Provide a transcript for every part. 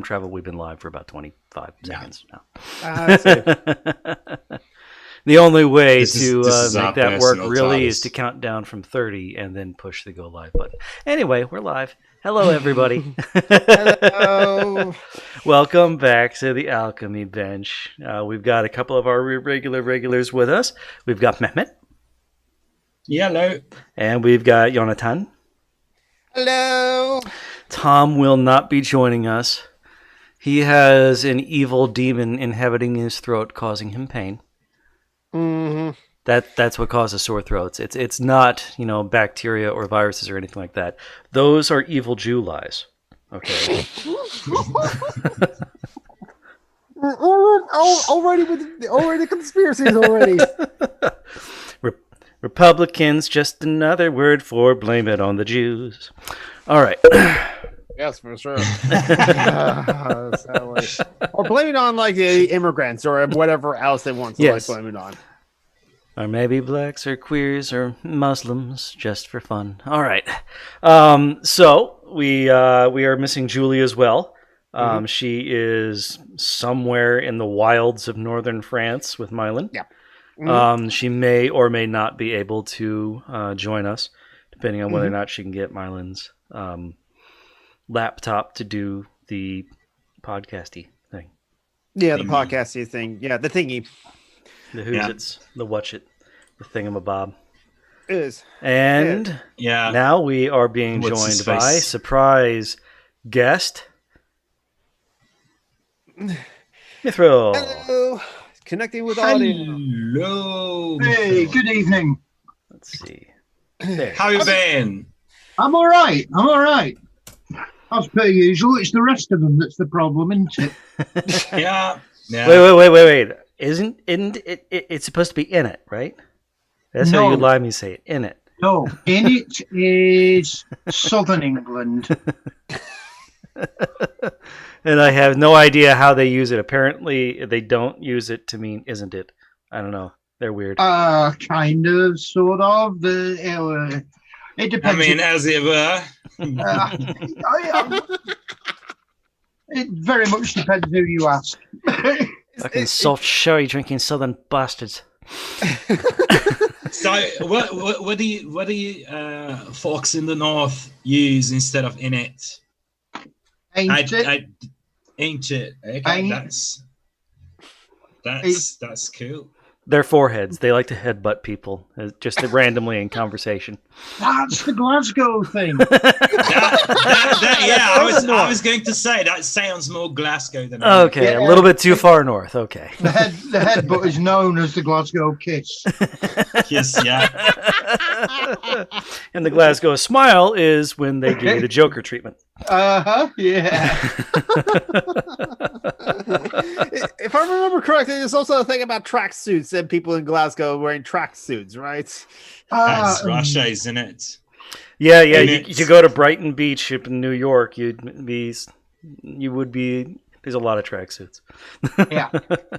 travel. We've been live for about 25 seconds now. The only way to make that work really is to count down from 30 and then push the go live button. Anyway, we're live. Hello, everybody. Hello. Welcome back to the Alchemy bench. We've got a couple of our regulars with us. We've got Mehmet. Yeah, hello. And we've got Jonathan. Hello. Tom will not be joining us. He has an evil demon inhabiting his throat, causing him pain. Mm-hmm. That's what causes sore throats. It's not, bacteria or viruses or anything like that. Those are evil Jew lies. Okay. already conspiracies already. Republicans, just another word for blame it on the Jews. All right. Yes, for sure. Or blame it on like the immigrants or whatever else they want to blame it on. Or maybe blacks or queers or Muslims, just for fun. All right. So we are missing Julie as well. She is somewhere in the wilds of northern France with Mylan. Yeah. She may or may not be able to join us, depending on whether or not she can get Mylan's laptop to do the podcasty thing. Yeah, the podcasty thing. Yeah, the thingy. The who's the watch it, the thingamabob. It is. And now we are being joined by surprise guest Mithril. Hello. Connecting with audio. Hello. Hey, good evening. Let's see. There. How you been? I'm all right. As per usual, it's the rest of them that's the problem, isn't it? Yeah. Wait. Isn't it? It's supposed to be in it, right? That's how you lie me say it. In it. No, in it is Southern England. And I have no idea how they use it. Apparently, they don't use it to mean "isn't it?" I don't know. They're weird. Kind of, sort of. It depends. I mean, as it were. It very much depends who you ask. Fucking soft sherry drinking Southern bastards. So, what do you folks in the north use instead of in it? Ain't it? Ain't it? Okay, that's cool. Their foreheads. They like to headbutt people just randomly in conversation. That's the Glasgow thing. I was going to say that sounds more Glasgow than okay. A little bit too far north. Okay. The headbutt is known as the Glasgow kiss. Kiss, yeah. And the Glasgow smile is when they give you the Joker treatment. Yeah. If I remember correctly, there's also a thing about tracksuits and people in Glasgow wearing tracksuits, right? That's Russia, isn't it? Yeah. You go to Brighton Beach in New York, you would be. There's a lot of tracksuits. Yeah.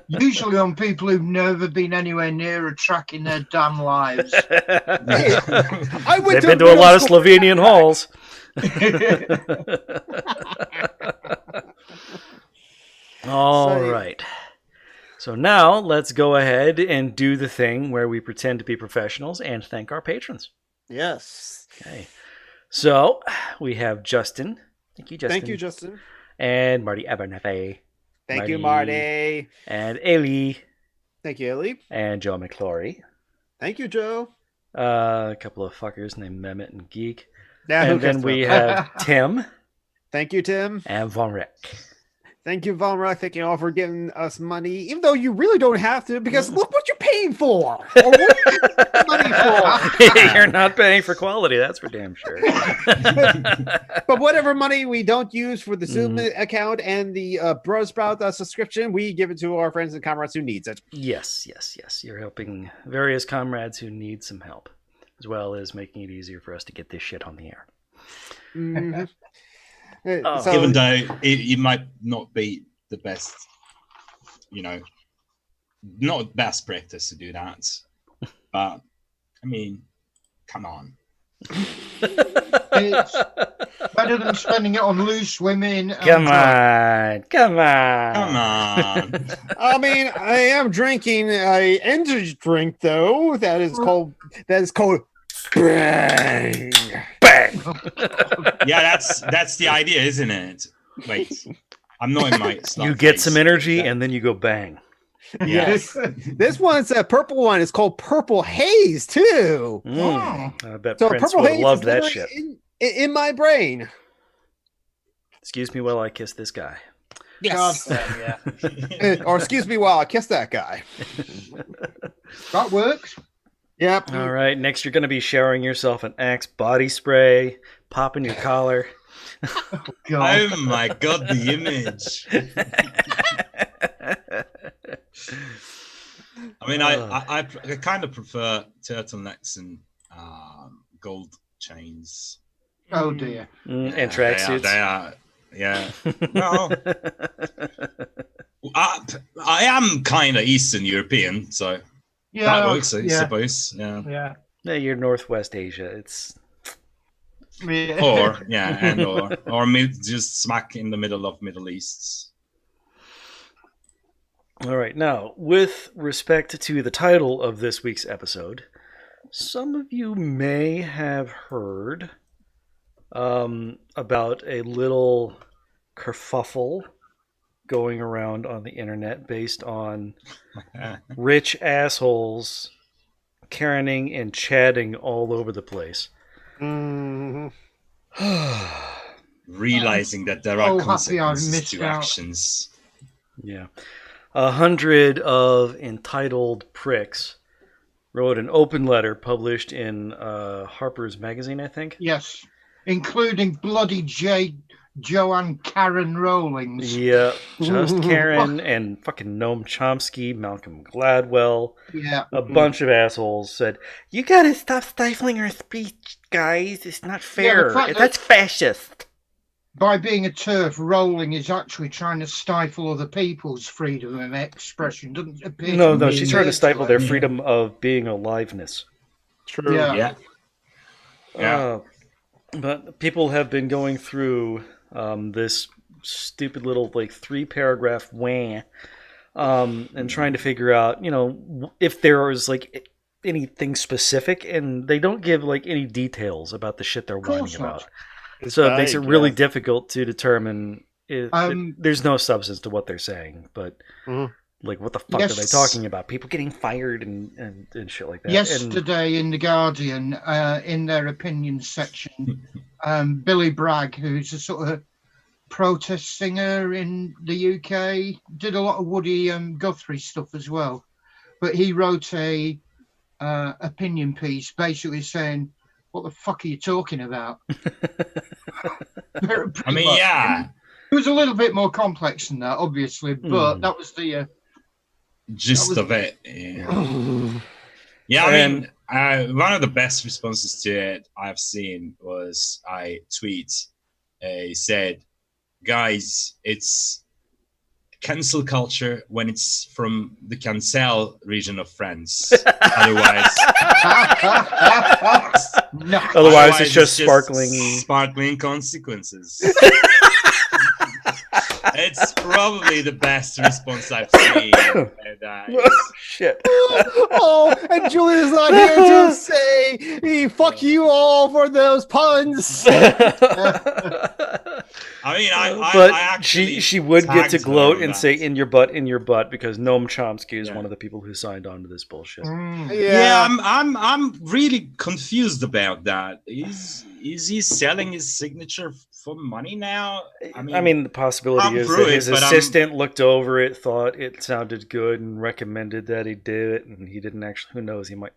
Usually on people who've never been anywhere near a track in their damn lives. They've been to a lot of Slovenian halls. All right. So now let's go ahead and do the thing where we pretend to be professionals and thank our patrons. Yes. Okay. So we have Justin. Thank you, Justin. Thank you, Justin. And Marty Abernathy. Thank you, Marty. And Ailey. Thank you, Ailey. And Joe McClory. Thank you, Joe. A couple of fuckers named Mehmet and Geek. Yeah, and then we have Tim. Thank you, Tim. And Von Rick. Thank you, Von Rick. Thank you all for giving us money, even though you really don't have to, because look what you're paying for. Or what you're money for. You're not paying for quality, that's for damn sure. But whatever money we don't use for the Zoom account and the Buzzsprout subscription, we give it to our friends and comrades who needs it. Yes. You're helping various comrades who need some help, as well as making it easier for us to get this shit on the air. Mm-hmm. So, even though it might not be the best, not best practice to do that, but I mean, come on. It's better than spending it on loose women. And Come drugs. on. Come on. I mean, I am drinking a energy drink though. That is called Bragg. Bang. Yeah, that's the idea, isn't it? Wait, I'm not in my. You get some energy and then you go bang. Yes. This one's a purple one. It's called Purple Haze too. I bet So Prince Purple would Haze have loved is that literally shit. in my brain. Excuse me while I kiss this guy. Yes. Yeah. Or excuse me while I kiss that guy. That works. Yep. All right, next you're going to be showering yourself an Axe body spray, popping your collar. God. Oh my god, the image. I mean, I kind of prefer turtlenecks and gold chains. Oh dear. And They tracksuits. are, yeah. Well, I am kind of Eastern European, so Yeah. that works, I yeah. suppose. Yeah. Yeah. Yeah, you're Northwest Asia. It's Yeah. Or yeah, and or just smack in the middle of Middle East. all right. Now, with respect to the title of this week's episode, some of you may have heard about a little kerfuffle going around on the internet based on rich assholes caroning and chatting all over the place. Mhm. Realizing that there Oh, are happy I consequences missed to out. actions. Yeah. 100 of entitled pricks wrote an open letter published in Harper's magazine, I think. Yes. Including bloody Joanne Karen Rowlings. Yeah, just Karen and fucking Noam Chomsky, Malcolm Gladwell, Yeah. a bunch of assholes said, "You gotta stop stifling our speech, guys. It's not fair. fact that- That's fascist." By being a TERF, Rowling is actually trying to stifle other people's freedom of expression. Doesn't appear. No, to me she's trying to stifle their to freedom of being aliveness. True. Yeah. Yeah. But people have been going through this stupid little 3-paragraph wah, and trying to figure out, if there is anything specific, and they don't give any details about the shit they're whining course not. about. So it makes it vague, really yeah. difficult to determine. There's no substance to what they're saying, but Mhm. what the fuck are they Yes. talking about? People getting fired and shit like that. And Yesterday in The Guardian, in their opinions section, Billy Bragg, who's a sort of protest singer in the UK, did a lot of Woody Guthrie stuff as well. But he wrote a opinion piece basically saying, "What the fuck are you talking about?" I mean, yeah, It was a little bit more complex than that, obviously, but that was the gist of it. Yeah, I mean, one of the best responses to it I've seen was I said, "Guys, it's cancel culture when it's from the Cancel region of France. Otherwise, no. Otherwise, it's just sparkling consequences." It's probably the best response I've seen. Shit. Oh, and Julian's not here to say, "Fuck you all for those puns." I mean, But I actually she would get to tagged her gloat on and that. say in your butt, because Noam Chomsky is Yeah. one of the people who signed on to this bullshit. Yeah, I'm really confused about that. Is he selling his signature for money now? I mean, the possibility I'm is through that it, his but assistant looked over it, thought it sounded good, and recommended that he do it, and he didn't actually. Who knows? He might.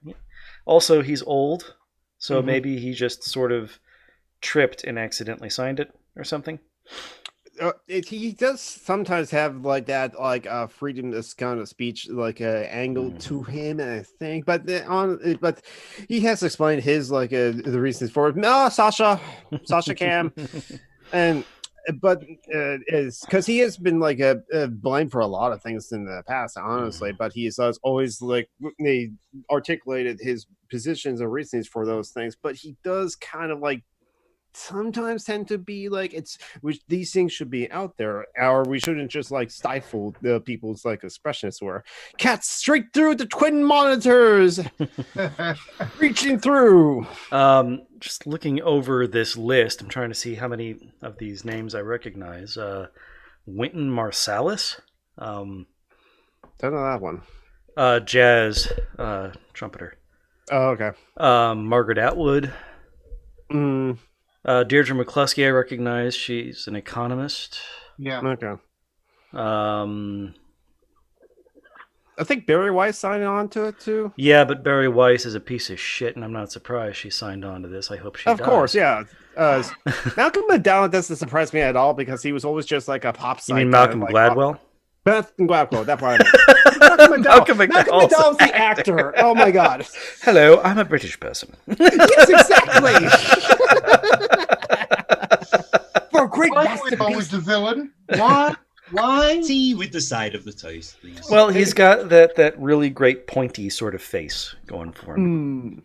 Also, he's old, so maybe he just sort of tripped and accidentally signed it or something. He does sometimes have that freedom this kind of speech angle to him, I think, but he has explained his the reasons for it. No, Sasha Cam, and is because he has been like a blamed for a lot of things in the past, honestly. But he's always like they articulated his positions and reasons for those things. But he does kind of like sometimes tend to be like which these things should be out there, or we shouldn't just like stifle the people's like expressions where cats straight through the twin monitors reaching through. Just looking over this list, I'm trying to see how many of these names I recognize. Wynton Marsalis, Don't know that one. jazz trumpeter. Oh, okay. Margaret Atwood. Deirdre McCluskey, I recognize. She's an economist. Yeah. Okay. I think Barry Weiss signed on to it too. Yeah, but Barry Weiss is a piece of shit, and I'm not surprised she signed on to this. I hope she does. Of course, yeah. Malcolm McDowell doesn't surprise me at all because he was always just like a pop You site. mean Malcolm like, Gladwell? Malcolm Gladwell, that part. Malcolm McDowell's the actor. Oh my god. Hello, I'm a British person. Yes, exactly. For a great Why masterpiece. always the villain? Why? Why? Tea with the side of the toast, please. Well, he's got that really great pointy sort of face going for him.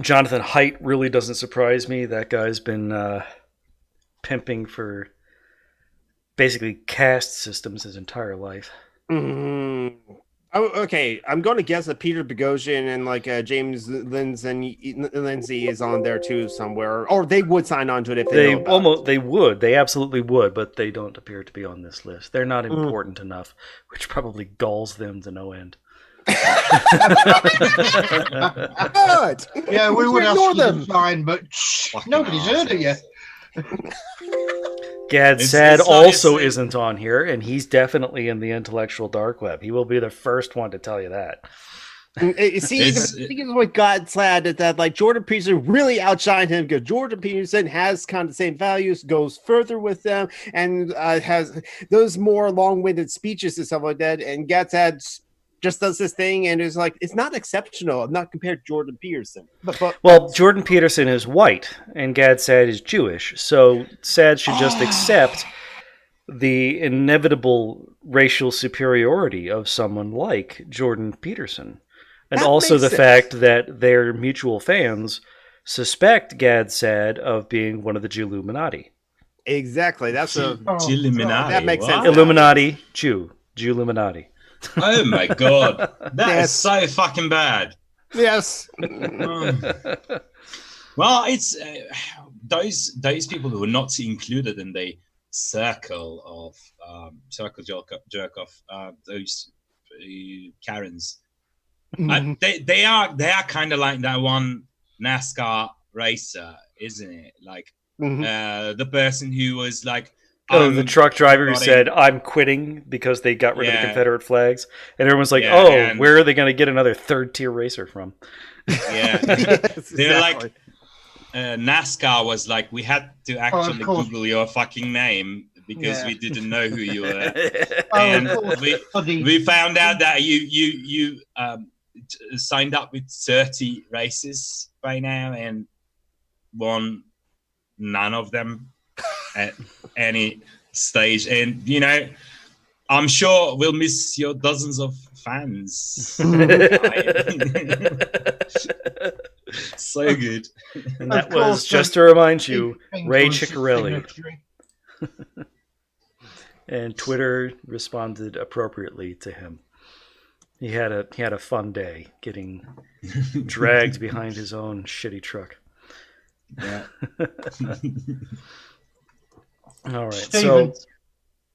Jonathan Haidt really doesn't surprise me. That guy's been pimping for basically caste systems his entire life. Oh, okay, I'm going to guess that Peter Boghossian and like James Lindsay is on there too somewhere, or they would sign on to it if They absolutely would, but they don't appear to be on this list. They're not important enough, which probably galls them to no end. Good. Yeah, we would Ignore ask you them. to sign, but nobody's heard of you. Gad It's Sad also obviously- isn't on here, and he's definitely in the intellectual dark web. He will be the first one to tell you that. See, the thing is what got sad is that like Jordan Peterson really outshined him because Jordan Peterson has kind of the same values, goes further with them, and has those more long-winded speeches and stuff like that. And Gadsad just does this thing and is like, it's not exceptional, not compared to Jordan Peterson. Well, Jordan Peterson is white, and Gad Sad is Jewish, so Sad should just accept the inevitable racial superiority of someone like Jordan Peterson. And That also makes the sense. fact that their mutual fans suspect Gad Sad of being one of the Illuminati. Exactly, that's a Illuminati. that makes sense. what? Illuminati, Illuminati. Oh my god, that Yes. is so fucking bad. yes. Well, it's those people who are not included in the circle of jerk off, those Karens. They are kind of like that one NASCAR racer, isn't it? Like the person who was like, the truck driver who got said, "I'm quitting," because they got rid of the Yeah. Confederate flags. And everyone's like, Yeah, and- where are they going to get another third-tier racer from? yeah, Yes, they're exactly. like NASCAR was like, we had to actually course. Google your fucking name because Yeah. we didn't know who you were. Oh, And of course. we found out that you signed up with 30 races by now and won none of them at any stage. And you know, I'm sure we'll miss your dozens of fans. So good. And that Of course, was, just to remind you, Ray Influence is Ciccarelli. signatory. And Twitter responded appropriately to him. He had a fun day getting dragged behind his own shitty truck. Yeah. All right, Stephen, so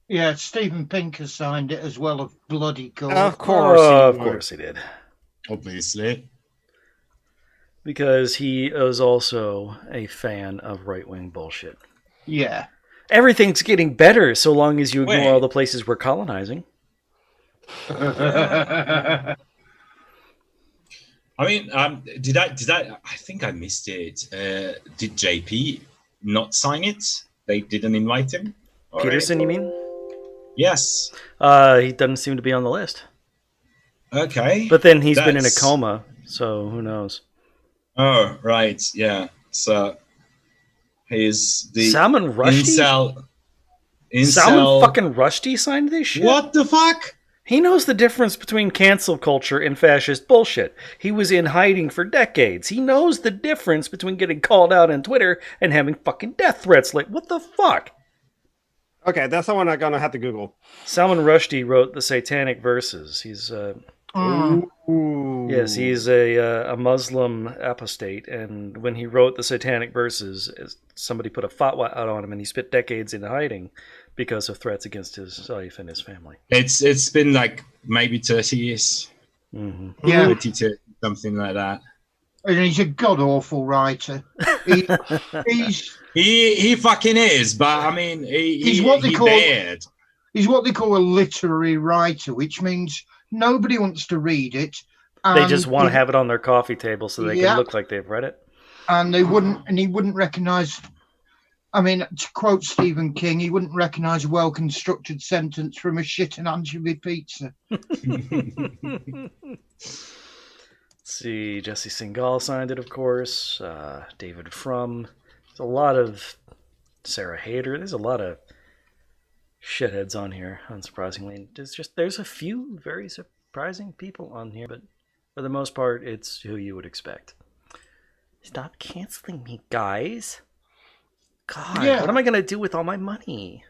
yeah, Stephen Pinker signed it as well. Of bloody course. Of course, of course he did, Obviously. because he is also a fan of right-wing bullshit. Yeah. Everything's getting better so long as you ignore Wait. all the places we're colonizing. I mean, did I? I think I missed it. Did JP not sign it? They didn't invite him. All right. Peterson, you mean? Yes. He doesn't seem to be on the list. Okay. But then he's been in a That's- coma, so who knows? Oh, right. Yeah. So He's the Salman Rushdie? incel. Salman fucking Rushdie signed this shit? What the fuck? He knows the difference between cancel culture and fascist bullshit. He was in hiding for decades. He knows the difference between getting called out on Twitter and having fucking death threats. Like, what the fuck? Okay, that's the one I'm gonna have to Google. Salman Rushdie wrote the Satanic Verses. He's Ooh. yes, he's a Muslim apostate, and when he wrote the Satanic Verses, somebody put a fatwa out on him, and he spent decades in hiding because of threats against his life and his family. It's been like maybe 30 years. Mm-hmm. Yeah. 30 to something like that. And he's a god awful writer. He fucking is, but I mean, He's what they call- dared. He's what they call a literary writer, which means nobody wants to read it. They just want to have it on their coffee table so they Yeah. can look like they've read it. And he wouldn't recognise. I mean, to quote Stephen King, he wouldn't recognise a well-constructed sentence from a shit and anchovy pizza. Let's see, Jesse Singal signed it, of course. David Frum. There's a lot of Sarah Hayter. There's a lot of shitheads on here, unsurprisingly. There's a few very surprising people on here, but for the most part, it's who you would expect. Stop canceling me, guys. God, Yeah. what am I going to do with all my money?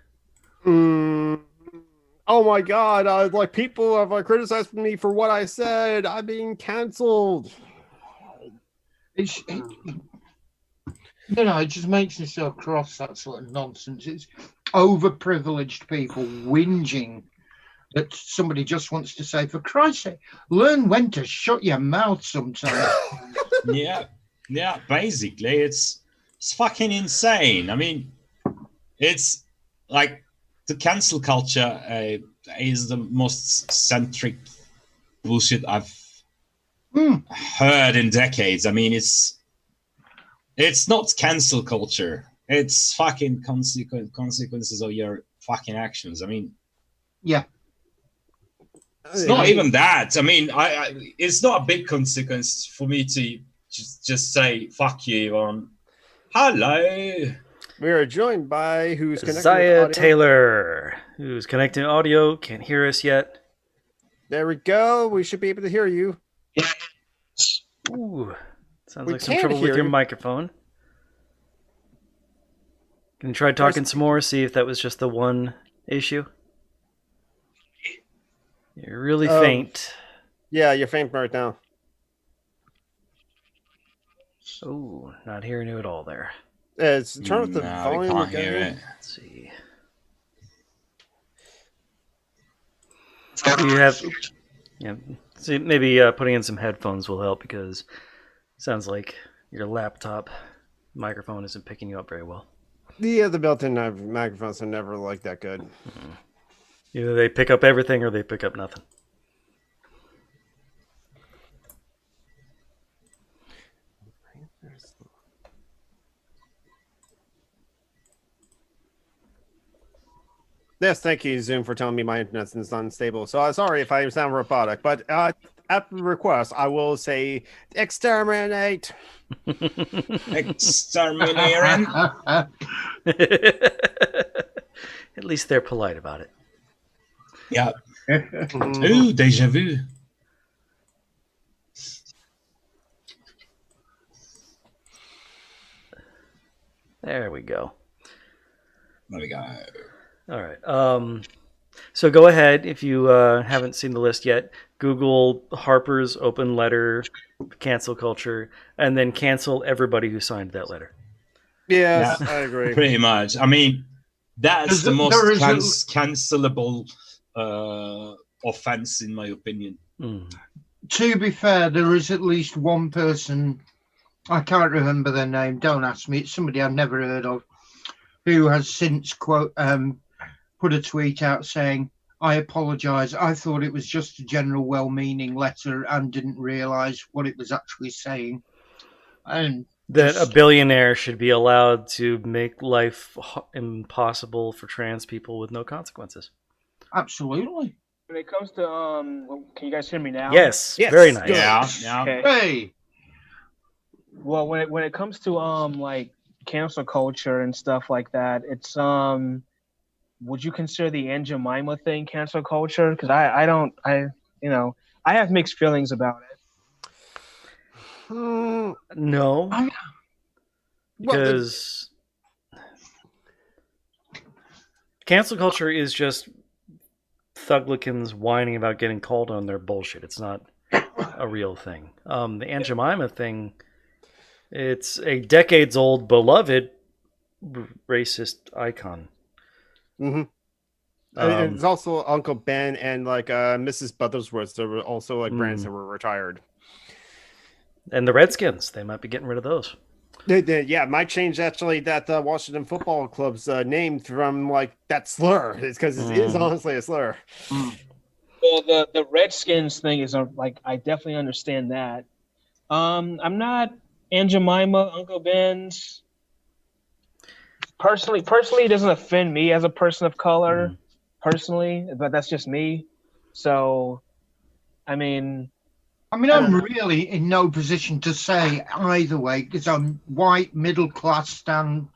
Oh my god, like people have criticized me for what I said. I'm being cancelled. It just makes me so cross, that sort of nonsense. It's overprivileged people whinging that somebody just wants to say, for Christ's sake, learn when to shut your mouth sometimes. Yeah, basically, it's fucking insane. I mean, it's like the cancel culture is the most centric bullshit I've heard in decades. I mean, it's not cancel culture. It's fucking consequences of your fucking actions. I mean, Yeah. it's not even that. I mean, it's not a big consequence for me to just say fuck you on hello. We are joined by who's connected Zaya with audio. Taylor, who's connecting to audio, can't hear us yet. There we go. We should be able to hear you. Ooh, sounds We like some can trouble with hear your you. microphone. Can you try talking some more, see if that was just the one issue? You're really faint. Yeah, you're faint right now. Oh, not hearing you at all there. It's turn up the No, volume. we can't again. hear it. Let's see. You have, yeah. See, maybe putting in some headphones will help because it sounds like your laptop microphone isn't picking you up very well. Yeah, the built-in microphones are never like that good. Either they pick up everything or they pick up nothing. Yes, thank you, Zoom, for telling me my internet's unstable. So sorry if I sound robotic, but at request, I will say exterminate. Exterminating. At least they're polite about it. Yeah. Ooh, deja vu. There we go. There we go. All right. So go ahead if you haven't seen the list yet. Google Harper's open letter, cancel culture, and then cancel everybody who signed that letter. Yes, Yeah. I agree. Pretty much. I mean, that's the most there is cancelable offense, in my opinion. To be fair, there is at least one person, I can't remember their name, don't ask me, it's somebody I've never heard of, who has since put a tweet out saying, I apologise, I thought it was just a general well-meaning letter and didn't realise what it was actually saying. And That a billionaire should be allowed to make life impossible for trans people with no consequences. absolutely. When it comes to can you guys hear me now? Yes, Yes, very nice. Yeah, yeah. Okay. Hey, Well, when it comes to like cancel culture and stuff like that, it's would you consider the Aunt Jemima thing cancel culture? Because I don't, I have mixed feelings about it. No, I- because cancel culture is just Thuglicans whining about getting called on their bullshit. It's not a real thing. The Aunt Jemima thing, it's a decades-old, beloved racist icon. Mm-hmm. And it's also Uncle Ben and like Mrs. Buttersworth. There were also like brands that were retired. And the Redskins, they might be getting rid of those. Yeah, might change actually that Washington Football Club's name from like that slur. It's because it is honestly a slur. Well, the Redskins thing is like I definitely understand that. I'm not Aunt Jemima, Uncle Ben's. Personally, it doesn't offend me as a person of color, personally, but that's just me. So, I mean, I'm really in no position to say either way because I'm white, middle class, and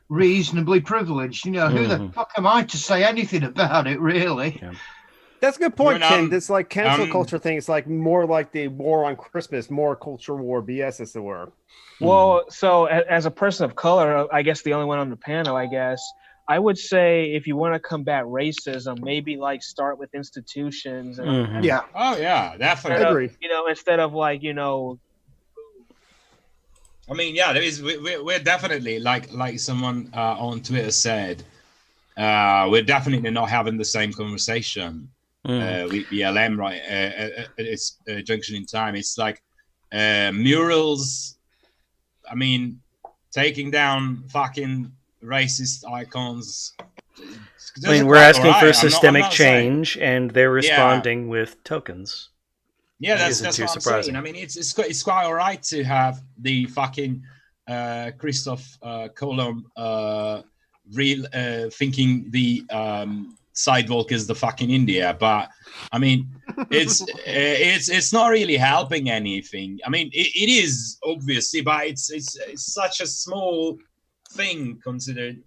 reasonably privileged. Who the fuck am I to say anything about it, really? Yeah. That's a good point, Well, Ken. This like cancel culture thing is like more like the war on Christmas, more culture war BS, as it were. well, so as a person of color, I guess the only one on the panel, I would say if you want to combat racism, maybe like start with institutions. And, Yeah. Oh yeah, definitely. I agree. Instead of like, I mean, yeah, there is. We're definitely like someone on Twitter said. We're definitely not having the same conversation with BLM right at its junction in time. It's like murals. I mean, taking down fucking racist icons. I mean, we're asking for systemic change, and they're responding with tokens. Yeah, that's too what I'm surprising. saying. I mean, it's quite all right to have the fucking Christoph Kolom thinking the sidewalk is the fucking India, but I mean, it's not really helping anything. I mean, it is obviously, but it's such a small thing considering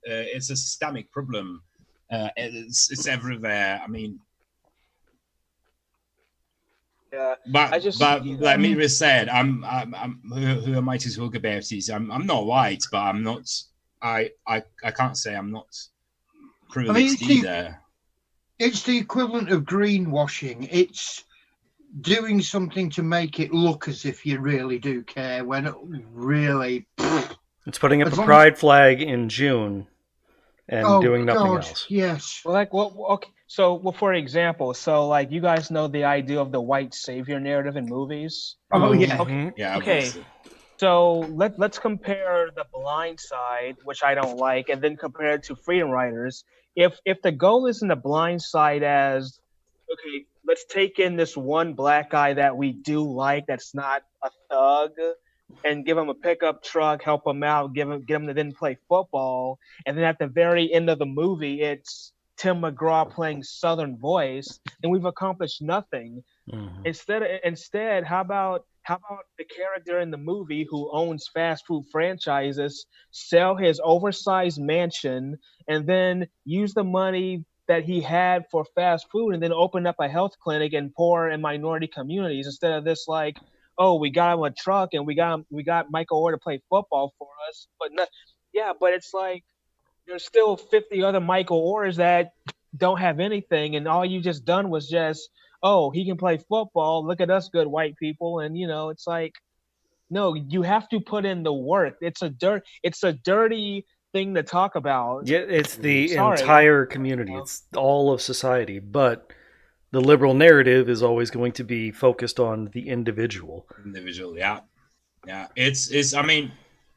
it's a systemic problem. It's everywhere. I mean. Yeah, But like Mira said, I'm who am I to talk about this? I'm not white, but I'm not. I can't say I'm not privileged either. It's the equivalent of greenwashing. It's doing something to make it look as if you really do care when it really. It's putting up a pride flag in June and doing nothing else. Yes. Well, like, okay. So, for example, like you guys know the idea of the white savior narrative in movies. Oh yeah. Okay. Yeah. Okay. Obviously. So let's compare The Blind Side, which I don't like, and then compare it to Freedom Riders. If the goal is in The Blind Side as, okay, let's take in this one black guy that we do like that's not a thug, and give him a pickup truck, help him out, get him to then play football, and then at the very end of the movie, it's Tim McGraw playing Southern voice, and we've accomplished nothing. Instead, how about the character in the movie who owns fast food franchises sell his oversized mansion and then use the money that he had for fast food and then open up a health clinic in poor and minority communities instead of this like, oh, we got him a truck and we got Michael Orr to play football for us, but it's like there's still 50 other Michael Orrs that don't have anything, and all you just done was just, oh, he can play football. Look at us, good white people, and it's like, no, you have to put in the work. It's a dirty thing to talk about. Yeah, it's the entire community. It's all of society, but the liberal narrative is always going to be focused on the individual. Yeah. It's. I mean,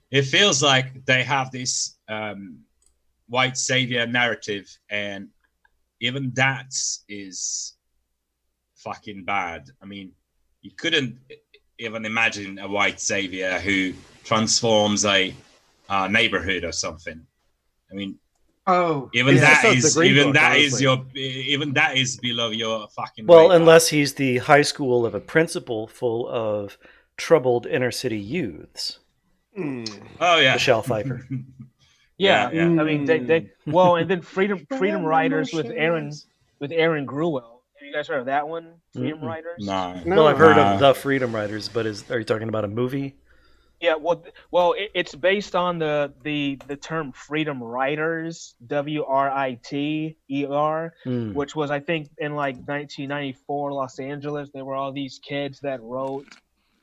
it feels like they have this white savior narrative, and even that is fucking bad. I mean, you couldn't even imagine a white savior who transforms a neighborhood or something. I mean, even that is below your fucking. Well, unless he's the high school of a principal full of troubled inner city youths. Oh yeah, Michelle Pfeiffer. Yeah, yeah. I mean, they well, and then Freedom Riders with Aaron Gruwell. Have you guys heard of that one? Freedom Mm-mm. Riders. No. Well, I've heard No. of the Freedom Riders, but are you talking about a movie? Yeah, well, it's based on the term Freedom Writers, WRITER, Hmm. which was, I think, in like 1994 Los Angeles. There were all these kids that wrote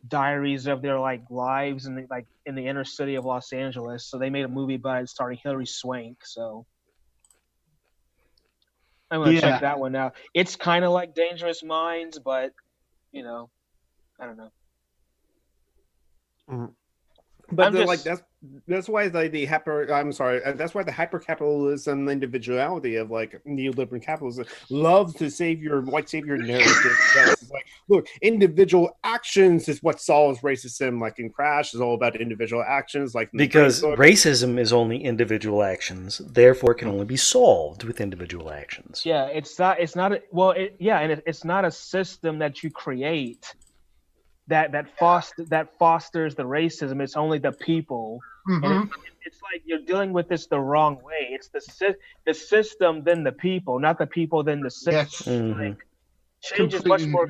diaries of their like lives in the inner city of Los Angeles. So they made a movie about it starring Hilary Swank. So I'm gonna check that one out. It's kind of like Dangerous Minds, but I don't know. But like that's why the that's why the hyper-capitalism individuality of like neoliberal capitalism loves to white savior narrative. It's like, look, individual actions is what solves racism. Like in Crash, is all about individual actions. Like because racism is only individual actions, therefore can only be solved with individual actions. Yeah, it's not it's not a system that you create that fosters the racism. It's only the people. And it's like you're dealing with this the wrong way. It's the system, then the people, not the people, then the system. Yes. Like, change is much more.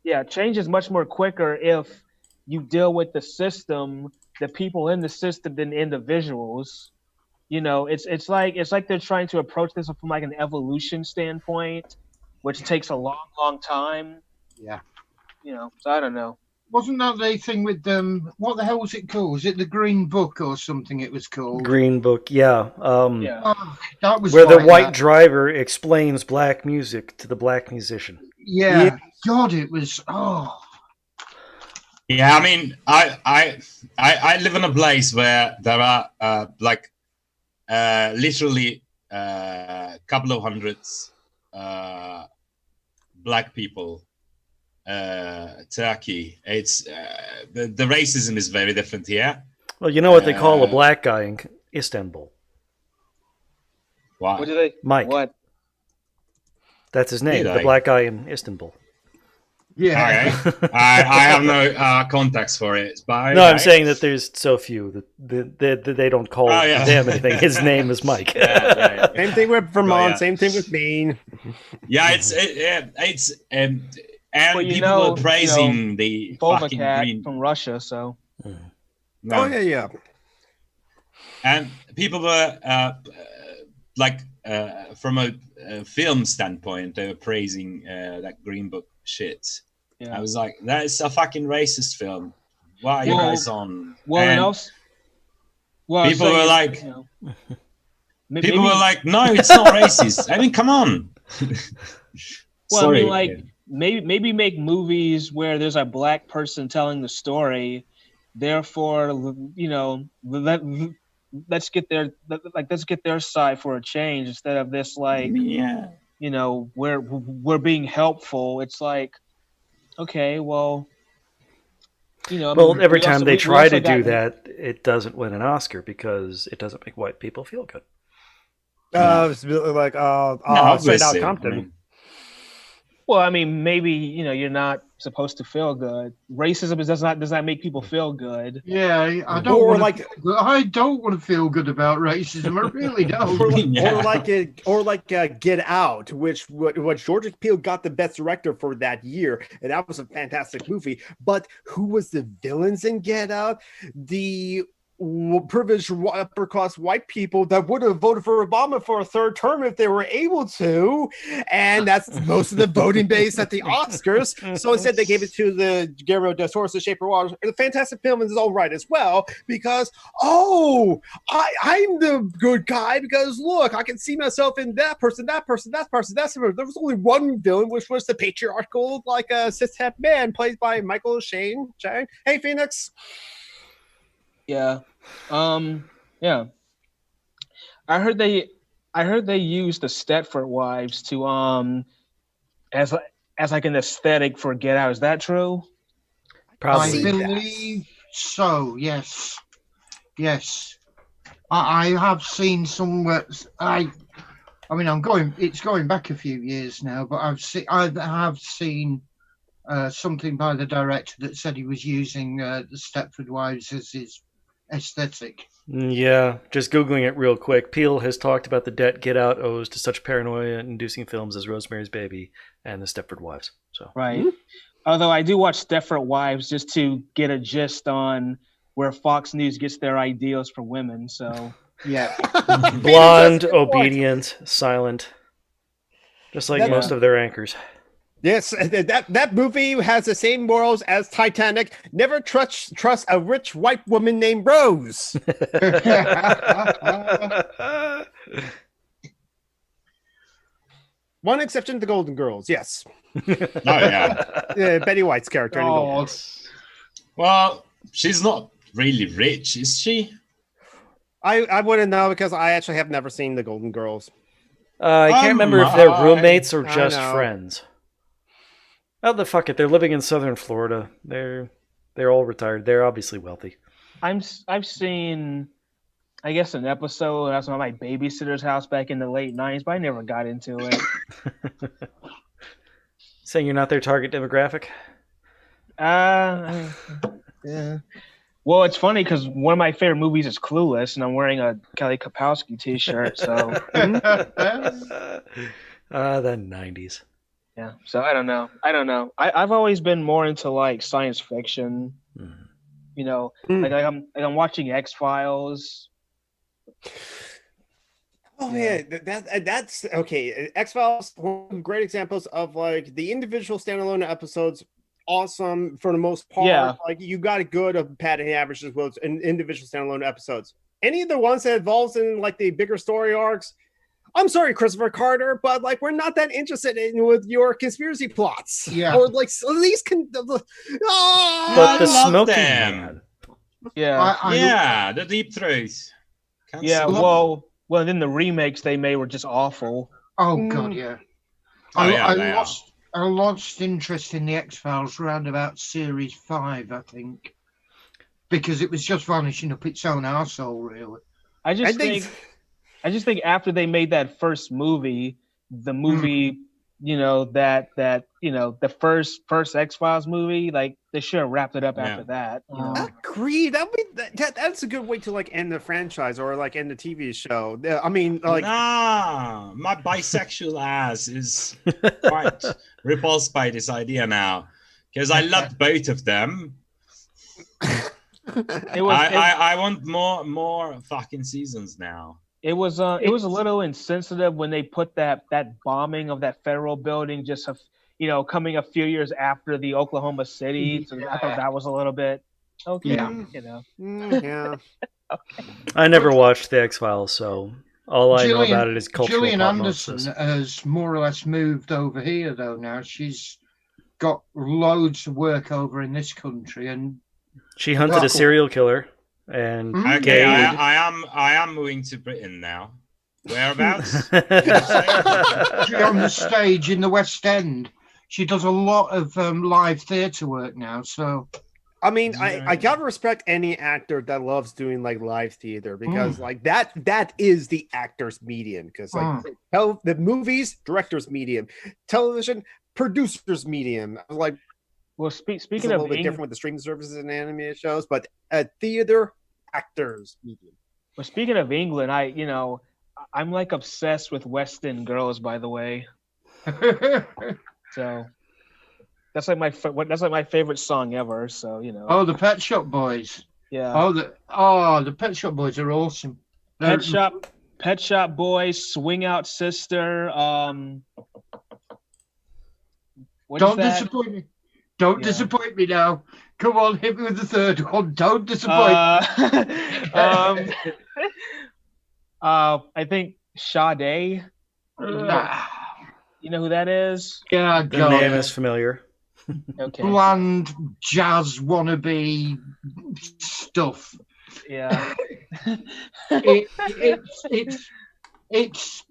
Yeah, change is much more quicker if you deal with the system, the people in the system, than individuals. It's like they're trying to approach this from like an evolution standpoint, which takes a long time. Yeah. So I don't know. Wasn't that the thing with what the hell was it called? Was it the Green Book or something it was called? Green Book, yeah. Yeah. Oh, that was where the like white that. driver explains black music to the black musician. Yeah. God, it was Yeah, I mean, I live in a place where there are literally a couple of hundreds black people. Turkey. It's the racism is very different here. Well, you know what they call a black guy in Istanbul? Why? What do they? Mike. What? That's his name. Did The I? black guy in Istanbul. Yeah. Okay. I have no context for it. But No, I'm saying that there's so few that they don't call him anything. His name is Mike. Yeah. Same thing with Vermont. Yeah. Same thing with Maine. Yeah, it's and Well, people are praising the fucking green from Russia. So. No. Oh yeah. And people were from a film standpoint, they were praising that Green Book shit. Yeah. I was like, that is a fucking racist film. Why are you guys on? Well, and also, people were like, maybe, were like, no, it's not racist. I mean, come on. Well, Sorry. I mean, like maybe make movies where there's a black person telling the story. Therefore, let's get their side for a change instead of this we're being helpful. It's like, okay, well, well, every time they try to do that, it doesn't win an Oscar because it doesn't make white people feel good. It's like Straight Outta Compton. Well, I mean, maybe you're not supposed to feel good. Racism does not make people feel good. Yeah, I don't want to feel good about racism. I really don't. or like Get Out, which what George Peele got the best director for that year, and that was a fantastic movie. But who was the villains in Get Out? The privileged upper class white people that would have voted for Obama for a third term if they were able to, and that's most of the voting base at the Oscars. So instead they gave it to the Guillermo del Toro's The Shape of Water. The fantastic film is all right as well, because I'm the good guy, because look, I can see myself in that person. There was only one villain, which was the patriarchal cishet man played by Michael Shane. Hey Phoenix. Yeah. Yeah. I heard they used the Stepford Wives to as like an aesthetic for Get Out. Is that true? Probably. I believe so. Yes. I have seen somewhere. It's going back a few years now, but I have seen something by the director that said he was using the Stepford Wives as his aesthetic. Yeah, just Googling it real quick. Peele has talked about the debt Get Out owes to such paranoia-inducing films as Rosemary's Baby and The Stepford Wives. So Right. Although I do watch Stepford Wives just to get a gist on where Fox News gets their ideals for women. So Yeah. blonde, obedient, silent, just like That- most of their anchors. Yes, that movie has the same morals as Titanic. Never trust a rich white woman named Rose. One exception: the Golden Girls. Yes, Oh yeah. Betty White's character in the Golden Oh, Girls. Well, she's not really rich, is she? I wouldn't know because I actually have never seen the Golden Girls. I can't remember if they're roommates or I just know. friends. Oh, the fuck it! They're living in southern Florida. They're all retired. They're obviously wealthy. I've seen, I guess, an episode. That's at my babysitter's house back in the late '90s, but I never got into it. Saying you're not their target demographic? Yeah. Well, it's funny because one of my favorite movies is Clueless, and I'm wearing a Kelly Kapowski T-shirt. So The 90s. yeah. So I don't know. I've always been more into like science fiction. Mhm. You know, like I'm watching XFiles. Oh Yeah. man, that's okay. X-Files, one of the great examples of like the individual standalone episodes. Awesome for the most part. Yeah. Like you got a good of batting average as well as in individual standalone episodes. Any of the ones that involves in like the bigger story arcs, I'm sorry, Christopher Carter, but like we're not that interested in with your conspiracy plots. Yeah. Or like at least But I the love Smoky them. Man. Yeah. Yeah, the deep truth. Yeah. Cancel. Well, then the remakes they made were just awful. Oh God, yeah. Oh, yeah, they I lost interest in the X-Files around about series 5, I think, because it was just vanishing up its own arsehole, really. I just think after they made that first movie, the movie, you know, that you know, the first X-Files movie, like they should have wrapped it up Yeah. after that. You know? Agreed. That's a good way to like end the franchise or like end the TV show. I mean, like Nah, my bisexual ass is quite repulsed by this idea now because I loved both of them. I want more fucking seasons now. It was a little insensitive when they put that bombing of that federal building just coming a few years after the Oklahoma City. So I thought that was a little bit okay. Yeah. You know. yeah. I never watched the X-Files, so all I know about it is cultural Gillian osmosis. Anderson has more or less moved over here, though. Now she's got loads of work over in this country, and She hunted a serial killer and Okay, gay. I am moving to Britain now. Whereabouts? she's on the stage in the West End. She does a lot of live theatre work now, so. I mean, I gotta respect any actor that loves doing like live theater because like that is the actor's medium. Because like the movies, director's medium, television, producer's medium. Like, Well, it's speaking a of little bit Eng- different with the streaming services and animated shows, but theater actors medium. well, speaking of England, I'm like obsessed with West End girls. By the way, so that's like my favorite song ever. So you know. Oh, the Pet Shop Boys. Yeah. The Pet Shop Boys are awesome. Pet Shop Boys, Swing Out Sister. What is Don't that? disappoint me. Don't Yeah. disappoint me now. Come on, hit me with the third one. Don't disappoint. I think Sade. Nah. You know who that is? Yeah, The God. name is familiar. Okay. Bland jazz wannabe stuff. Yeah. It's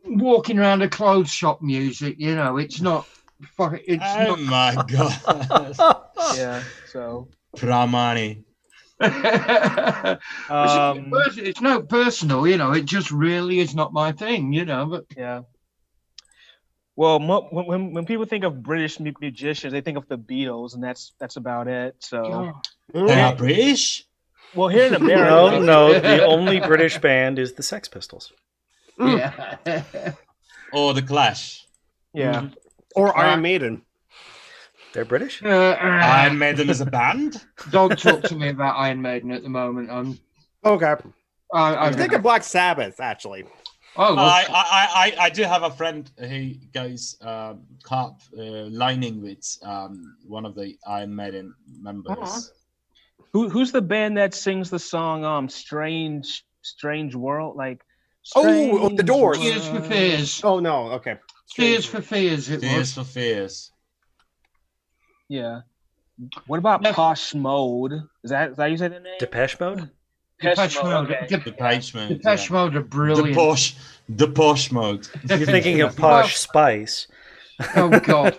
walking around a clothes shop music. You know, it's not. It's Oh not. my god. Yeah. So. Pramani. It's no personal, you know. It just really is not my thing, you know. But Yeah. Well, when people think of British musicians, they think of the Beatles, and that's about it. So They are British? Well, here in America, No. The only British band is the Sex Pistols. Yeah. Or the Clash. yeah. Or Iron Maiden. They're British. Iron Maiden as a band. Don't talk to me about Iron Maiden at the moment. Okay. I I'm thinking Black Sabbath, actually. Oh, I do have a friend who goes carp lining with one of the Iron Maiden members. Who's the band that sings the song Strange World? Like The Doors. Tears for Fears. Oh no, okay. Tears for Fears. It Tears was. for Fears. Yeah. What about Posh Mode? Is that how you say the name? Depeche Mode. Depeche Mode. Okay. Depeche Mode. Depeche Mode are brilliant. The Posh Mode. You're thinking of Posh Spice. Oh God.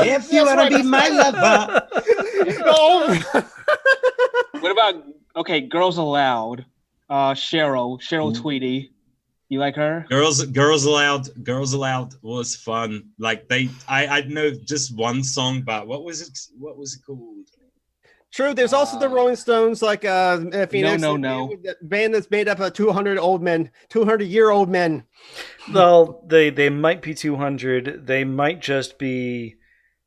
If you want to be my lover. What about Girls Aloud? Cheryl Tweedy. You like her? Girls Aloud was fun. Like I know just one song, but what was it called? True. There's also the Rolling Stones, like Phoenix. No. Band that's made up of 200-year-old men. Well, they might be 200. They might just be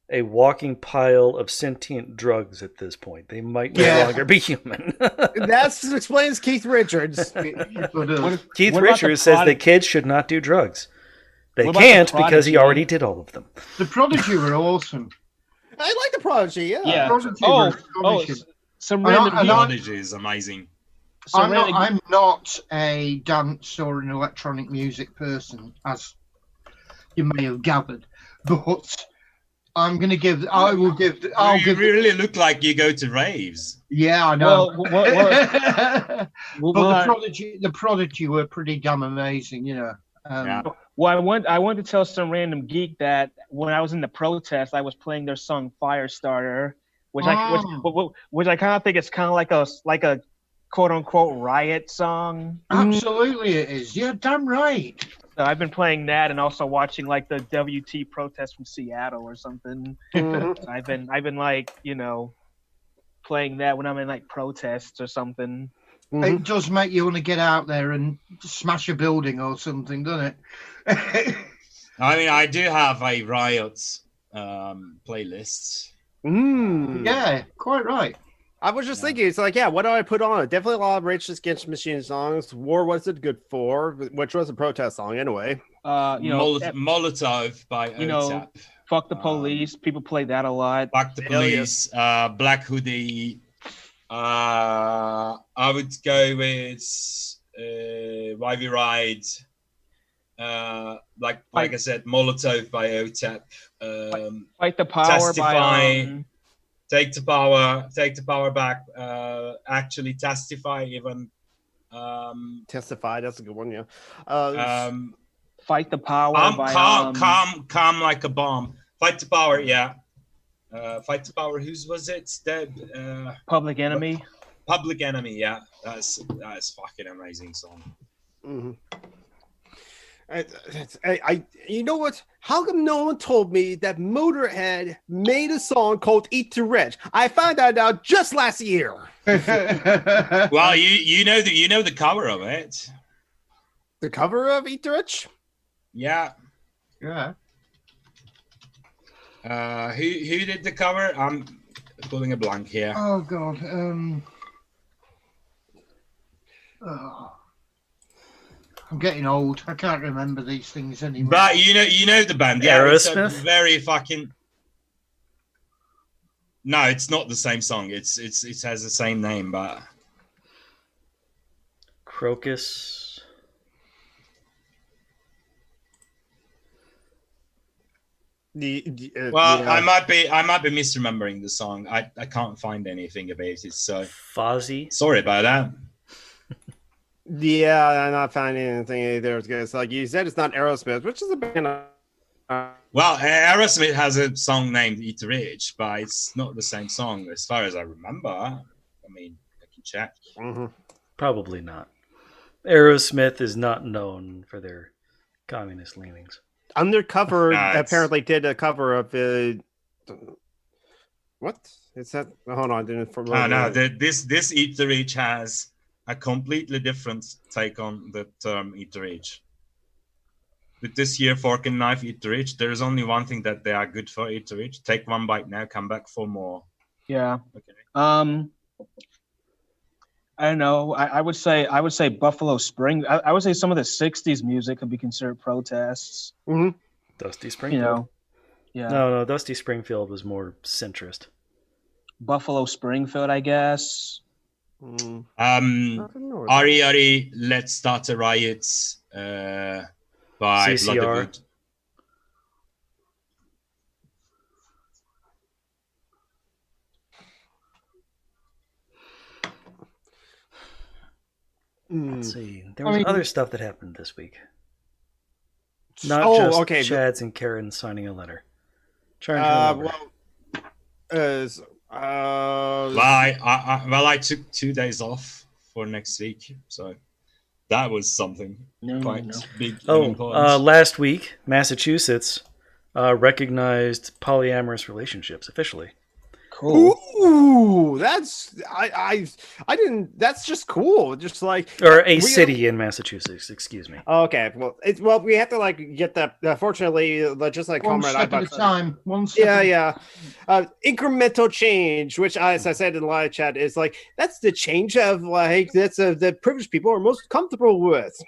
a walking pile of sentient drugs at this point. They might no longer be human. That explains Keith Richards. Keith Richards says that kids should not do drugs. They can't because he already did all of them. The Prodigy were awesome. I like the Prodigy, yeah. Prodigy some random Prodigy is amazing. I'm not a dance or an electronic music person, as you may have gathered, but I'm going to give. You really look like you go to raves. Yeah, I know. Well, the Prodigy were pretty damn amazing, you know. Well, I want to tell some random geek that when I was in the protest, I was playing their song Firestarter, which I kind of think it's kind of like a quote unquote riot song. Absolutely, it is. You're damn right. So I've been playing that and also watching like the WT protest from Seattle or something. Mm-hmm. I've been like, you know, playing that when I'm in like protests or something. Mm-hmm. It does make you want to get out there and smash a building or something, doesn't it? I mean, I do have a Riot playlist. Yeah, quite right. I was just thinking, it's like, what do I put on? Definitely a lot of Rage Against the Machine songs. War Was It Good For, which was a protest song anyway. Molotov by OTAP. Fuck the Police. People play that a lot. Fuck the Police. Black Hoodie. I would go with Why We Ride. Like I said, Molotov by OTAP. Fight the Power Testify. by Take the power back. Actually, Testify even. Testify, that's a good one, yeah. Fight the Power by calm like a bomb. Fight the Power, yeah. Fight the Power. Whose was it? Public Enemy. Public Enemy, yeah. That's fucking amazing song. Mm-hmm. You know what? How come no one told me that Motorhead made a song called "Eat to Rich"? I found that out just last year. Well, you know the cover of it. The cover of "Eat to Rich"? Yeah. Yeah. Who did the cover? I'm pulling a blank here. Oh God. I'm getting old. I can't remember these things anymore. But you know the band, yeah. Aerosmith? It's very fucking. No, it's not the same song. It has the same name, but Crocus. I might be misremembering the song. I can't find anything about it, so Fozzy. sorry about that. Yeah, I'm not finding anything either. It's like you said, it's not Aerosmith, which is a band. Well, Aerosmith has a song named "Eat the Rich," but it's not the same song as far as I remember. I mean, I can check. Mm-hmm. Probably not. Aerosmith is not known for their communist leanings. Undercover apparently did a cover of What is that? Hold on, I didn't. No, this Eat the Reach has a completely different take on the term Eat the Reach. With this year, Fork and Knife Eat the Reach, there is only one thing that they are good for Eat the Reach. Take one bite now, come back for more. Yeah. Okay. I don't know. I would say Buffalo Spring. I would say some of the '60s music could be considered protests. Mm-hmm. Dusty Springfield. You know, yeah. No, Dusty Springfield was more centrist. Buffalo Springfield, I guess. Ari, Let's Start a Riot by CCR. Blood Let's see. There was other stuff that happened this week. Not just Chad's and Karen signing a letter. I took 2 days off for next week, so that was something quite big. Last week, Massachusetts recognized polyamorous relationships officially. Cool. Ooh, I didn't. That's just cool. Just like city in Massachusetts. Excuse me. Okay, well, we have to get that. Fortunately, just like one Comrade, step at a time. One step. Yeah. Incremental change, which, as I said in the live chat, is that's the change of that's the privileged people are most comfortable with.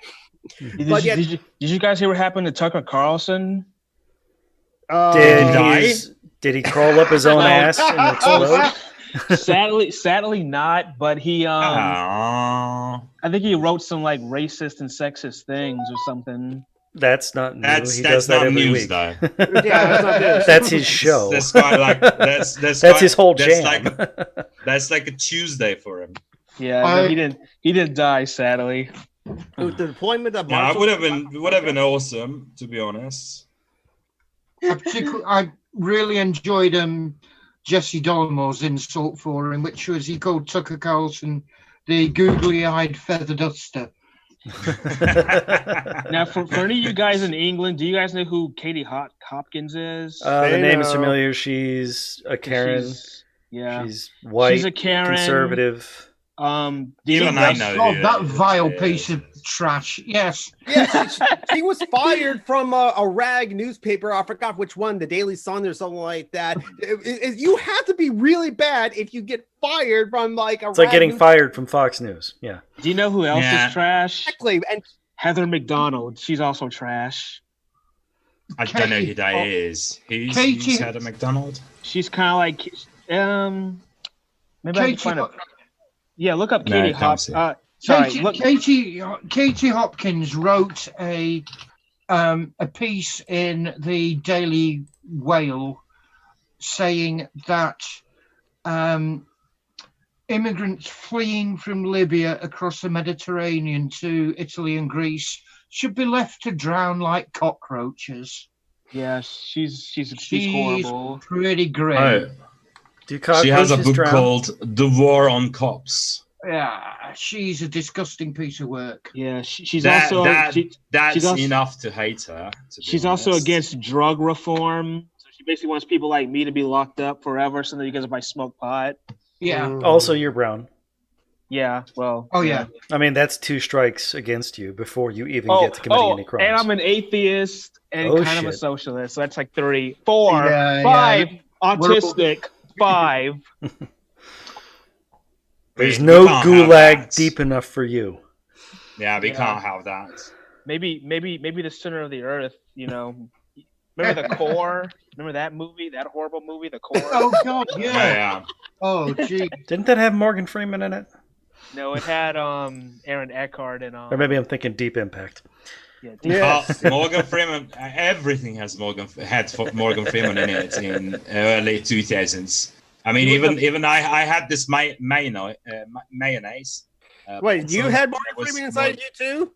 Did you guys hear what happened to Tucker Carlson? Did he crawl up his own ass and explode? Sadly not, but he I think he wrote some racist and sexist things or something. That's not new. That's that not every news, week. though. Yeah, that's not news. That's his show. That's his whole jam. That's like a Tuesday for him. Yeah, he didn't die, sadly. The deployment of it would have been awesome, to be honest. I really enjoyed Jesse Dolmore's insult for him, which was he called Tucker Carlson the googly-eyed feather duster. Now, for any of you guys in England, do you guys know who Katie Hopkins is? The name is familiar. She's a Karen. She's white. She's a Karen. Conservative. Even I know that vile piece of trash. Yes. Yes, he was fired from a rag newspaper. I forgot which one, the Daily Sun or something like that. You have to be really bad if you get fired from It's like getting fired from Fox News. Yeah. Do you know who else is trash? Exactly. And Heather McDonald. She's also trash. I don't know who that is. Who's Heather McDonald? She's kind of like maybe I can find it. Yeah, look up Katie Hopkins. Katie Hopkins wrote a piece in the Daily Whale saying that immigrants fleeing from Libya across the Mediterranean to Italy and Greece should be left to drown like cockroaches. Yeah, she's horrible. Pretty grim. Oh. She has a book called The War on Cops. Yeah, she's a disgusting piece of work. Yeah, she's that's also enough to hate her. She's also against drug reform. So she basically wants people like me to be locked up forever so that you guys might smoke pot. Yeah. Also, you're brown. Yeah, well. Oh, yeah. I mean, that's 2 strikes against you before you even get to committing any crimes. And I'm an atheist and kind of a socialist. So that's like 3, 4, 5, autistic, 5. There's no gulag deep enough for you. Yeah, we can't have that. Maybe the center of the earth, Remember The Core? Remember that movie? That horrible movie, The Core? Oh, God, yeah. Oh, gee. Didn't that have Morgan Freeman in it? No, it had Aaron Eckhart and or maybe I'm thinking Deep Impact. Yeah, Morgan Freeman. Everything had Morgan Freeman in it in early 2000s. I mean, even I had this mayonnaise. Wait, you had Morgan Freeman inside you too?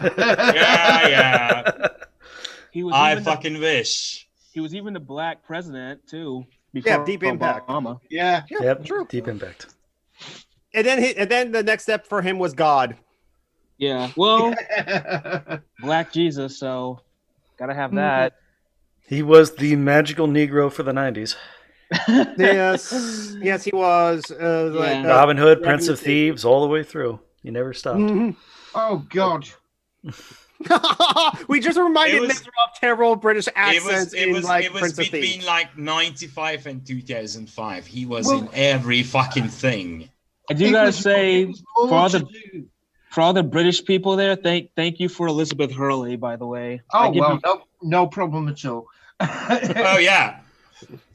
Yeah. I fucking wish. He was even the black president too. Yeah, Deep Impact. Obama. Yeah, yep, true. Deep Impact. And then the next step for him was God. Yeah, well, Black Jesus, so gotta have that. He was the magical Negro for the 90s. Yes, he was. Robin Hood, Prince Revenue of Thieves, all the way through. He never stopped. Mhm. Oh God. We just reminded It was- Mr. of terrible British It accents was in Prince of between Thieves. like 95 and 2005. He was Well- in every fucking thing. I do It gotta was- say, it was more for all to the do. for all the British people there, thank you for Elizabeth Hurley, by the way. I Oh give well, you- no problem at all. Oh yeah.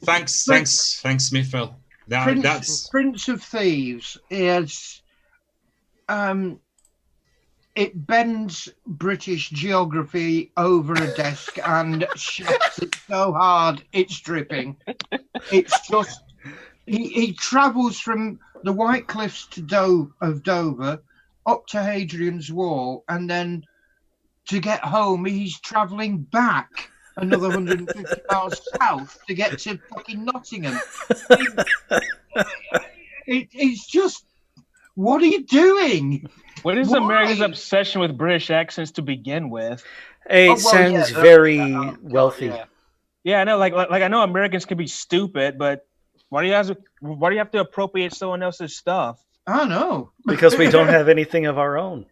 Thanks, Smithville. That's Prince of Thieves is it bends British geography over a desk and shouts it so hard it's dripping. It's just he travels from the White Cliffs to of Dover up to Hadrian's Wall, and then to get home he's travelling back another 150 miles south to get to fucking Nottingham. It's just, what are you doing? What is Why? America's obsession with British accents to begin with? It Oh, well, sounds yeah, very God, wealthy. yeah. Yeah, I know. Like I know Americans can be stupid, but why do you have to appropriate someone else's stuff? I know. Because we don't have anything of our own.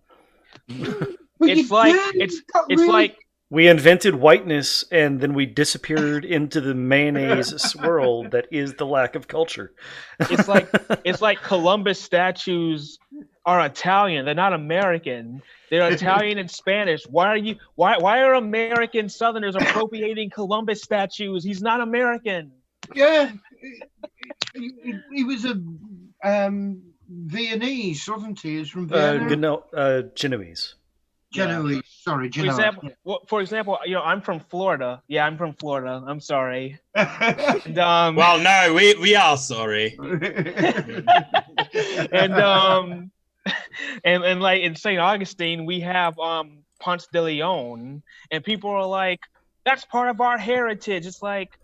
But It's you like do. it's You've got really- like We invented whiteness and then we disappeared into the mayonnaise swirl that is the lack of culture. it's like Columbus statues are Italian. They're not American. They're Italian and Spanish. Why are American Southerners appropriating Columbus statues? He's not American. Yeah. He was a Viennese, wasn't he? He's from Vienna. Genoese. Genoese. Sorry, Genoese. For example, I'm from Florida. Yeah, I'm from Florida. I'm sorry. Yeah. And, well, no, we are sorry. and like in St. Augustine, we have Ponce de Leon, and people are like, that's part of our heritage. It's like,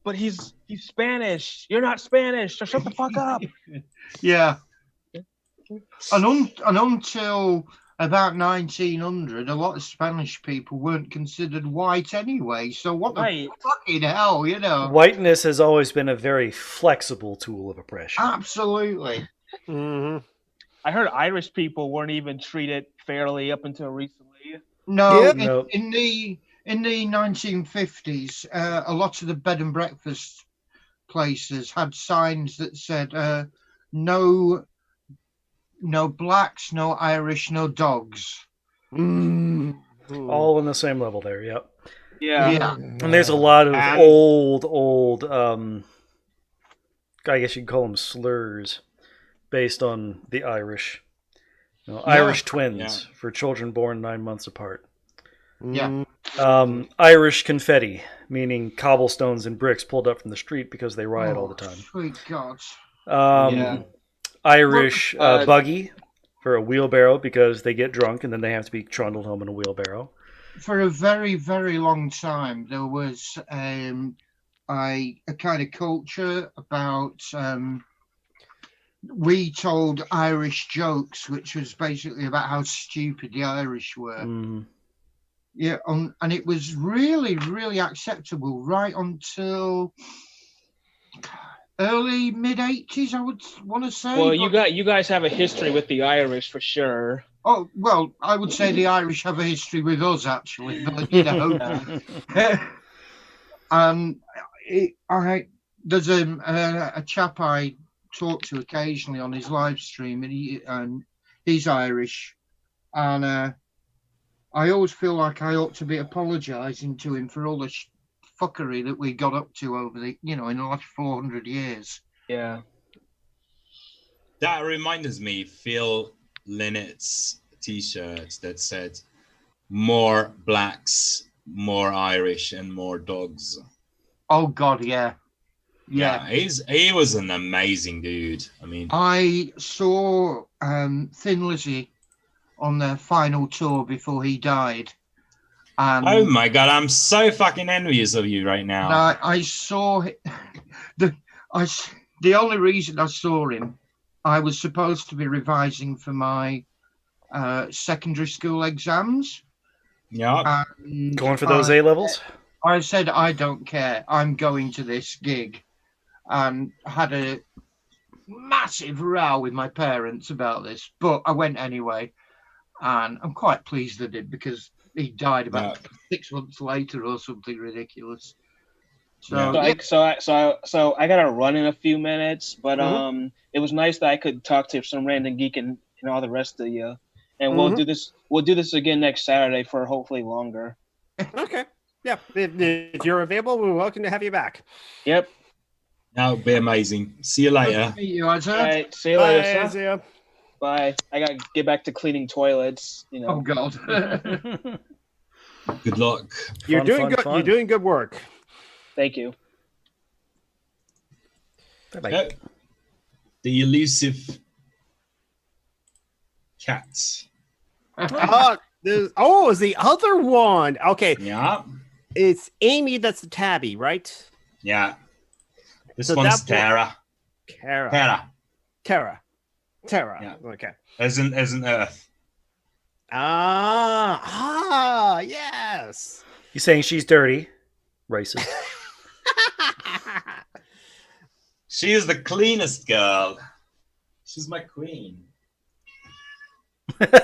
but he's Spanish. You're not Spanish, so shut the fuck up. Yeah. And until about 1900, a lot of Spanish people weren't considered white anyway. So what the Right. fucking hell, you know? Whiteness has always been a very flexible tool of oppression. Absolutely. Mhm. I heard Irish people weren't even treated fairly up until recently. No, Yeah. No. in the 1950s, a lot of the bed and breakfast places had signs that said no blacks, no Irish, no dogs. Mm. All on the same level there, yep. Yeah. And there's a lot of And- old, I guess you'd call them slurs, based on the Irish. Irish twins for children born 9 months apart. Yeah. Irish confetti, meaning cobblestones and bricks pulled up from the street because they riot all the time. Sweet God. Yeah. Irish buggy for a wheelbarrow because they get drunk and then they have to be trundled home in a wheelbarrow. For a very, very long time, there was a kind of culture about we told Irish jokes, which was basically about how stupid the Irish were. Mm. Yeah, and it was really, really acceptable right until early mid-80s, I would want to say. Well, you guys have a history with the Irish for sure. Oh, well, I would say the Irish have a history with us, actually, but, you know. There's a chap I talk to occasionally on his live stream, and he's Irish, and I always feel like I ought to be apologising to him for all the fuckery that we got up to over in the last 400 years. Yeah. That reminds me, Phil Lynnett's t-shirt that said more blacks, more Irish, and more dogs. Oh God, yeah. He was an amazing dude. I mean, I saw Thin Lizzy on their final tour before he died. And oh my god, I'm so fucking envious of you right now. I saw the only reason I saw him, I was supposed to be revising for my secondary school exams. Yeah. Going for those A levels? I said, I don't care. I'm going to this gig. and had a massive row with my parents about this, but I went anyway, and I'm quite pleased I did because he died about 6 months later or something ridiculous. So I gotta run in a few minutes, but it was nice that I could talk to some random geek and all the rest of you, and we'll do this. We'll do this again next Saturday for hopefully longer. Okay. Yeah. If you're available, we're welcome to have you back. Yep. That would be amazing. See you later. Nice to meet you, Isaac. All right. See you later, Bye, sir. Isaiah. Bye. I gotta get back to cleaning toilets. Oh God. Good luck. You're doing fun, good. fun. You're doing good work. Thank you. Bye-bye. The elusive cat. Is the other one. Okay. Yeah. It's Amy that's the tabby, right? Yeah. This So one's that Tara. Tara. Yeah. Okay. As in Earth. Yes. You saying she's dirty? Racist. She is the cleanest girl. She's my queen. What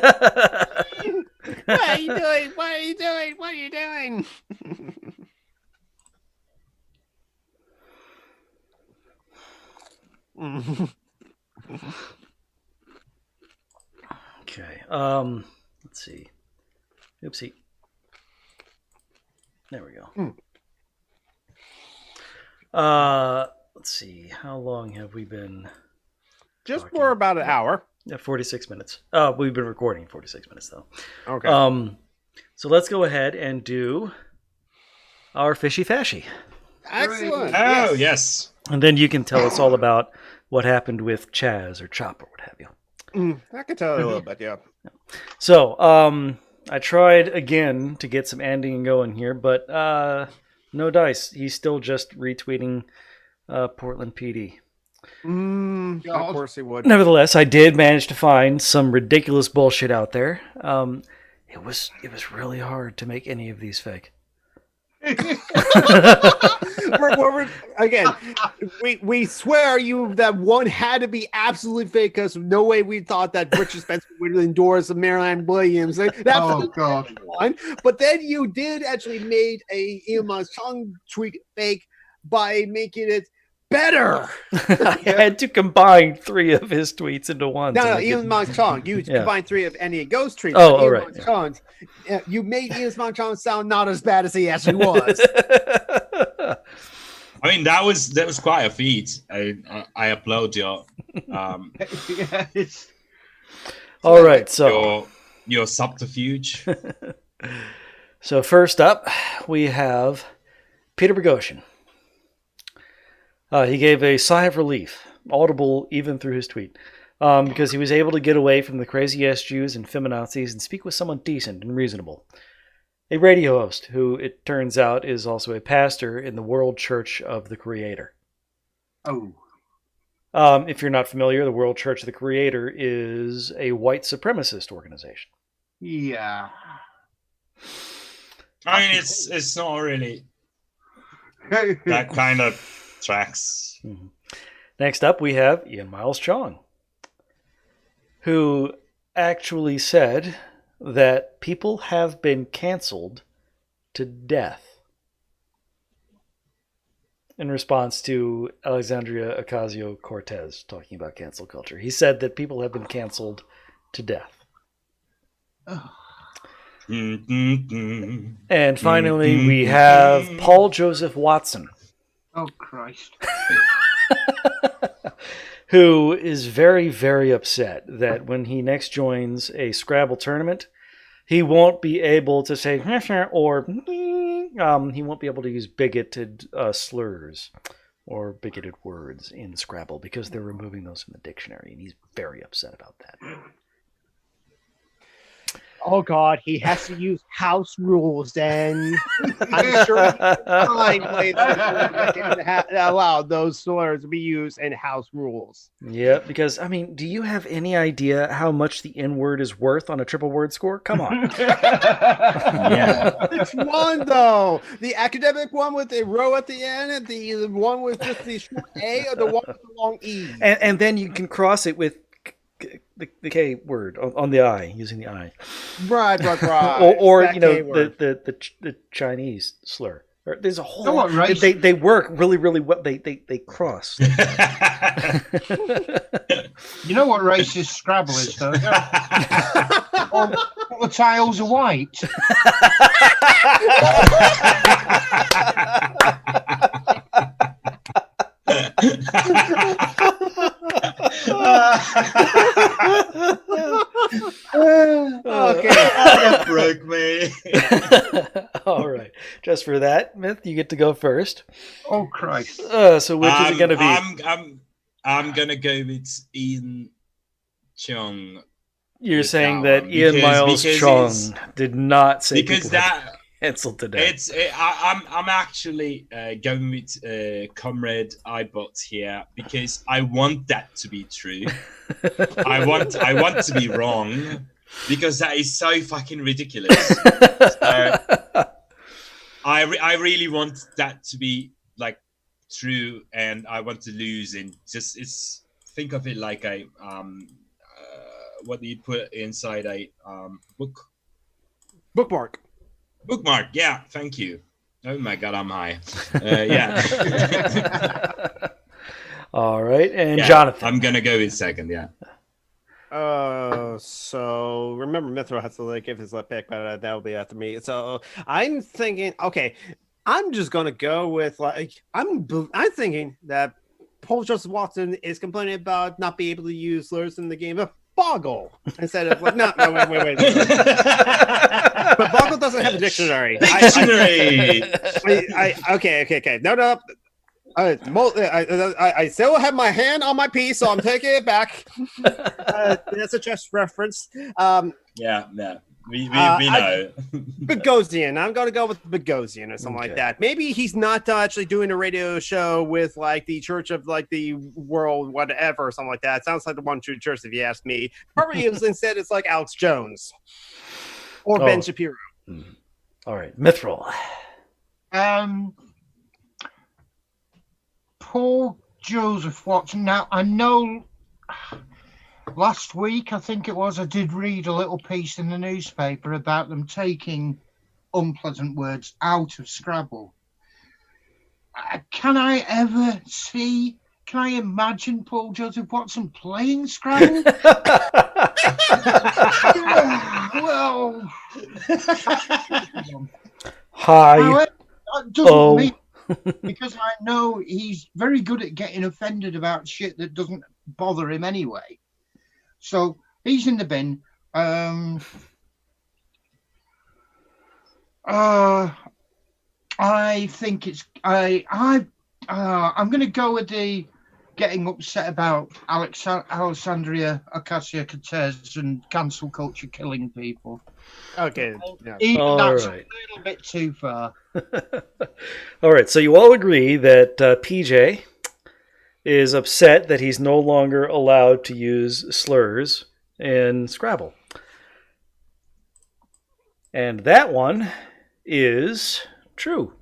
are you doing? What are you doing? What are you doing? Okay. Let's see. Oopsie. There we go. Let's see. How long have we been? Just talking? for about an hour. Yeah, 46 minutes. We've been recording 46 minutes though. Okay. So let's go ahead and do our fishy fashy. Excellent. Oh, yes. And then you can tell us all about what happened with Chaz or Chop or what have you. I can tell you a little bit, yeah. So, I tried again to get some ending going here, but no dice. He's still just retweeting Portland PD. Of course he would. Nevertheless, I did manage to find some ridiculous bullshit out there. It was really hard to make any of these fake. Again, we swear you that one had to be absolutely fake because no way we thought that Richard Spencer would endorse Marilyn Williams. That's God. one. But then you did actually made a Ian Chung tweet fake by making it better. I had to combine 3 of his tweets into one. No, Ian Chong. You combined 3 of any Ghost tweets. Oh, all right. Chong, you made Ian Chong sound not as bad as he actually was. I mean, that was quite a feat. I applaud your Yes. All right, so your subterfuge. So first up, we have Peter Boghossian. He gave a sigh of relief, audible even through his tweet, because he was able to get away from the crazy SJUs and feminazis and speak with someone decent and reasonable. A radio host who, it turns out, is also a pastor in the World Church of the Creator. Oh. If you're not familiar, the World Church of the Creator is a white supremacist organization. Yeah. I mean, it's not really that kind of tracks. Mm-hmm. Next up, we have Ian Miles Chong, who actually said that people have been canceled to death in response to Alexandria Ocasio-Cortez talking about cancel culture. He said that people have been canceled to death. And finally, we have Paul Joseph Watson. Oh, Christ. Who is very, very upset that when he next joins a Scrabble tournament, he won't be able to say or he won't be able to use bigoted slurs or bigoted words in Scrabble because they're removing those from the dictionary, and he's very upset about that. Oh God, he has to use house rules, and I'm sure he can find ways to allow those slurs to be used in house rules. Yeah, because, I mean, do you have any idea how much the N-word is worth on a triple word score? Come on. Yeah. Which one though? The academic one with a row at the end, and the one with just the short A, or the one with the long E? And then you can cross it with the K word on the I, using the I. Right. or That you know, K word. the Chinese slur. There's a whole know what lot. race- They work really, really well. They cross. You know what racist Scrabble is, though? All the tiles are white. Okay. That broke me. All right. Just for that, Myth, you get to go first. Oh Christ! So which is it going to be? I'm gonna go with Ian Chung. You're with saying that that one, Ian Miles because Chung it's- did not say because people had that canceled today. I'm actually going with Comrade iBot here because I want that to be true. I want to be wrong because that is so fucking ridiculous. So I really want that to be like true, and I want to lose. And just think of it like a what do you put inside a Bookmark. bookmark? Yeah, thank you. Oh my god, I'm high. Yeah. All right, and Yeah, Jonathan. I'm gonna go with second. Yeah. So remember, Mithra has to give his left pick, but that'll be after me. So I'm thinking, okay, I'm just gonna go with I'm thinking that Paul Joseph Watson is complaining about not being able to use slurs in the game of Boggle instead of no, wait. But Boggle doesn't have a dictionary. Dictionary. Okay. No. I still have my hand on my piece, so I'm taking it back. That's a chess reference. Yeah. We know. Bogosian. I'm going to go with Bogosian or something Okay. like that. Maybe he's not actually doing a radio show with the Church of the World, whatever, or something like that. It sounds like the one true church, if you ask me. Probably instead it's like Alex Jones or Ben Shapiro. All right, Mithril. Paul Joseph Watson. Now I know. Last week, I think it was, I did read a little piece in the newspaper about them taking unpleasant words out of Scrabble. Can I imagine Paul Joseph Watson playing Scrabble? Well, Hi. however, that doesn't mean, because I know he's very good at getting offended about shit that doesn't bother him anyway. So he's in the bin. I think it's I'm going to go with the getting upset about Alexandria Ocasio-Cortez and cancel culture killing people. Okay. Yeah. Even All that's right. a little bit too far. All right, so you all agree that PJ is upset that he's no longer allowed to use slurs in Scrabble. And that one is true.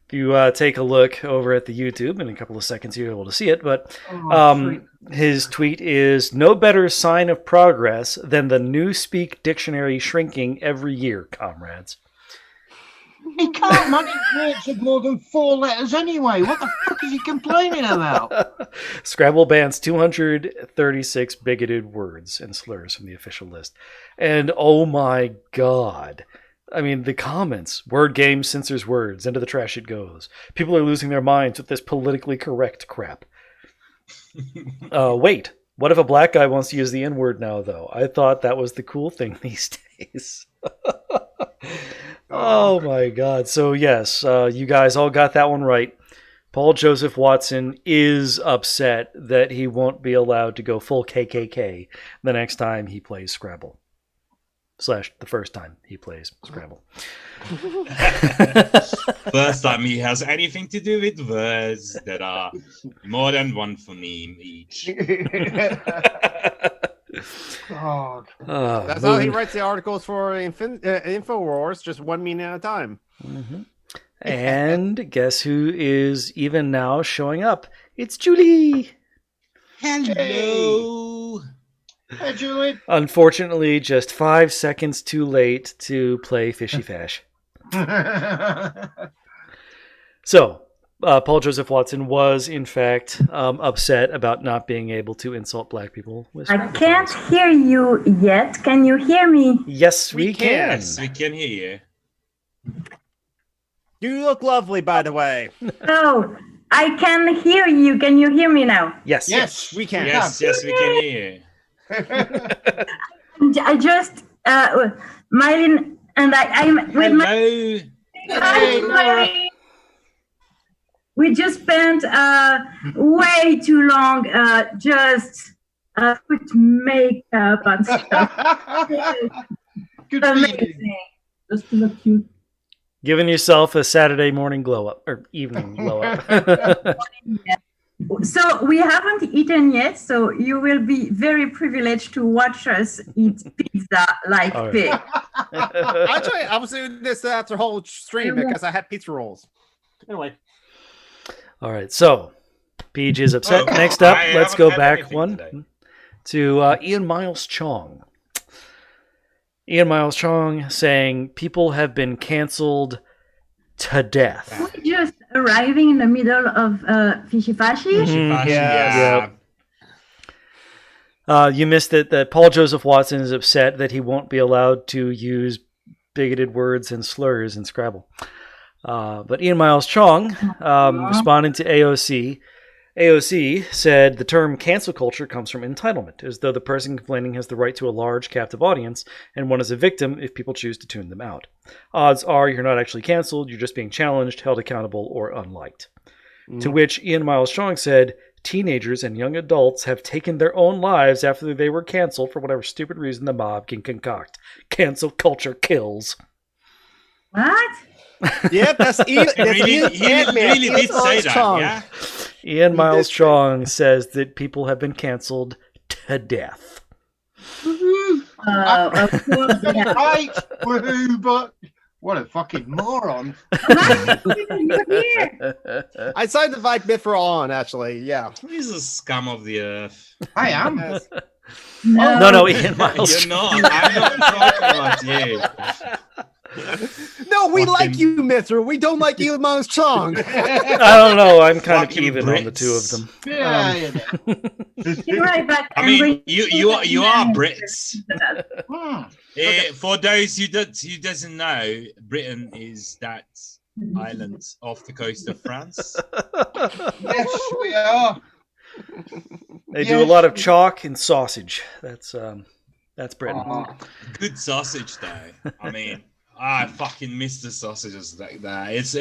If you take a look over at the YouTube, in a couple of seconds you're able to see it, but his tweet is, "No better sign of progress than the Newspeak dictionary shrinking every year, comrades." He can't manage words of more than 4 letters anyway. What the fuck is he complaining about? Scrabble bans 236 bigoted words and slurs from the official list. And oh my god. I mean, the comments. Word game censors words. Into the trash it goes. People are losing their minds with this politically correct crap. Wait. What if a black guy wants to use the N-word now, though? I thought that was the cool thing these days. Oh my god. So yes, you guys all got that one right. Paul Joseph Watson is upset that he won't be allowed to go full KKK the next time he plays Scrabble. / the first time he plays Scrabble. First time he has anything to do with words that are more than one phoneme each. God. That's how he writes the articles for InfoWars, just 1 minute at a time. Mm-hmm. And guess who is even now showing up? It's Julie. Hello. Hey, Julie. Unfortunately, just 5 seconds too late to play Fishy Fash. So, Paul Joseph Watson was, in fact, upset about not being able to insult black people. With I can't hear you yet. Can you hear me? Yes, we can. Yes, we can hear you. You look lovely, by the way. Oh, I can hear you. Can you hear me now? Yes. Yes, We can. Yes, we can hear you. I just, Mylin and I'm with my. Hello. Hi, Mylin. We just spent way too long just put makeup and stuff. Good for you. Amazing. Just to look cute. Giving yourself a Saturday morning glow up, or evening glow up. So we haven't eaten yet, so you will be very privileged to watch us eat pizza like All right. pig. Actually, I was doing this after whole stream because I had pizza rolls. Anyway. All right, so Peach is upset. Oh, Next up, I let's haven't go had back anything one today. to Ian Miles Chong. Ian Miles Chong saying people have been canceled to death. We're just arriving in the middle of Fishy Fashy. Mhm. Yeah. You missed it that Paul Joseph Watson is upset that he won't be allowed to use bigoted words and slurs in Scrabble. But Ian Miles Chong, responding to AOC, AOC said the term cancel culture comes from entitlement, as though the person complaining has the right to a large captive audience and one is a victim if people choose to tune them out. Odds are you're not actually canceled, you're just being challenged, held accountable, or unliked. To which Ian Miles Chong said, teenagers and young adults have taken their own lives after they were canceled for whatever stupid reason the mob can concoct. Cancel culture kills. What? Yep, that's Ian. He really did say that, yeah? Ian Miles did say- Chong says that people have been canceled to death. Of course, yeah. Right, woohoo, but what a fucking moron. You're here. I decided to invite Biff on, actually. Yeah. He's a scum of the earth. I am. Yes. No, Ian Miles. You're not. I'm not talking about you. No, we Fucking- like you, Mister. We don't like Ian Miles Chong. I don't know. I'm kind of Fucking even on the Brits. two of them. Yeah, You're right, but I I'm mean, going you are Brits. Hmm. For those who doesn't know, Britain is that island off the coast of France. Yes, we are. They do a lot of chalk and sausage. That's Britain. Good sausage, though. I mean, I fucking miss the sausages like that. It's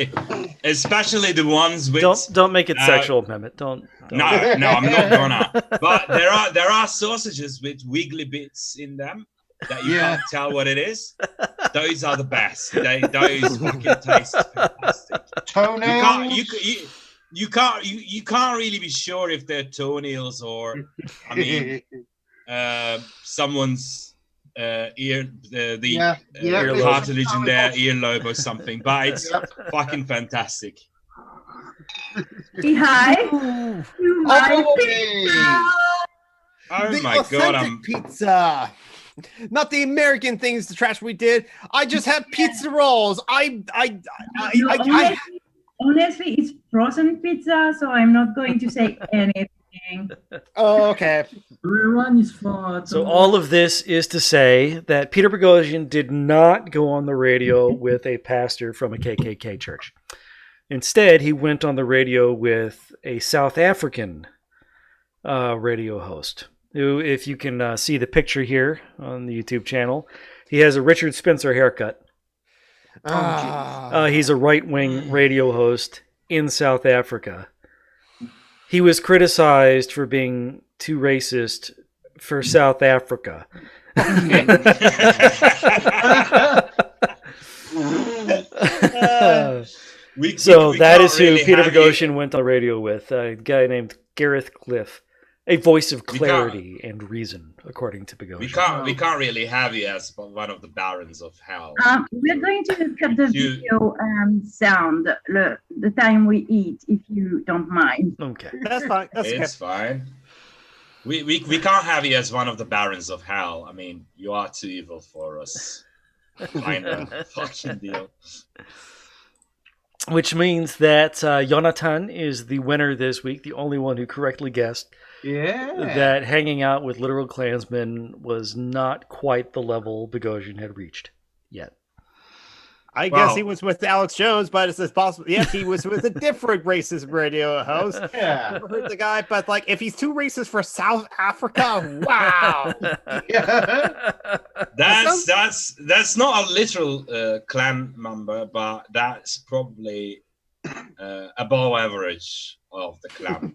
especially the ones with. Don't make it sexual, Mehmet. Don't. No, I'm not gonna. But there are sausages with wiggly bits in them that you can't tell what it is. Those are the best. Those fucking taste fantastic. Toenails. You can't really be sure if they're toenails or, I mean, someone's ear, ear cartilage in their earlobe or something. But it's fucking fantastic. Say hi. You my Oh The my god, authentic pizza. Not the American things, the trash we did. I just have pizza rolls. Honestly, it's frozen pizza, so I'm not going to say anything. Oh, okay. Everyone is fun. So all of this is to say that Peter Boghossian did not go on the radio with a pastor from a KKK church. Instead, he went on the radio with a South African radio host, who, if you can see the picture here on the YouTube channel, he has a Richard Spencer haircut. He's a right-wing radio host in South Africa. He was criticized for being too racist for South Africa. So that can't is who really Peter have you- Boghossian went on the radio with, a guy named Gareth Cliff, a voice of We clarity and reason, according to Boghossian. We can't really have you as one of the barons of hell. We're going to cut the video sound the time we eat, if you don't mind. Okay. That's fine. That's It's fine. We can't have you as one of the barons of hell. I mean, you are too evil for us. Kind of fucking deal. Which means that Jonathan is the winner this week, the only one who correctly guessed that hanging out with literal Klansmen was not quite the level Boghossian had reached yet. I guess he was with Alex Jones, but it's possible. Yes, he was with a different racist radio host. Yeah. Never heard the guy, but like, if he's too racist for South Africa, wow. That's not a literal clan member, but that's probably above average of the clan.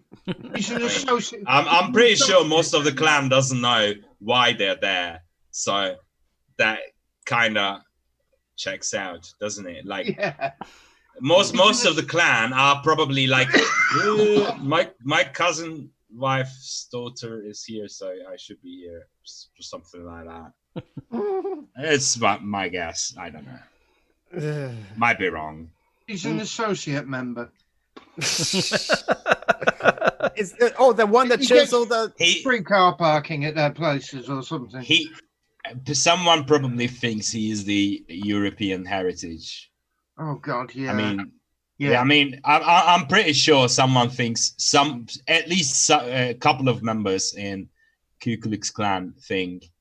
He's an associate. I'm pretty sure most of the clan doesn't know why they're there, so that kind of checks out, doesn't it? Like most of the clan are probably like, my cousin wife's daughter is here, so I should be here, or something like that. It's my guess. I don't know. Might be wrong. He's an associate member. Is the one that chiseled the free car parking at their places or something? Someone probably thinks he is the European heritage. Oh God, yeah. I mean, I'm pretty sure someone thinks at least a couple of members in Ku Klux Klan think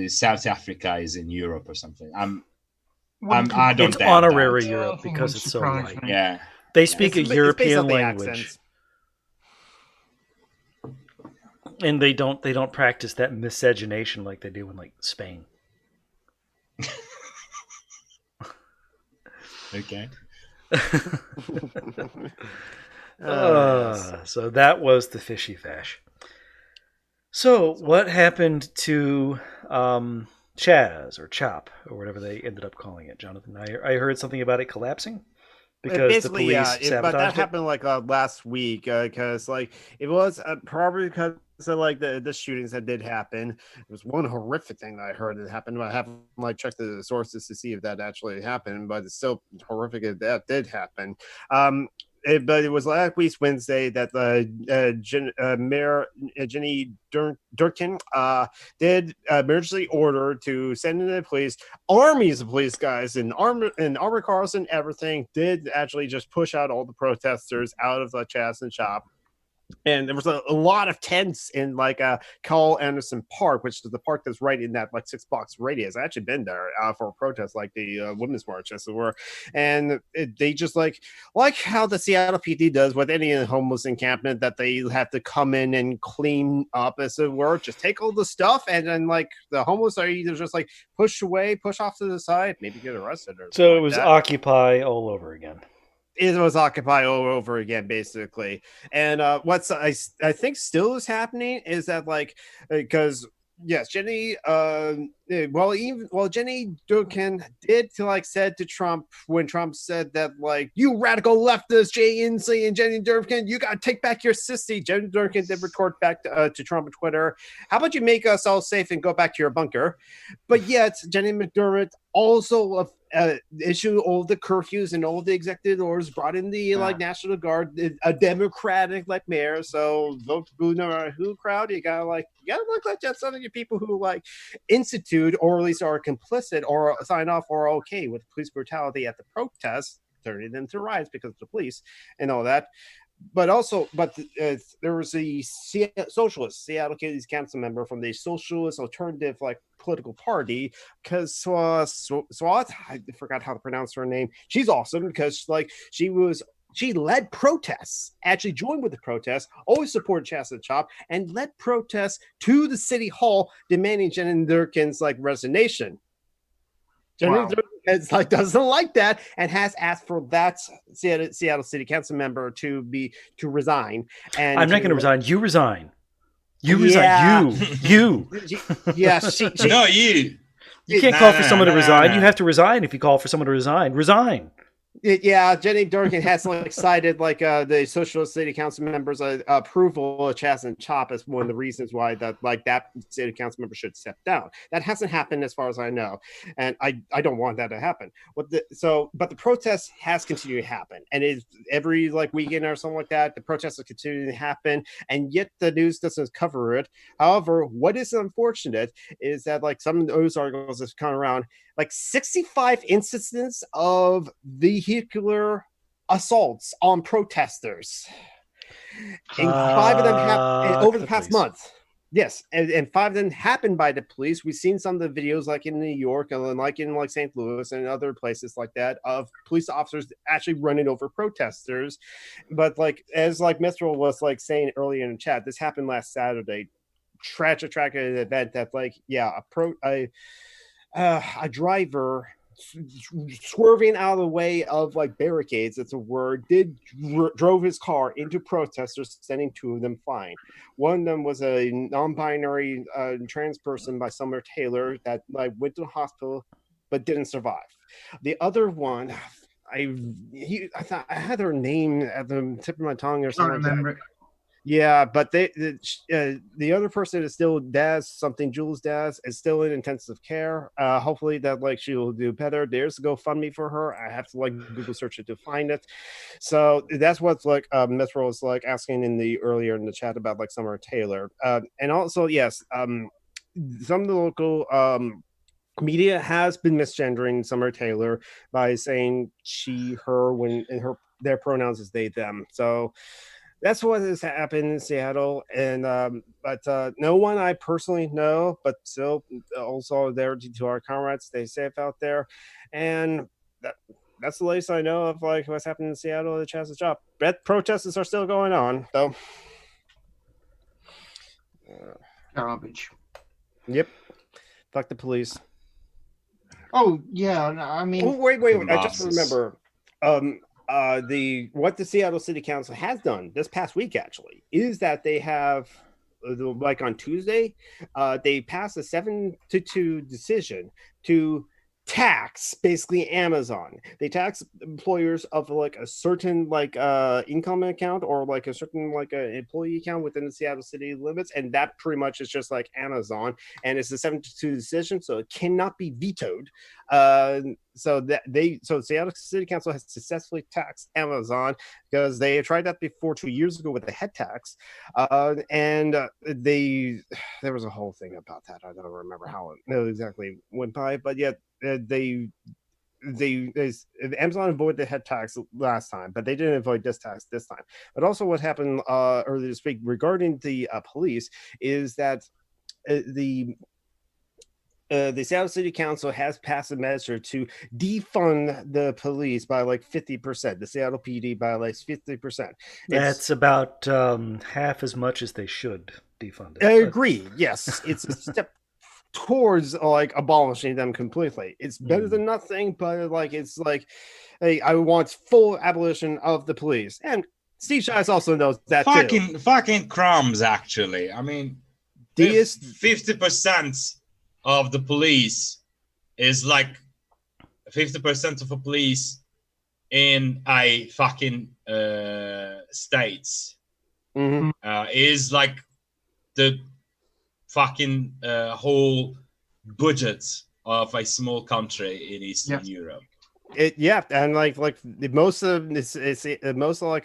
South Africa is in Europe or something. I don't. It's honorary Europe because it's so white. Yeah, they speak a European language. And they don't practice that miscegenation like they do in like Spain. Okay. So that was the fishy fash. So what happened to Chaz or Chop or whatever they ended up calling it, Jonathan? I heard something about it collapsing because the police sabotaged but that it. happened like last week because like it was probably because of like the shootings that did happen. It was one horrific thing that I heard that happened. I haven't like checked the sources to see if that actually happened, but it's still horrific if that did happen. But it was last week Wednesday that Mayor Jenny Durkin did emergency order to send in the police, armies of police guys in armored cars and everything, did actually just push out all the protesters out of the Chaz and Shop. And there was a lot of tents in like Carl Anderson Park, which is the park that's right in that like 6 blocks radius. I actually been there for a protest like the Women's March, as it were. And they just like how the Seattle PD does with any homeless encampment, that they have to come in and clean up, as it were. Just take all the stuff, and then like the homeless are either just like push off to the side, maybe get arrested. Or so it was Occupy all over again. It was Occupy all over again, basically. And what's I think still is happening is that like because yes, Jenny Jenny Durkin did said to Trump when Trump said that like, you radical leftist Jay Inslee and Jenny Durkin, you gotta take back your sissy. Jenny Durkin did record back to Trump on Twitter, how about you make us all safe and go back to your bunker? But yet Jenny McDermott also issue all the curfews and all the executive orders, brought in the National Guard, a Democratic mayor. So vote boo no matter who crowd. You gotta look like that's some of your people who institute or at least are complicit or sign off or are okay with police brutality at the protests, turning them to riots because of the police and all that. But there was a socialist Seattle County's council member from the Socialist Alternative political party, because Swat, I forgot how to pronounce her name. She's awesome because she led protests, actually joined with the protests, always supported Chaz and Chop, and led protests to the city hall demanding Jenny Durkin's resignation. Jenny Durkin doesn't like that and has asked for that Seattle City Council member to resign. And I'm not going to resign. You resign. You Yeah. resign. You. Yeah, she No, you. You can't No, call no, for someone no, to no, resign. no. You have to resign if you call for someone to resign. Resign. Yeah, Jenny Durkin has like cited like the Socialist City Council members' approval of Chaz and Chop as one of the reasons why that City Council member should step down. That hasn't happened as far as I know, and I don't want that to happen. But the protest has continued to happen, and it's every like weekend or something like that. The protests are continuing to happen, and yet the news doesn't cover it. However, what is unfortunate is that like some news articles have come around. Like 65 instances of vehicular assaults on protesters. And 5 of them happened over the past month. Yes, and 5 of them happened by the police. We've seen some of the videos like in New York and like in like St. Louis and other places like that of police officers actually running over protesters. But like as like Mithril was like saying earlier in the chat, this happened last Saturday. Tragic event that like a driver swerving out of the way of like barricades, it's a word, drove his car into protesters, sending 2 of them flying. One of them was a non-binary trans person by Summer Taylor that like went to the hospital but didn't survive. The other one, I thought I had her name at the tip of my tongue or something. I remember it. Yeah, but the other person is still Jules Daz is still in intensive care. Hopefully that like she will do better. There's a GoFundMe for her. I have to like Google search it to find it. So that's what's like Mithril was like asking earlier in the chat about like Summer Taylor. And also yes, some of the local media has been misgendering Summer Taylor by saying she, her when their pronouns is they, them. So that's what has happened in Seattle, and but no one I personally know, but still also there to our comrades. Stay safe out there, and that's the latest I know of like what's happening in Seattle. The Chaz's job. But protests are still going on, though. Garbage. Yep. Fuck the police. Oh yeah, I mean. Oh, wait! I just remember. What the Seattle City Council has done this past week actually is that they have like on Tuesday they passed a 7-2 decision to tax basically Amazon. They tax employers of like a certain like income account or like a certain like employee account within the Seattle city limits, and that pretty much is just like Amazon, and it's a 7-2 decision, so it cannot be vetoed. So Seattle City Council has successfully taxed Amazon because they tried that before 2 years ago with the head tax, and there was a whole thing about that. I don't remember how it exactly went by, but yet Amazon avoided the head tax last time, but they didn't avoid this tax this time. But also what happened earlier this week regarding the police is that the Seattle City Council has passed a measure to defund the police by like 50%. The Seattle PD by like 50%. That's about half as much as they should defund it. I agree. Yes, it's a step towards like abolishing them completely. It's better than nothing, but like it's like, hey, I want full abolition of the police. And Steve Shives also knows that too. Fucking crumbs, actually. I mean, 50% of the police is like 50% of the police in a fucking states is like the fucking whole budget of a small country in Eastern Europe. And like most of like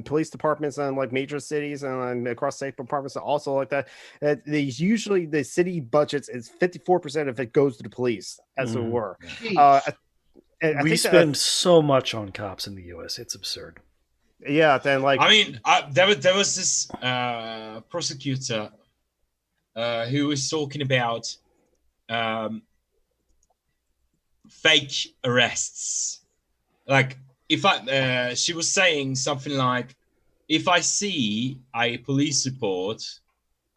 police departments and like major cities and across state departments are also like that. Usually the city budgets is 54% if it goes to the police, as it were. We spend so much on cops in the U.S. It's absurd. Yeah, then like I mean, there was this prosecutor who was talking about fake arrests. Like if she was saying something like, if I see a police report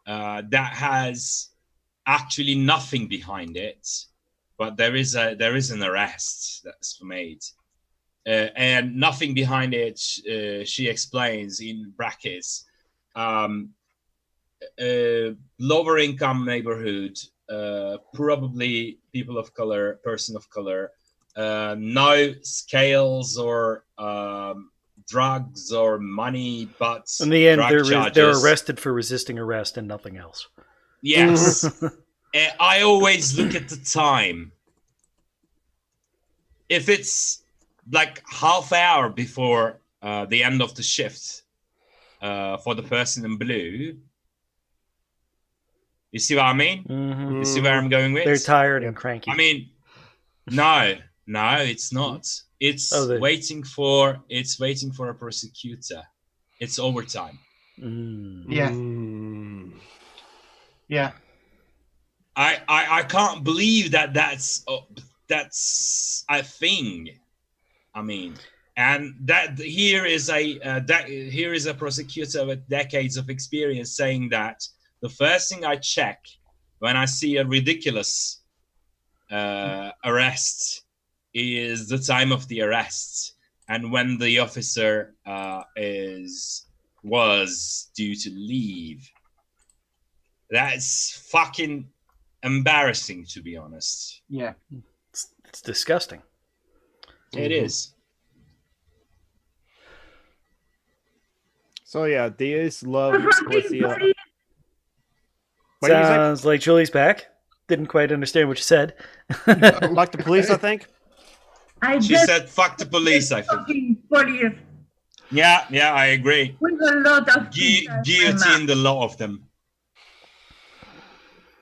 that has actually nothing behind it, but there is an arrest that's made, and nothing behind it, she explains in brackets, lower income neighborhood, probably people of color, person of color, no scales or drugs or money, but In the end, drug they're charges. arrested for resisting arrest and nothing else. Yes. I always look at the time. If it's like half hour before the end of the shift for the person in blue, you see what I mean? Mm-hmm. You see where I'm going with? They're tired and cranky. I mean, no, it's not. It's waiting for a prosecutor. It's overtime. Yeah. I can't believe that's a thing. I mean, and that here is a prosecutor with decades of experience saying that the first thing I check when I see a ridiculous arrest is the time of the arrest and when the officer was due to leave. That's fucking embarrassing, to be honest. Yeah, it's disgusting. It is. So yeah, Diaz Love was the. What did you say? Sounds like Julie's back. Didn't quite understand what you said. Like the police, I think. She said, "Fuck the police." I think. Police. Yeah, I agree. With a lot of guillotine the lot of them.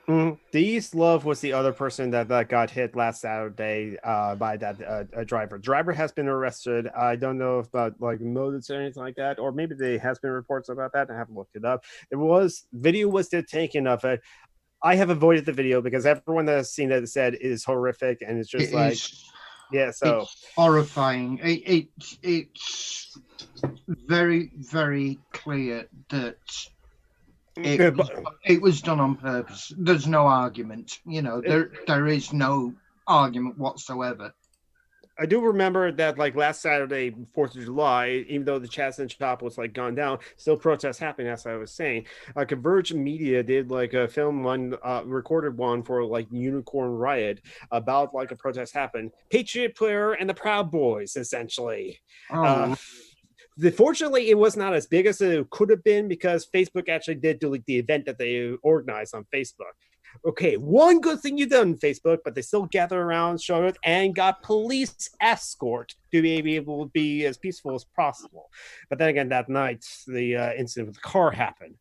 Deez Love was the other person that got hit last Saturday by that driver. Driver has been arrested. I don't know about like motives or anything like that, or maybe there has been reports about that. I haven't looked it up. Video was taken of it. I have avoided the video because everyone that has seen it said it is horrific, and it's just it's horrifying. It's very, very clear that it was done on purpose. There's no argument. There is no argument whatsoever. I do remember that like last Saturday, 4th of July, even though the Chats and Chop was like gone down, still protests happening, as I was saying. Converge Media did like a film one, recorded one for like Unicorn Riot about like a protest happened. Patriot Player and the Proud Boys, essentially. Fortunately, it was not as big as it could have been because Facebook actually did delete the event that they organized on Facebook. Okay, one good thing you done, Facebook, but they still gather around, showed it, and got police escort to be able to be as peaceful as possible. But then again, that night, the incident with the car happened.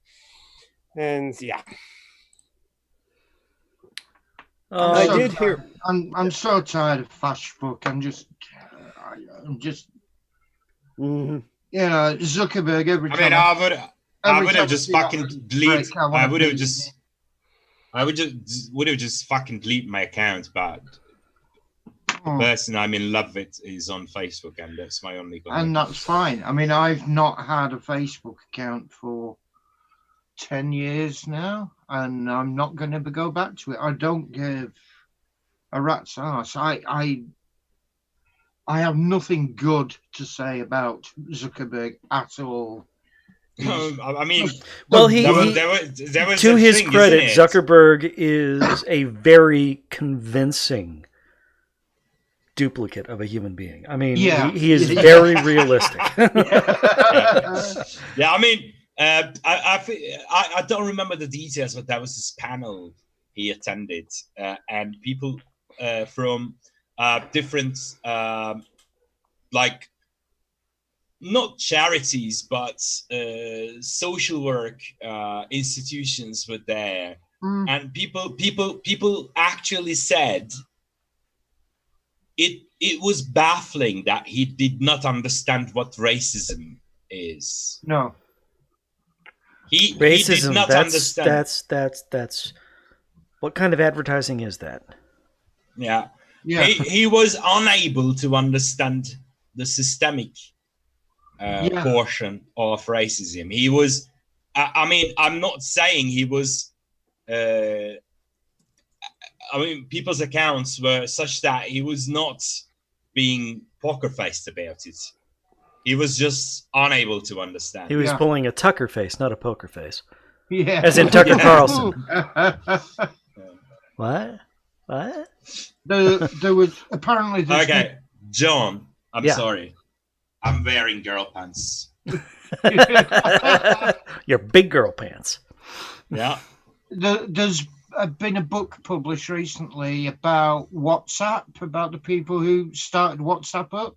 And yeah. I did hear. I'm so tired of Facebook. I'm just. Zuckerberg every time. I would have just fucking deleted. I would have just fucking deleted my account, but the person I'm in love with is on Facebook, and that's my only contact. And that's fine. I mean, I've not had a Facebook account for 10 years now, and I'm not going to go back to it. I don't give a rat's ass. I have nothing good to say about Zuckerberg at all. I mean, well, there was to his thing, credit, Zuckerberg is a very convincing duplicate of a human being. I mean, he is very realistic. Yeah, I mean, I don't remember the details, but that was this panel he attended, and people from different, like, not charities, but social work institutions were there, and people actually said it was baffling that he did not understand what racism is. No, he racism. did not understand. That's what kind of advertising is that? Yeah. He was unable to understand the systemic portion of racism. He was, I mean, I'm not saying he was, I mean, people's accounts were such that he was not being poker-faced about it. He was just unable to understand. He was pulling a Tucker face, not a poker face. Yeah. As in Tucker Yeah. Carlson. What? There was apparently there's Okay, John, I'm Yeah. sorry. I'm wearing girl pants. Your big girl pants. Yeah. there's been a book published recently about WhatsApp, about the people who started WhatsApp up,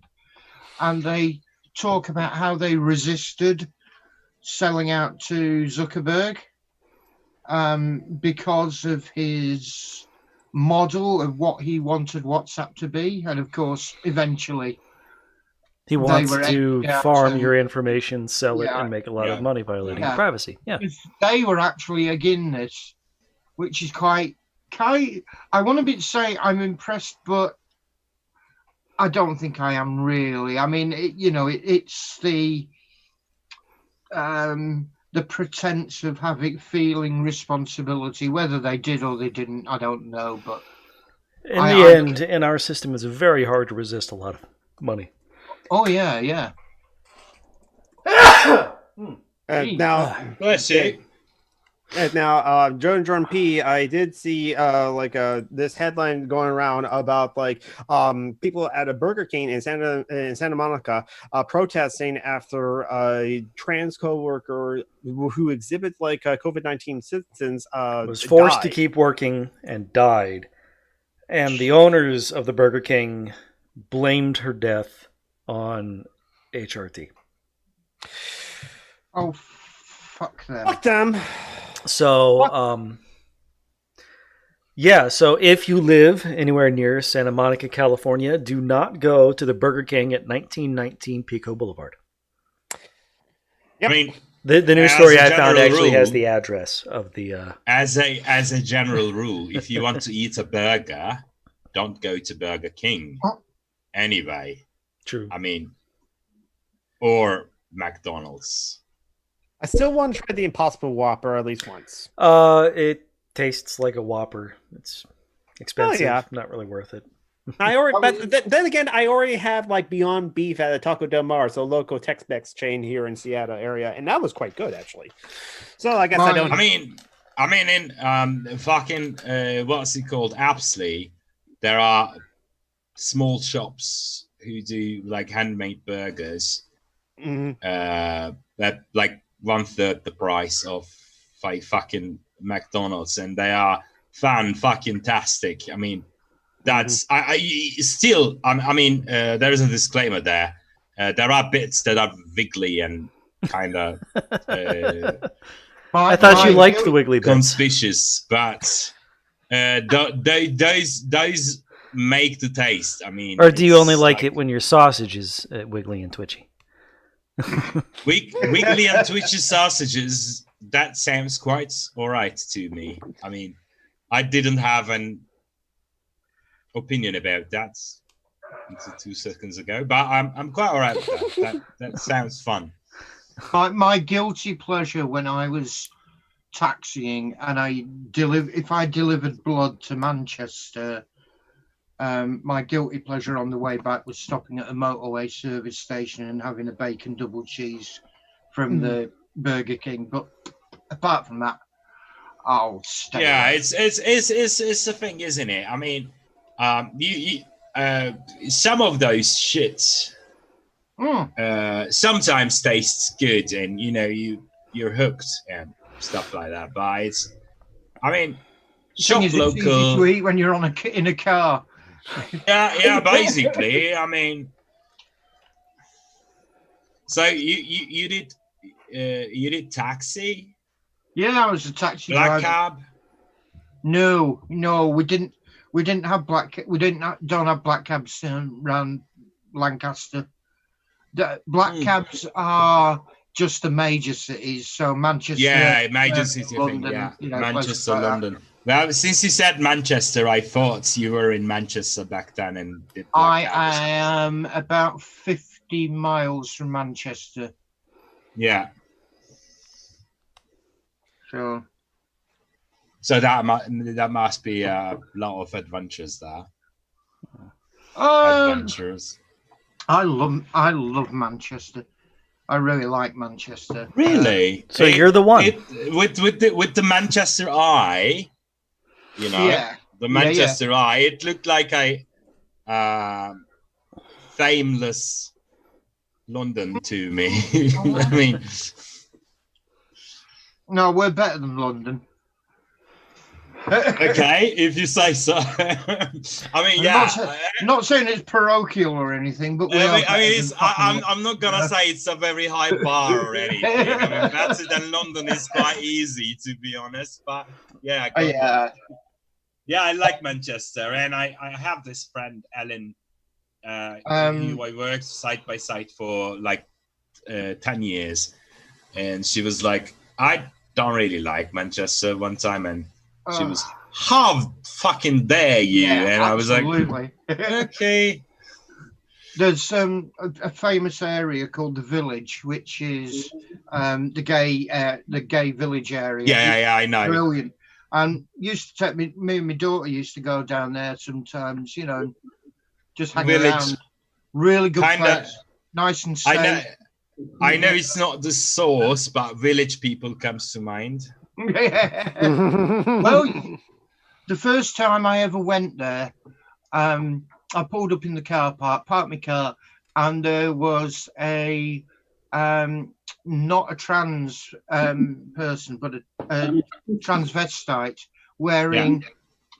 and they talk about how they resisted selling out to Zuckerberg because of his model of what he wanted WhatsApp to be, and of course, eventually He wants were to able farm to- your information, sell it, Yeah. and make a lot Yeah. of money violating Yeah. your privacy. Yeah. if they were actually against this, which is quite. I want to say I'm impressed, but I don't think I am really. I mean, it's the pretense of feeling responsibility. Whether they did or they didn't, I don't know. But In the end, in our system, it's very hard to resist a lot of money. oh yeah. Now, Bless you. and now, Jordan P. I did see this headline going around about people at a Burger King in Santa Monica protesting after a trans coworker who exhibits COVID-19 symptoms Was forced to died. keep working and died. And the owners of the Burger King blamed her death on HRT. Oh, fuck them. Fuck them. So, so if you live anywhere near Santa Monica, California, do not go to the Burger King at 1919 Pico Boulevard. Yep. I mean, The news As story a I found general actually has rule- the address of the. as a general rule, if you want to eat a burger, don't go to Burger King. Anyway, True. I mean, or McDonald's. I still want to try the Impossible Whopper at least once. It tastes like a Whopper. It's expensive. yeah. Not really worth it. Then again, I already have Beyond Beef at a Taco Del Mar, so local Tex-Mex chain here in Seattle area, and that was quite good actually. So I guess I don't. I mean, in fucking what's it called, Apsley, there are small shops who do handmade burgers. Mhm. That 1/3 the price of fucking McDonald's, and they are fan-fucking-tastic. I mean, that's I mean, there is a disclaimer there. There are bits that are wiggly and kind of I thought you liked the wiggly bits. conspicuous, but those make the taste. I mean, Or do you it's only like it when your sausage is wiggly and twitchy? wiggly and twitchy sausages? That sounds quite all right to me. I mean, I didn't have an opinion about that until 2 seconds ago, but I'm quite all right with that. That sounds fun. My guilty pleasure when I was taxiing and if I delivered blood to Manchester, my guilty pleasure on the way back was stopping at a motorway service station and having a bacon double cheese from the Burger King. But apart from that, I'll stay. Yeah, away. it's the thing, isn't it? I mean, some of those shits sometimes tastes good, and you're hooked and stuff like that. But I mean, shop It's easy local. to eat when you're in a car. Yeah, basically. I mean, so you did taxi, Yeah, I was a taxi black driver. cab. No, we didn't. We didn't have don't have black cabs around Lancaster. The black cabs are just the major cities, so Manchester. Yeah, major city thing. London, Yeah, Manchester, places like that. London. Well, since you said Manchester, I thought you were in Manchester back then and did I black cabs. am about 50 miles from Manchester, Yeah. so So that must be a lot of adventures there. um, Adventures. I love Manchester. I really like Manchester. Really? So you're the one. With the Manchester Eye, you know, the Manchester Eye. It looked like a fameless London to me. I mean, no, we're better than London. Okay, if you say so. I mean, Not saying it's parochial or anything, but I'm not gonna say it's a very high bar or anything. I mean, better than London is quite easy, to be honest. But yeah, I like Manchester, and I have this friend Ellen, who I worked side by side for like 10 years, and she was like, I don't really like Manchester one time, and she was, how fucking dare you? And absolutely. I was like, okay. There's a famous area called the Village, which is the gay village area. Yeah, I know. Brilliant. And used to take me and my daughter used to go down there sometimes, you know, just hang around. Really good place, nice and safe. I know it's not the source, but Village people comes to mind. Well, the first time I ever went there, I pulled up in the car park, parked my car, and there was a not a trans person, but a transvestite wearing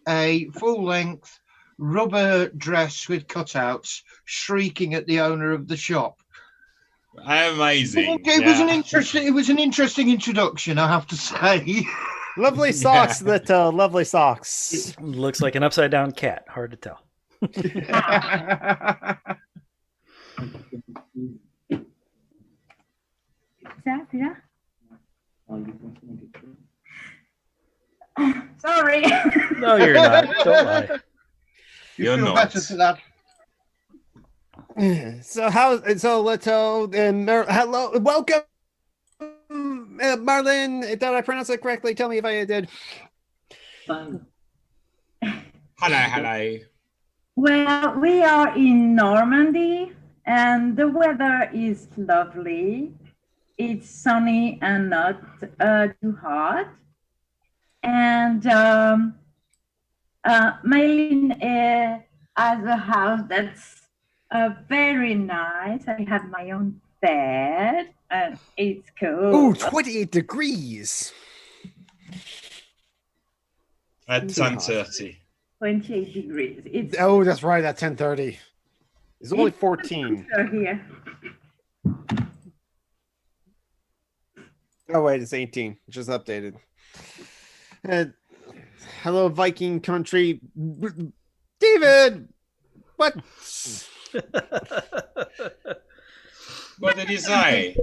a full-length rubber dress with cutouts, shrieking at the owner of the shop. Amazing. It was an interesting introduction, I have to say. Lovely socks, Little. Lovely socks. Looks like an upside down cat. Hard to tell. Sorry. No, you're not. Don't lie. You're not. Better for that. So Leto and hello, welcome, Marlin. Did I pronounce it correctly? Tell me if I did. Hello. Well, we are in Normandy, and the weather is lovely. It's sunny and not too hot. And Maylin has a house that's very nice. I have my own bed, and it's cool. Ooh, 28 degrees. At 10:30. 28 degrees. It's That's right. At 10:30. It's only 14. Here. Oh wait, it's 18. Just updated. Hello, Viking country. David, what? What did he say?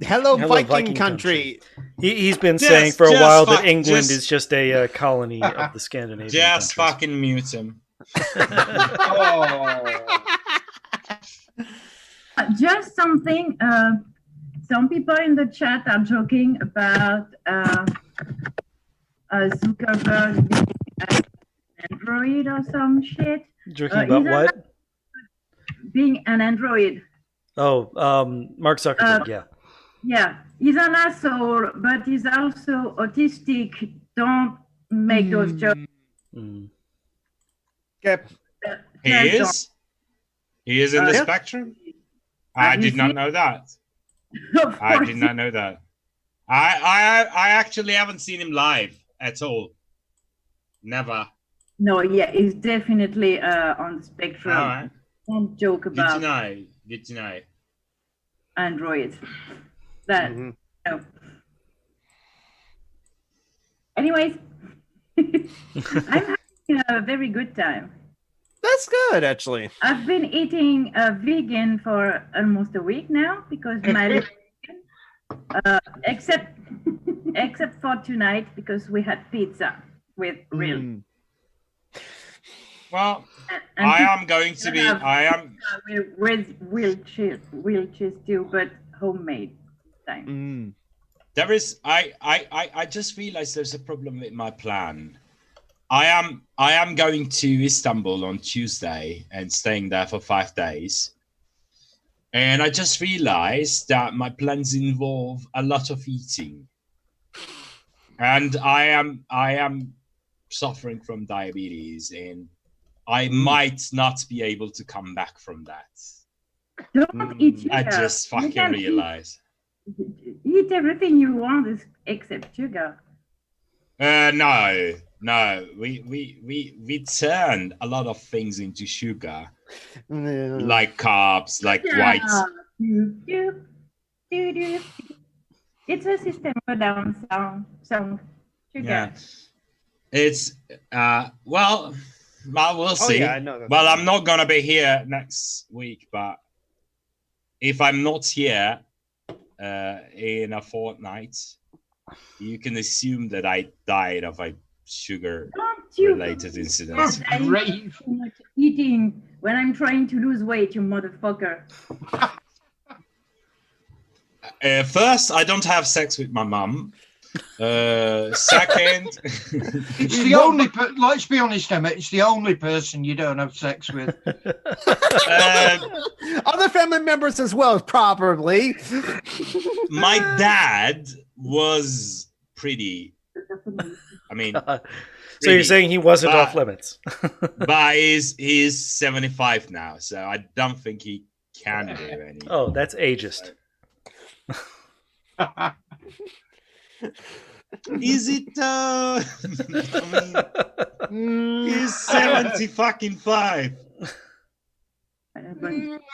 Hello, Viking country. He's been saying for a while that England is just a colony of the Scandinavian Just countries. fucking mute him. Just something. Some people in the chat are joking about Zuckerberg being an android or some shit. Joking about what? Being an android. Oh, Mark Zuckerberg, yeah. Yeah, he's an asshole, but he's also autistic. Don't make those jokes. Okay. He is? He is in the Yeah. spectrum? I did not know that. I did not know that. I actually haven't seen him live at all. Never. No, yeah, he's definitely on the spectrum. All right. Don't joke Good about to know. Good to know. androids. That no. Anyways, I'm having a very good time. That's good, actually. I've been eating vegan for almost a week now because my except for tonight because we had pizza with real. Well, and I am going to be. I am. With real cheese too, but homemade time. There is. I just realized there's a problem with my plan. I am going to Istanbul on Tuesday and staying there for 5 days. And I just realized that my plans involve a lot of eating. And I am suffering from diabetes, and I might not be able to come back from that. Don't eat sugar. I just You fucking can realized. Eat everything you want except sugar. No. We turned a lot of things into sugar, like carbs, like white. It's a system down song. Sugar. Yeah, it's well, we'll see. yeah, I know that. Well, I'm not gonna be here next week, but if I'm not here in a fortnight, you can assume that I died of a sugar-related incident. Rave. Too much eating when I'm trying to lose weight, you motherfucker. First, I don't have sex with my mum. Second, It's the only. Let's be honest, Emma. It's the only person you don't have sex with. Other family members as well, probably. my dad was pretty. I mean, So you're saying he wasn't but- off limits? but he's 75 now, so I don't think he can do any. Oh, that's ageist. Is it? I mean, he's 70 fucking 5.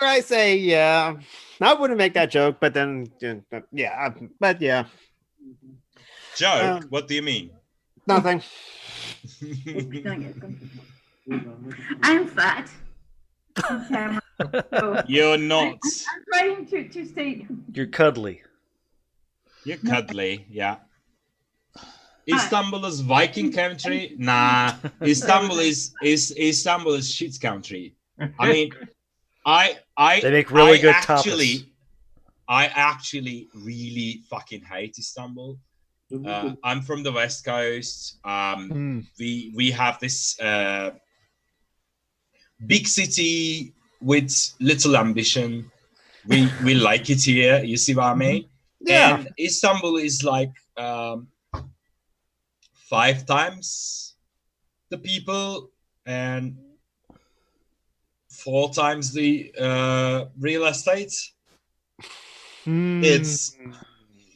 I say, yeah. I wouldn't make that joke, but then, yeah. But yeah, Joke? What do you mean? nothing. I'm fat. On camera. So You're not. I'm trying to stay. You're cuddly. You're cuddly, yeah. Istanbul is Viking country? Nah. Istanbul is shit country. I mean, They make really good actually, I actually really fucking hate Istanbul. I'm from the West Coast. We have this big city with little ambition. We like it here. You see what I mean? Yeah. And Istanbul is like 5 times the people and 4 times the real estate. It's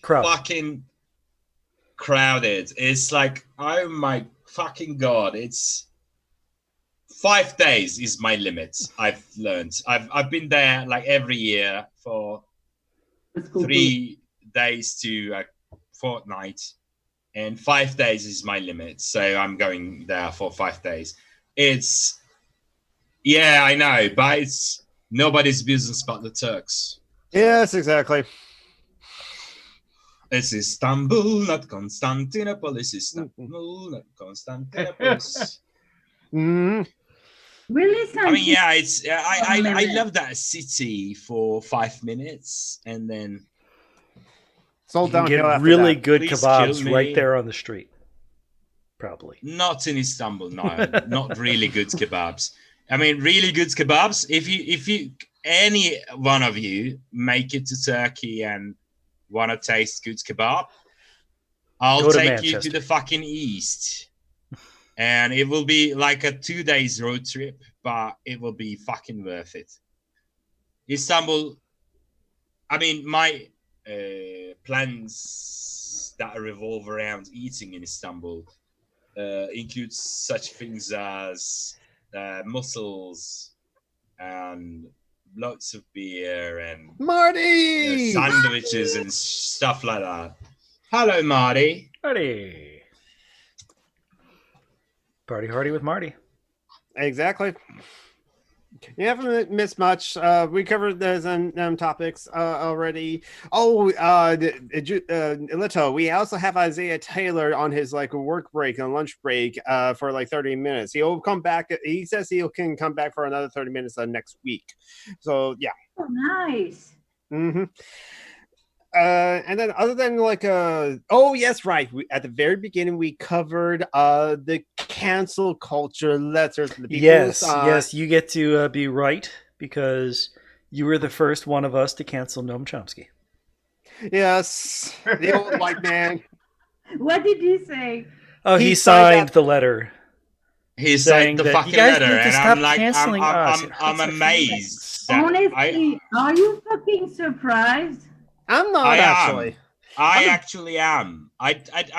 Crowd. fucking crowded. It's like, oh my fucking god! It's 5 days is my limit. I've learned. I've been there like every year for 3 days to a fortnight, and 5 days is my limit. So I'm going there for 5 days. It's I know, but it's nobody's business but the Turks. Yes, exactly. It's Istanbul, not Constantinople. It's Istanbul, not Constantinople. Mm. I mean, yeah, it's I love that city for 5 minutes, and then It's all You can downhill get after really that. good Please kebabs kill me. right there on the street. Probably. not in Istanbul. No, not really good kebabs. I mean, really good kebabs. If you any one of you make it to Turkey and want to taste good kebab, I'll Go to take you to Manchester. the fucking east, and it will be like a 2 days road trip, but it will be fucking worth it. Istanbul. I mean, my plans that revolve around eating in Istanbul includes such things as mussels and lots of beer and Marty! sandwiches and stuff like that. Hello, Marty. Party. Party hardy with Marty. Exactly. You haven't missed much. We covered those topics already. Lito, we also have Isaiah Taylor on his work break and lunch break for 30 minutes. He'll come back. He says can come back for another 30 minutes next week. So yeah. Oh, nice. Mm-hmm. And then other than yes, right. At the very beginning, we covered the cancel culture letters. The people Yes, you get to be right because You were the first one of us to cancel Noam Chomsky. Yes, the old white man. What did he say? Oh, He he signed signed that- the letter. He saying signed the that fucking you guys letter, need to and stop I'm like, canceling us. I'm amazed. That Honestly, are you fucking surprised? I'm not I am. actually. I actually am. I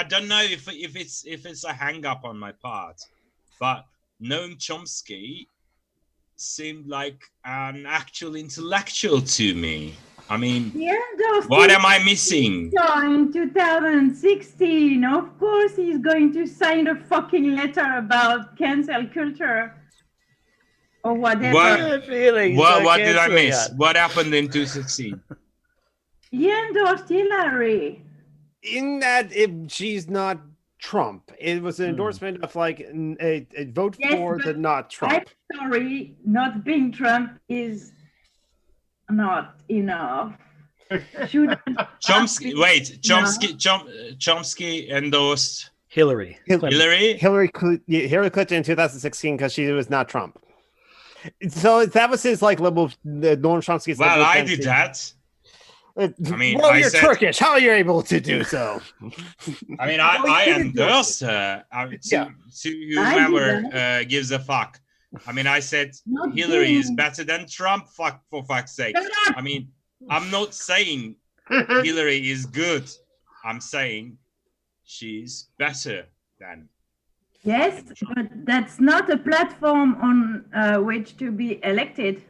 don't know if it's a hang up on my part, but Noam Chomsky seemed like an actual intellectual to me. I mean, what am I missing? In 2016, of course, he's going to sign a fucking letter about cancel culture or whatever. What did I miss? What happened in 2016? He endorsed Hillary. In that, she's not Trump. It was an endorsement of like a vote for the not Trump. I'm sorry, not being Trump is not enough. Chomsky endorsed Hillary. Hillary Clinton in 2016 because she was not Trump. So that was his like level. The Noam Chomsky's. Well, I did that. I mean, well, you're Turkish. How are you able to do so? I mean, I endorsed her to whomever gives a fuck. I mean, I said Hillary is better than Trump. Fuck, for fuck's sake. I mean, I'm not saying Hillary is good. I'm saying she's better than. Yes, but that's not a platform on which to be elected.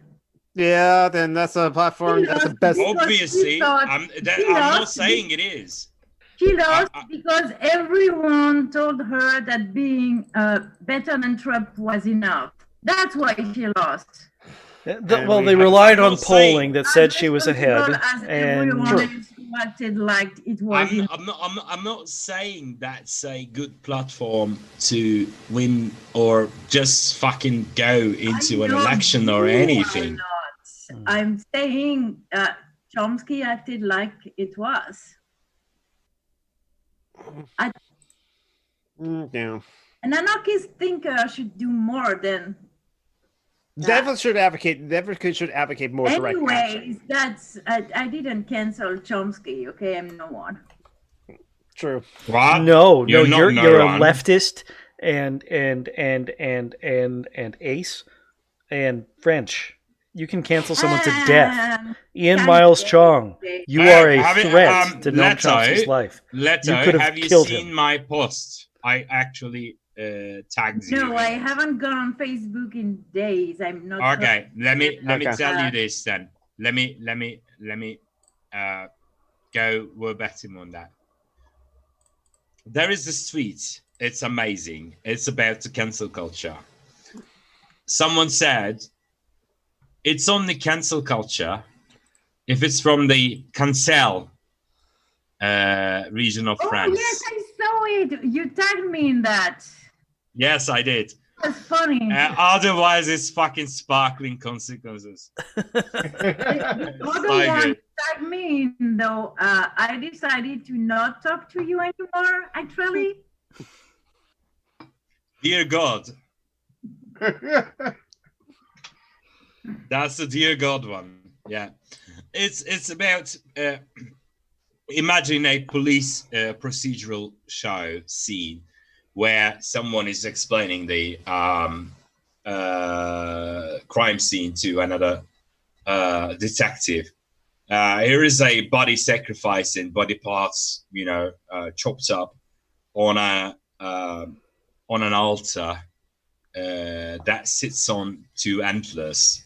Yeah, then that's a platform. That's the best. Obviously, I'm not saying it is. She lost because everyone told her that being better than Trump was enough. That's why she lost. Well, they relied on polling that said she was ahead, and acted like it was. I'm not saying that's a good platform to win or just fucking go into an election or anything. I'm saying Chomsky acted like it was. Yeah. An anarchist thinker should do more than. Never should advocate more direct action. Anyways, that's I didn't cancel Chomsky. Okay, I'm no one. True. What? No, you're a one. leftist and ace and French. You can cancel someone to death. Ian Miles Chong, you are a threat to Noam Chomsky's life. Leto, have you seen my post? I actually tagged you. No, I haven't gone on Facebook in days. I'm not. Okay, let me tell you this then. Let me go verbatim on that. There is this tweet. It's amazing. It's about the cancel culture. Someone said it's only cancel culture if it's from the Cancel region of France. Yes, I saw it. You tagged me in that. Yes, I did. That's funny. Otherwise, it's fucking sparkling consequences. The other one tagged me in, though. I decided to not talk to you anymore, actually. Dear God. That's the Dear God one. Yeah. It's about imagine a police procedural show scene where someone is explaining the crime scene to another detective. Here is a body sacrifice and body parts, chopped up on an altar that sits on two antlers.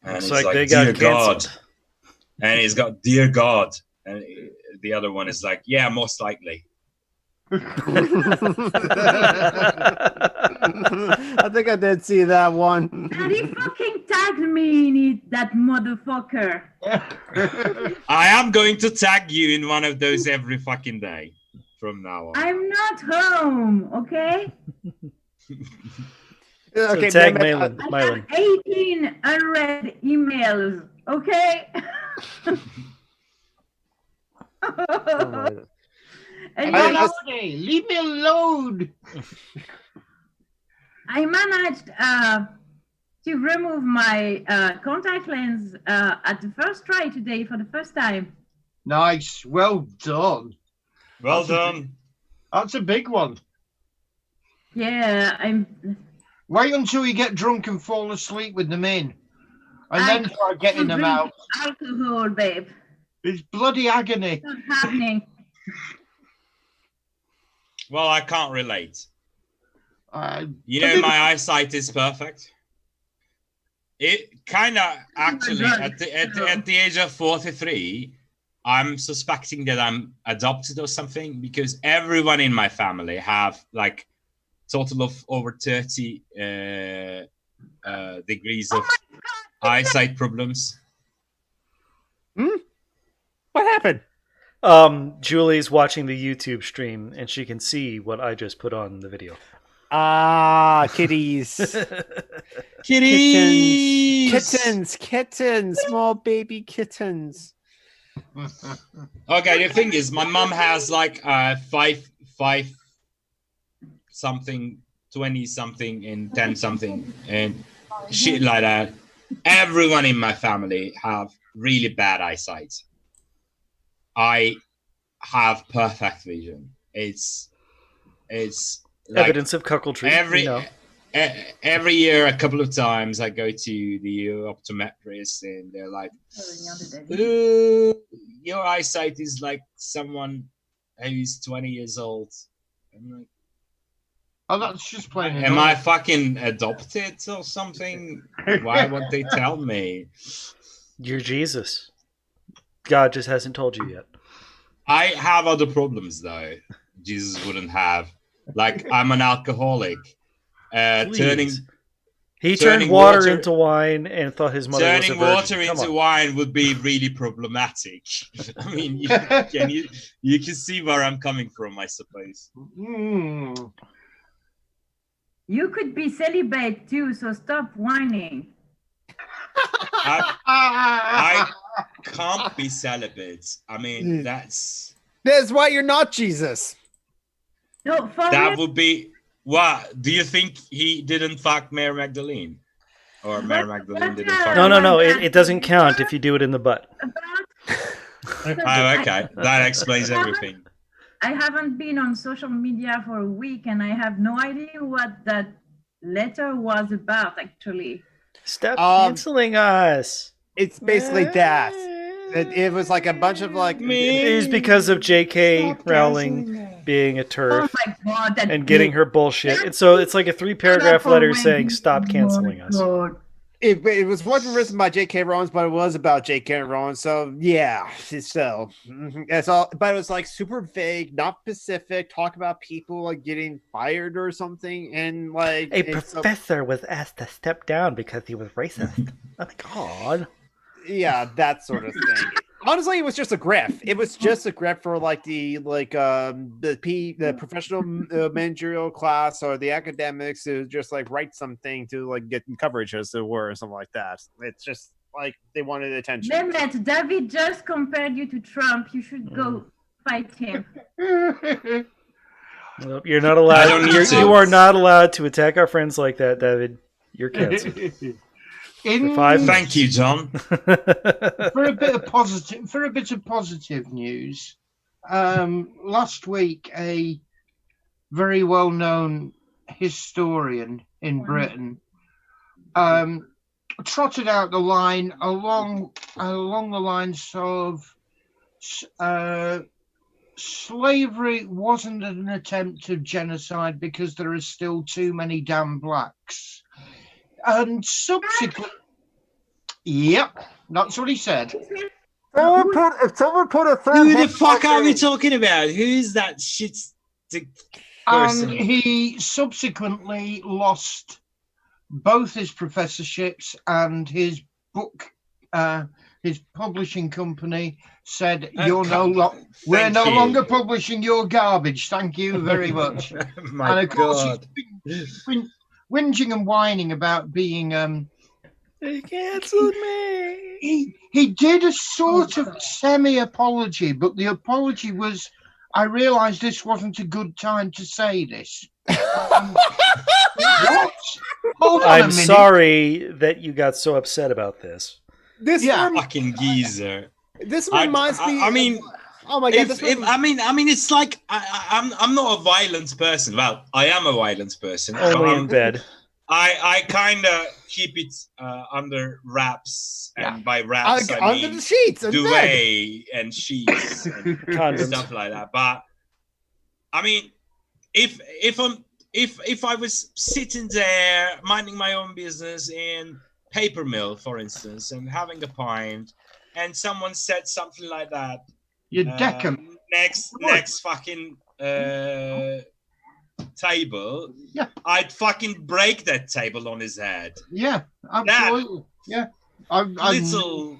And it's it's like they Dear got God. canceled. And he's got Dear God. And the other one is like, yeah, most likely. I think I did see that one. And he fucking tagged me in it, that motherfucker. I am going to tag you in one of those every fucking day from now on. I'm not home, okay? Okay, so tag Mylan. I have 18 unread emails, okay? And leave me alone. I managed to remove my contact lens at the first try today for the first time. Nice. Well done. Well done. That's a big one. Yeah, Wait until you get drunk and fall asleep with them in. And then start getting them out. Alcohol, babe. It's bloody agony. It's not happening. Well, I can't relate. I My eyesight is perfect. It kind of actually at the age of 43, I'm suspecting that I'm adopted or something, because everyone in my family have like total of over 30 degrees of eyesight problems. What happened? Julie's watching the YouTube stream, and she can see what I just put on the video. Ah, kitties. Kittens, small baby kittens. Okay, the thing is, my mom has like 5 something, 20 something, and 10 something, and shit like that. Everyone in my family have really bad eyesight. I have perfect vision. It's like Evidence of cuckoldry. every year, a couple of times, I go to the optometrist, and they're like, "Ooh, your eyesight is like someone who's 20 years old." I'm like, Oh, that's just plain. am I fucking adopted or something? Why won't they tell me? You're Jesus. God just hasn't told you yet. I have other problems though. Jesus wouldn't have. Like, I'm an alcoholic. He turning turned water into wine and thought his mother was a turning virgin. water into wine would be really problematic. I mean, you can see where I'm coming from, I suppose. You could be celibate too, so stop whining. I can't be celibate. I mean, that's why you're not Jesus. No, for that real. would be. What do you think he didn't fuck Mary Magdalene, or Mary Magdalene didn't fuck? No. It doesn't count if you do it in the butt. Oh, okay, that explains everything. I haven't been on social media for a week, and I have no idea what that letter was about, actually. Stop canceling us. It's basically that. It was like a bunch of like. It was because of J.K. Rowling being a TERF Oh my God, and getting her bullshit. And so it's like a 3-paragraph letter saying, "Stop canceling us." It wasn't written by J.K. Rowling, but it was about J.K. Rowling. So yeah, so that's all. But it was like super vague, not specific. Talk about people like getting fired or something, and like A professor was asked to step down because he was racist. Oh my God. Yeah, that sort of thing. Honestly, it was just a graph. It was just a graph for like the professional managerial class or the academics to just like write something to like get coverage as it were or something like that. It's just like they wanted attention. Mehmet, David just compared you to Trump. You should go fight him. Well, you're not allowed. You are not allowed to attack our friends like that, David. You're canceled. Thank you, John. For a bit of positive news, last week a very well-known historian in Britain trotted out the line along the lines of slavery wasn't an attempt of genocide because there are still too many damn blacks. And subsequently, yep, that's what he said. If someone put a third. Who the fuck are we talking about? Who's that shit person? He subsequently lost both his professorships, and his book, his publishing company said, "We're no longer publishing your garbage. Thank you very much." My and of course, God. he's been whinging and whining about being They canceled me. he did a sort of semi-apology, but the apology was, I realized this wasn't a good time to say this. What? Hold on a I'm minute. sorry that you got so upset about this. This Yeah. Fucking geezer. this I- reminds me. I mean, oh my god! If, This if I mean, it's like I'm not a violent person. Well, I am a violent person. but Only in bed. I kind of keep it under wraps, and by wraps I under mean the sheets and bed. duvet and sheets and Condoms. stuff like that. But I mean, if I was sitting there minding my own business in paper mill, for instance, and having a pint, and someone said something like that, You deck 'em. next fucking table, Yeah. I'd fucking break that table on his head. Yeah, absolutely. Yeah. I'm Little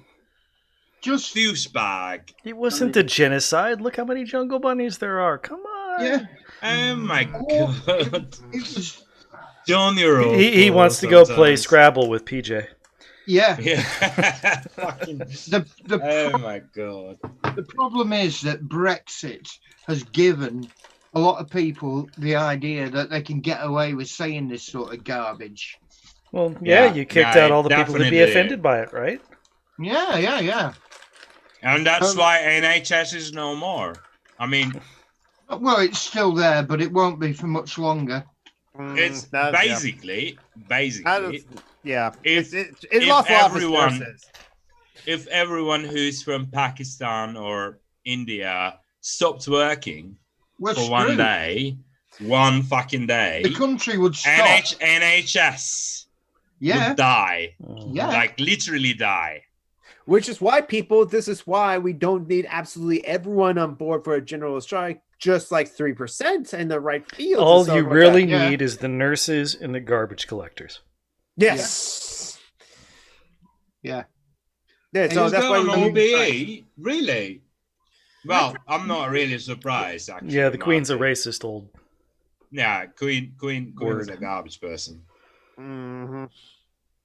just douchebag. It wasn't a genocide. Look how many jungle bunnies there are. Come on. yeah. Oh my god. It was John, you're awful He wants to go play sometimes. Scrabble with PJ. yeah. Yeah. Fucking. The Oh my god. The problem is that Brexit has given a lot of people the idea that they can get away with saying this sort of garbage. Well, yeah, Yeah, you kicked yeah, out all the people who'd be definitely. offended by it, right? Yeah. And that's why NHS is no more. I mean, Well, it's still there, but it won't be for much longer. it's That- yeah. basically, Yeah, If- it if lost a lot of its everyone- nurses. if everyone who's from Pakistan or India stopped working We're for one screwed. day, one fucking day, The country would stop. NHS Yeah, would die. yeah. Like literally die. Which is why, people, this is why we don't need absolutely everyone on board for a general strike, just like 3% in the right field. All you really Yeah. need is the nurses and the garbage collectors. Yes. Yeah. Yeah, so Is that's that why an we need OBE? Really? Well, I'm not really surprised, actually. Yeah, the in my Queen's a opinion. racist old. Yeah, Queen is Word. a garbage person. Mhm.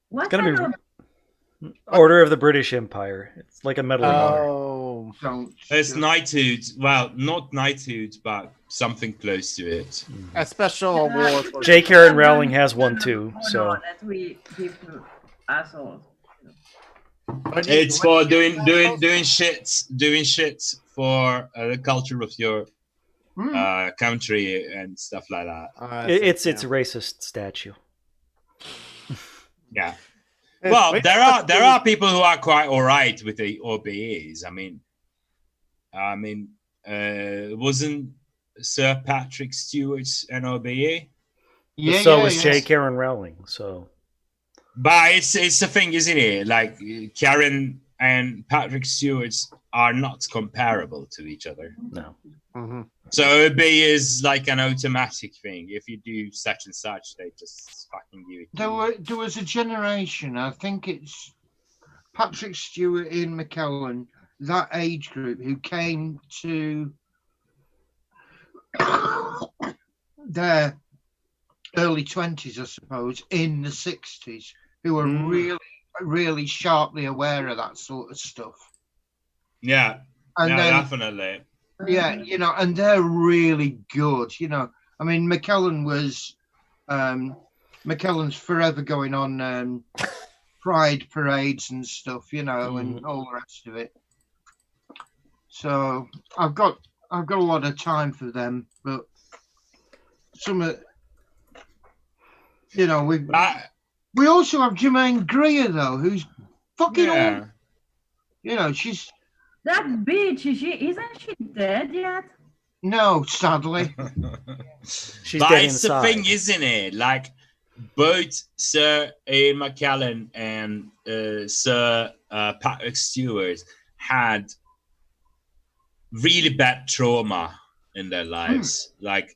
What Gonna be kind of Order of the British Empire. It's like a Medal of Honor. Oh, Don't. It's knighthood. Well, not knighthood, but something close to it. a special award for J. Karen Rowling has one too, honor so that we give to assholes. But It's for doing shit for the culture of your country and stuff like that. it's a racist statue. Yeah. Well, there are people who are quite all right with the OBEs. I mean, wasn't Sir Patrick Stewart an OBE? Yeah, so yeah, was J. yes. Karen Rowling. So But it's the thing, isn't it? Like Karen and Patrick Stewart are not comparable to each other. no. Mhm. So OB is like an automatic thing. If you do such and such, they just fucking give it. to you. There was a generation, I think it's Patrick Stewart, Ian McKellen, that age group who came to their early 20s, I suppose, in the 60s, who were really, really sharply aware of that sort of stuff. Yeah, And yeah, then, definitely. yeah, you know, and they're really good, you know. I mean, McKellen's forever going on pride parades and stuff, you know, and all the rest of it. So I've got a lot of time for them, but some of, you know, we also have Jermaine Greer though, who's fucking Yeah. old. You know, she's That bitch, isn't she dead yet? no, sadly. She's But dead it's the inside. thing, isn't it? Like both Sir Ian McKellen and Sir Patrick Stewart had really bad trauma in their lives. Like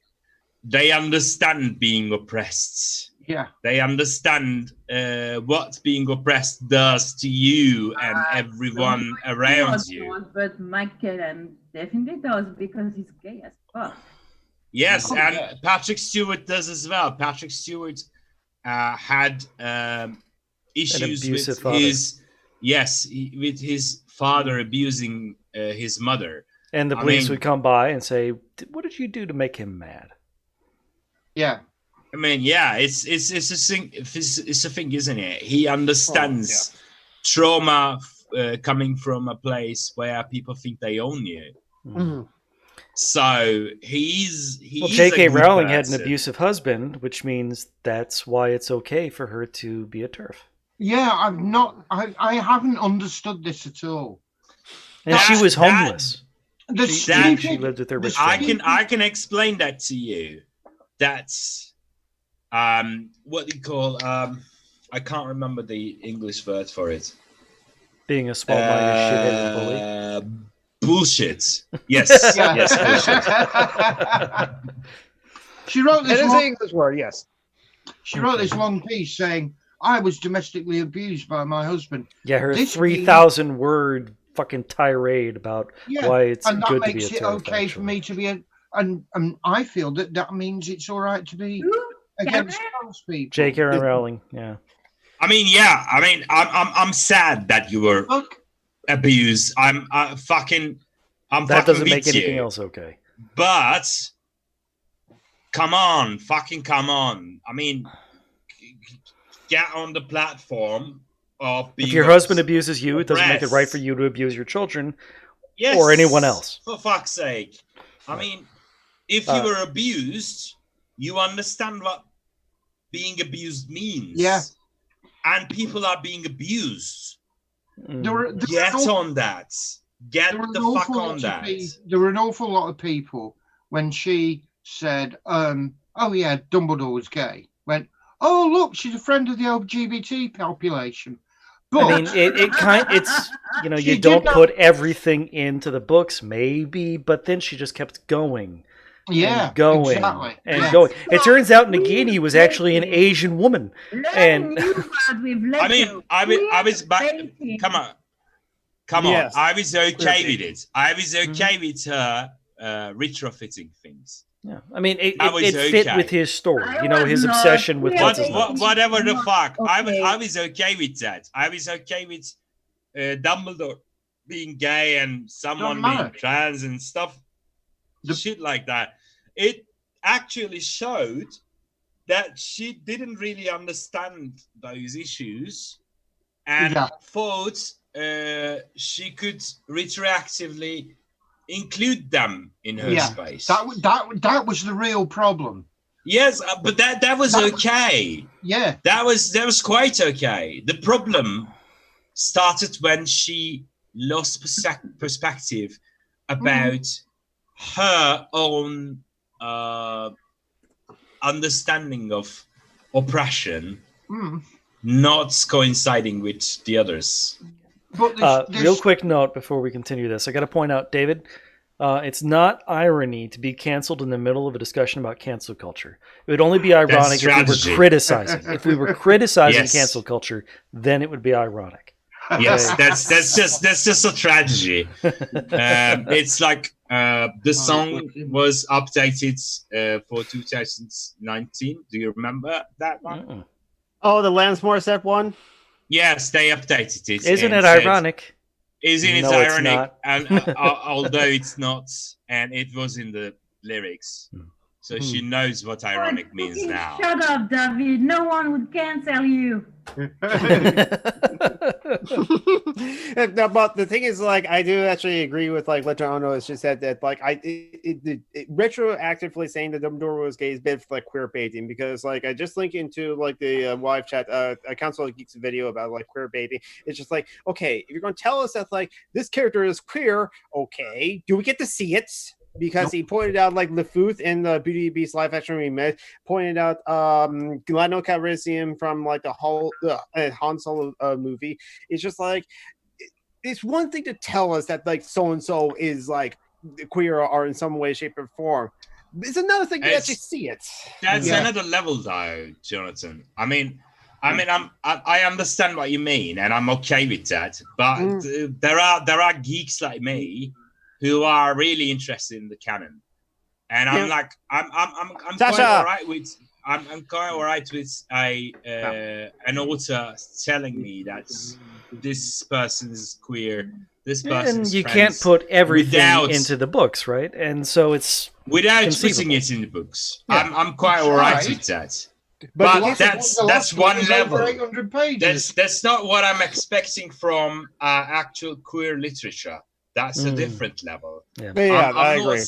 they understand being oppressed. Yeah. They understand what being oppressed does to you and everyone around you. But Michael definitely does because he's gay as fuck. Yes, Oh, and yeah. Patrick Stewart does as well. Patrick Stewart had issues abusive with father. with his father abusing his mother. And the I police mean- would come by and say, "What did you do to make him mad?" Yeah. I mean, yeah, it's a thing, isn't it? He understands trauma coming from a place where people think they own you. Mm-hmm. So he's Well, J.K. a good Rowling had an person. abusive husband, which means that's why it's okay for her to be a TERF. Yeah, I haven't understood this at all. And she was homeless. She lived with her rich family. I can explain that to you. That's what do you call I can't remember the English word for it. Being a small-minded shitheaded bully. Bullshit. Yes. Yes, bullshit. She wrote this. It is an English word, yes. She wrote this long piece saying, "I was domestically abused by my husband." Yeah, her 3,000-word fucking tirade about why it's and good that to be a makes it TERF, okay for me to be and I feel that means it's all right to be against trans people. J.K. Rowling, yeah. I mean, yeah. I mean, I'm sad that you were abused. I'm fucking That doesn't make with anything you. else okay. But come on, fucking come on. I mean, get on the platform of being. If your husband abuses you, it doesn't make it right for you to abuse your children or anyone else. For fuck's sake. I mean, if you were abused, you understand what being abused means. Yeah. And people are being abused. Get on that. Get the fuck on that. There were an awful lot of people when she said, "Oh yeah, Dumbledore was gay." Went, "Oh look, she's a friend of the LGBT population." But I mean, it's you don't put everything into the books, maybe, but then she just kept going. Yeah, going exactly. and going. It turns out Nagini was actually an Asian woman, and I was back. Come on. Yes. I was okay with it. I was okay with her retrofitting things. Yeah, I mean, it okay. fit with his story. His obsession with whatever the fuck. Okay. I was okay with that. I was okay with Dumbledore being gay and someone being trans and stuff. Shit like that. It actually showed that she didn't really understand those issues and thought she could retroactively include them in her space. That was the real problem. Yes, but that was okay. Yeah, that was quite okay. The problem started when she lost perspective about her own understanding of oppression not coinciding with the others. But real quick note before we continue this, I got to point out, David, it's not irony to be canceled in the middle of a discussion about cancel culture. It would only be ironic if we were criticizing. If we were criticizing cancel culture, then it would be ironic. Yes, that's just a tragedy. It's like the song was updated for 2019. Do you remember that one? Oh, the Lance Morissette one? Yes, they updated it. Isn't it ironic? Isn't it ironic? And although it's not, and it was in the lyrics. So she knows what ironic means now. Shut up, David. No one would cancel you. No, but the thing is, like, I do actually agree with like what John has just said, that like retroactively saying that Dumbledore was gay is a bit like queer baiting, because like I just link into like the live chat Council of Geeks video about like queer baiting. It's just like, okay, if you're going to tell us that like this character is queer, okay, do we get to see it? Because he pointed out like LeFouth in the Beauty and the Beast live action remake, pointed out Lionel Calrissian from like the Han Solo movie. It's just like, it's one thing to tell us that like so and so is like queer or in some way, shape, or form. It's another thing to actually see it. That's another level, though, Jonathan. I mean, I understand what you mean, and I'm okay with that. But there are geeks like me who are really interested in the canon, and I'm like, I'm quite all right with. I'm quite all right with an author telling me that this person is queer, this person's And you friends can't put everything without- into the books, right? And so it's without conceivable. putting it in the books. Yeah. I'm quite That's alright right. with that. But But in case that's The last one was level. over 800 pages. That's not what I'm expecting from actual queer literature. That's a Mm. different level. yeah, I'm I agree.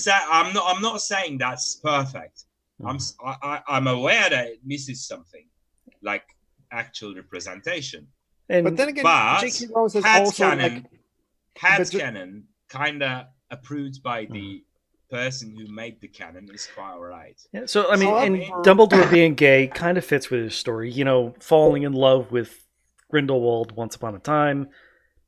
I'm not saying that's perfect. I'm aware that it misses something, like actual representation. and But then again, But J.K. Rowling is Head also canon, but ju- canon, kind of approved by the person who made the canon is quite alright. yeah, so I mean, and However- Dumbledore being gay kind of fits with his story. You know, falling in love with Grindelwald once upon a time.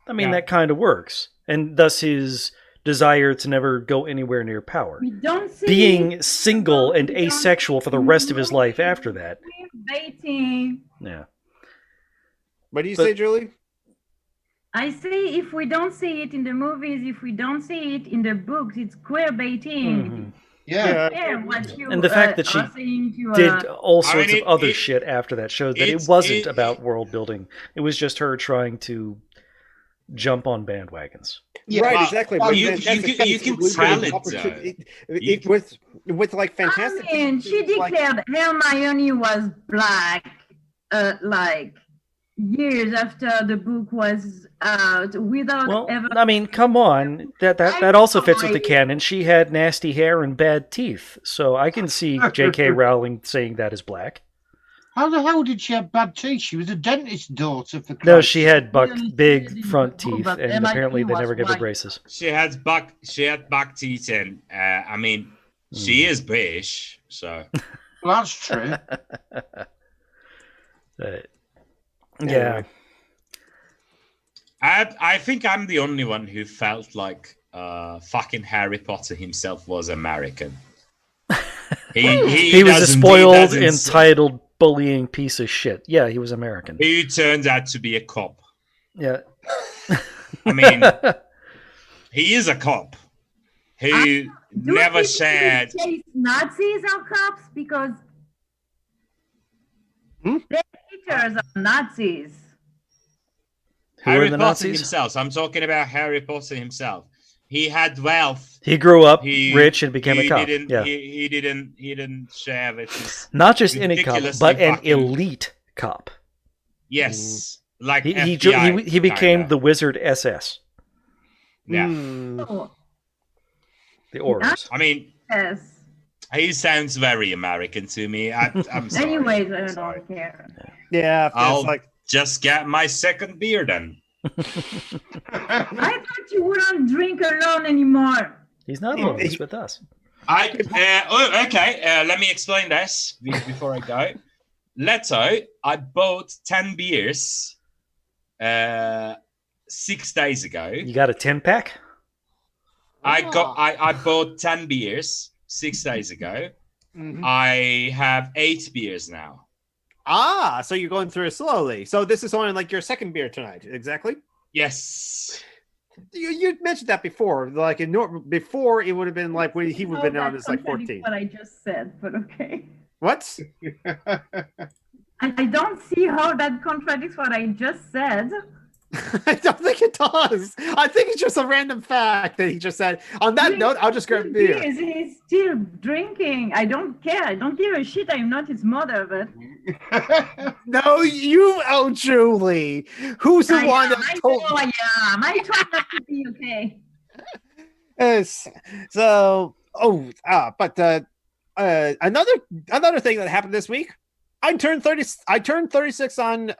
I mean, Yeah. that kind of works, and thus his desire to never go anywhere near power. We don't see Being it. single and We don't asexual see for the it in rest of his life movies. after that. We're baiting. Yeah. What do you But- say, Julie? I say if we don't see it in the movies, if we don't see it in the books, it's queer baiting. Mhm. Yeah. Yeah, what you And the fact that she are saying to, Did all sorts mean, of other it- shit after that showed that it it's- wasn't it- about world building. It was just her trying to jump on bandwagons. Yeah, right, well, exactly. well, But you- that's you the can- thing, you can with tell the it, opportunity- You it- with like fantastic. I mean, she things, like- declared Hermione was black, like years after the book was out, without Well, ever. I mean, come on. That also fits with the canon. She had nasty hair and bad teeth, so I can see J.K. Rowling saying that is black. How the hell did she have bad teeth? She was a dentist's daughter, for No, Christ's she had Yeah, she big did front too, teeth, but and MIT apparently they was never gave her white. braces. She had back teeth, and I mean, she is British, so Well, that's true. Yeah. I think I'm the only one who felt like fucking Harry Potter himself was American. He was a spoiled, entitled, bullying piece of shit. Yeah, he was American. He turned out to be a cop. Yeah. I mean, he is a cop who Do never people shared. chase Nazis or cops because their teachers are Nazis. Who were Harry the Potter Nazis? himself. I'm talking about Harry Potter himself. He had wealth. He grew up He rich and became a cop. Didn't, Yeah. he didn't share with his. Not just any cop, ridiculously but an fucking- elite cop. Yes, like He FBI, he became kinda. the Wizard SS, Yeah, Oh, the Aurors. I mean, yes. he sounds very American to me. I'm sorry. Anyways, I Sorry. don't care. Yeah, I'll it's like just get my second beer then. I thought you wouldn't drink alone anymore. He's not alone. He's with us. Okay. Let me explain this before I go. Leto, I bought 10 beers 6 days ago. You got a 10-pack? I bought 10 beers 6 days ago. mhm. I have 8 beers now. So you're going through it slowly. So this is only like your second beer tonight, exactly. Yes. You mentioned that before. Like before, it would have been like when he would have been on as like 14. What I just said, but okay. What? I don't see how that contradicts what I just said. I don't think it does. I think it's just a random fact that he just said. On that note, I'll just grab a beer. He's still drinking. I don't care. I don't give a shit. I'm not his mother, but No, you, Julie. Who's the one that I told? know I am. I try not to be okay. Yes. So, but another thing that happened this week. I turned 30. I turned 36 on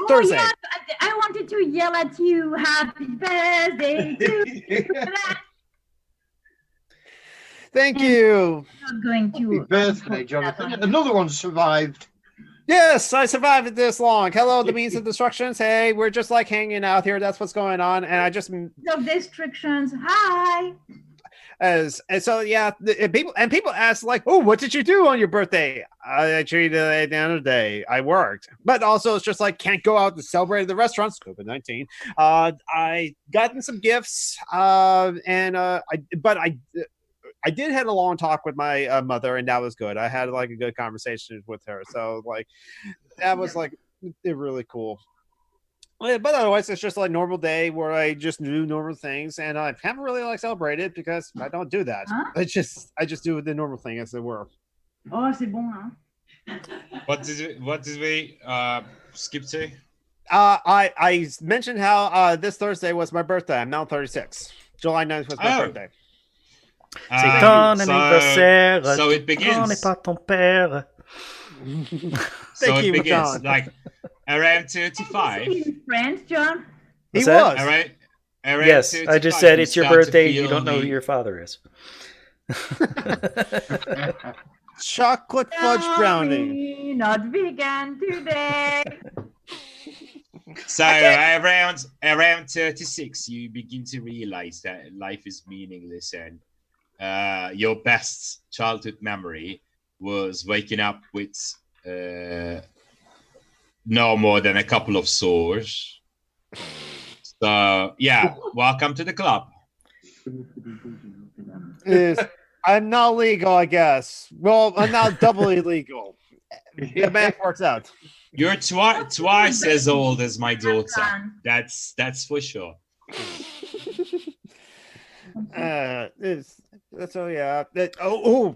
Thursday. Oh, yes, I wanted to yell at you. Happy birthday to you. Thank you. I'm not going Happy to. birthday, Jonathan. Another one survived. Yes, I survived it this long. Hello, the means of destructions. Hey, we're just like hanging out here. That's what's going on. And I just Of destructions. Hi. and so yeah, people ask like, oh, what did you do on your birthday? I treated it at the end of the day. I worked, but also it's just like can't go out to celebrate at the restaurants. COVID-19. I gotten some gifts, I did have a long talk with my mother, and that was good. I had like a good conversation with her, so like that was like really cool. But otherwise, it's just like normal day where I just do normal things, and I haven't really like celebrated because I don't do that. Huh? I just do the normal thing as it were. Oh, c'est bon, hein? What did we skip to? I mentioned how this Thursday was my birthday. I'm now 36. July 9th was my birthday. C'est ton So anniversaire. it On begins. n'est pas ton père. So Thank it you, begins John. like around Was 35. he your friend, John? He What's that? was. Around Yes, 35, I just said you it's your start to birthday. You feel don't know who the- your father is. Chocolate fudge brownie. Not vegan today. So around 36, you begin to realize that life is meaningless, and your best childhood memory was waking up with no more than a couple of sores. So yeah, welcome to the club. I'm not legal, I guess. Well, I'm not doubly legal. The math works out. You're twice as old as my daughter. Fun. That's for sure. That's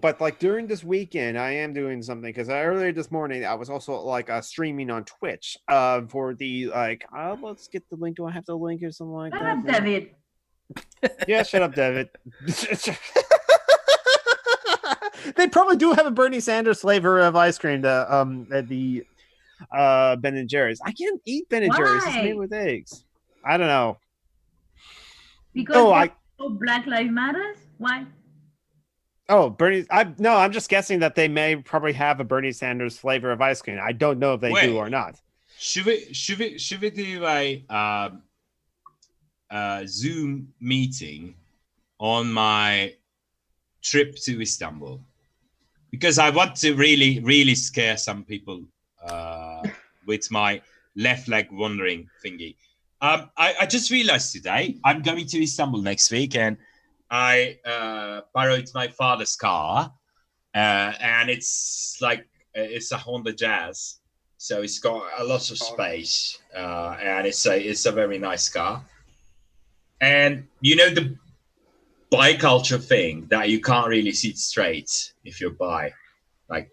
but like during this weekend, I am doing something because earlier this morning I was also like streaming on Twitch. For the like, let's get the link. Do I have the link or something like Shut that? up, David. Yeah, shut up, David. They probably do have a Bernie Sanders flavor of ice cream at the Ben and Jerry's. I can't eat Ben and Jerry's. It's made Why? with eggs. I don't know. Because Black Lives Matters? Why? Bernie. I'm just guessing that they may probably have a Bernie Sanders flavor of ice cream. I don't know if they do or not. Should we do a Zoom meeting on my trip to Istanbul? Because I want to really scare some people with my left leg wandering thingy. I just realized today I'm going to Istanbul next week, and I borrowed my father's car, and it's a Honda Jazz, so it's got a lot of space, and it's a very nice car. And you know the biculture thing that you can't really sit straight if you're bi, like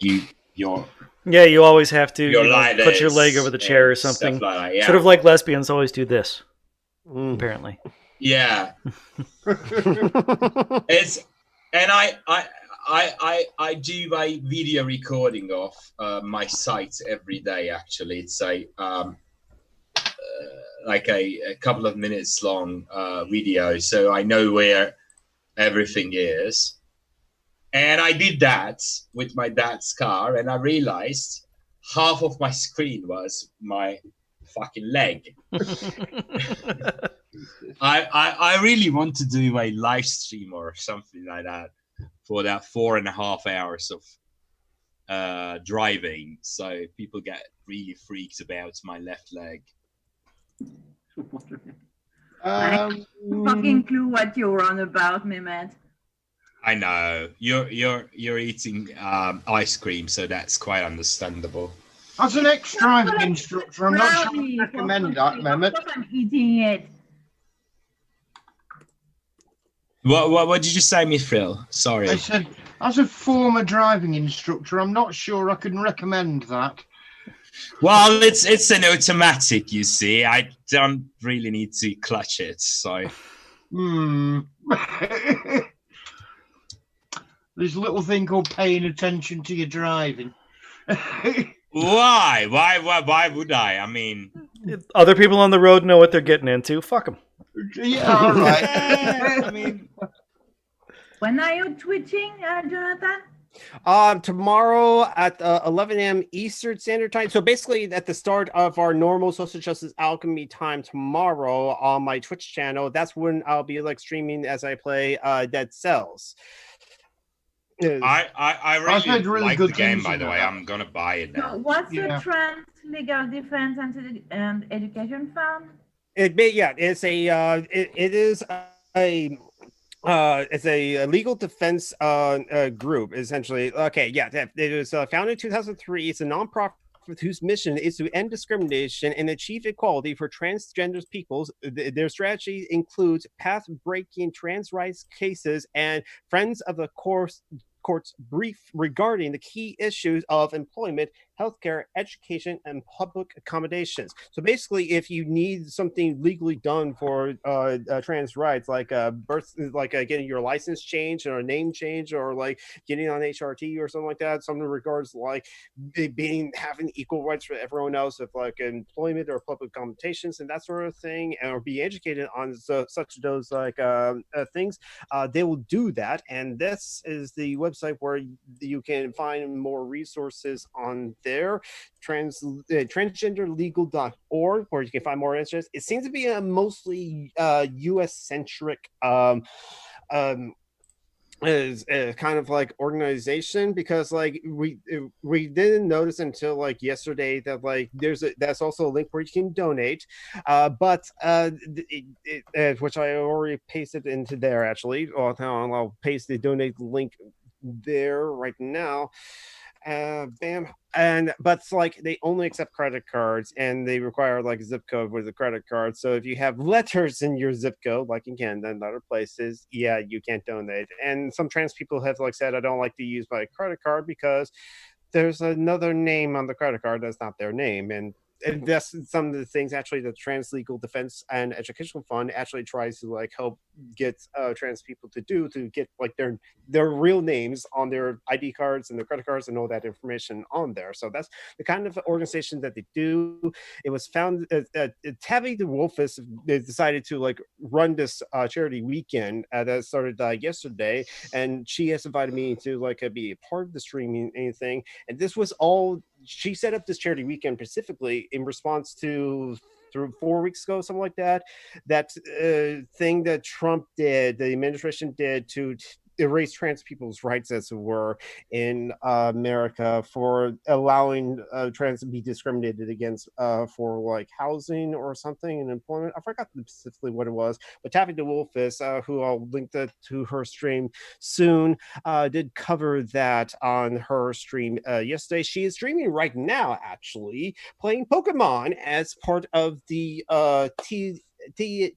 you're Yeah, you always have to like put your this leg over the chair or and stuff something. like that, yeah. Sort of like lesbians always do this, apparently. Yeah. It's and I do a video recording of my site every day. Actually, it's a like a couple of minutes long video, so I know where everything is. And I did that with my dad's car, and I realized half of my screen was my fucking leg. I really want to do a live stream or something like that for that 4.5 hours of driving, so people get really freaked about my left leg. I have no fucking clue what you're on about, Mehmet. I know you're eating ice cream, so that's quite understandable. As an ex-driving instructor, I'm not sure Brownie, I recommend for fuck's that, sake, Mehmet. of course I'm eating it. What did you say, Mithril? Sorry. I said, as a former driving instructor, I'm not sure I can recommend that. Well, it's an automatic, you see. I don't really need to clutch it, so. There's a little thing called paying attention to your driving. Why? Why would I? I mean, Other people on the road know what they're getting into. Fuck them. Yeah, all right. I mean, When are you twitching, Jonathan? Tomorrow at 11 a.m. Eastern Standard Time. So basically, at the start of our normal Social Justice Alchemy time tomorrow on my Twitch channel, that's when I'll be like streaming as I play Dead Cells. I I've heard really really like good the game, things by the about way. that. I'm gonna buy it So now. what's Yeah. the Trans Legal Defense and Education Fund? It's a legal defense group essentially. Okay, yeah, it was founded in 2003. It's a nonprofit whose mission is to end discrimination and achieve equality for transgender peoples. Their strategy includes path-breaking trans rights cases and Friends of the Court's brief regarding the key issues of employment, healthcare, education, and public accommodations. So basically, if you need something legally done for trans rights, like birth, like getting your license changed or a name change, or like getting on HRT or something like that, something in regards to like having equal rights for everyone else, with like employment or public accommodations and that sort of thing, or be educated on such those like things, they will do that. And this is the website where you can find more resources on there, transgenderlegal.org, where you can find more answers. It seems to be a mostly US centric is kind of like organization, because like we didn't notice until like yesterday that like that's also a link where you can donate, but which I already pasted into there actually. I'll paste the donate link there right now. Bam. But it's like they only accept credit cards, and they require like a zip code with a credit card. So if you have letters in your zip code, like in Canada and other places, yeah, you can't donate. And some trans people have like said, I don't like to use my credit card because there's another name on the credit card that's not their name. And that's some of the things actually the Trans Legal Defense and Educational Fund actually tries to like help get trans people to do, to get like their real names on their ID cards and their credit cards and all that information on there. So that's the kind of organization that they do. It was found that Tabby the Wolfus decided to like run this charity weekend that started yesterday, and she has invited me to like be a part of the streaming anything. And this was all, she set up this charity weekend specifically in response to, through 4 weeks ago, something like that, that thing that Trump did, the administration did to erase trans people's rights, as it were, in America, for allowing trans to be discriminated against for like housing or something and employment. I forgot specifically what it was, but Taffy DeWolfis, who I'll link to her stream soon, did cover that on her stream yesterday. She is streaming right now, actually, playing Pokemon as part of the TLDEF, the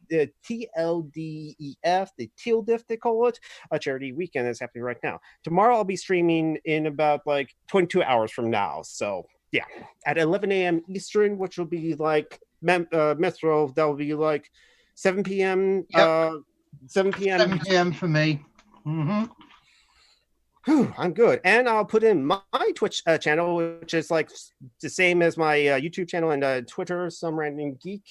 TLDIF they call it, a charity weekend that's happening right now. Tomorrow I'll be streaming in about like 22 hours from now. So yeah, at 11 a.m. Eastern, which will be like Metro, that will be like 7 p.m. Yep. 7 p.m. 7 p.m. for me. Mm-hmm. Whew, I'm good. And I'll put in my Twitch channel, which is like the same as my YouTube channel and Twitter, Some Random Geek.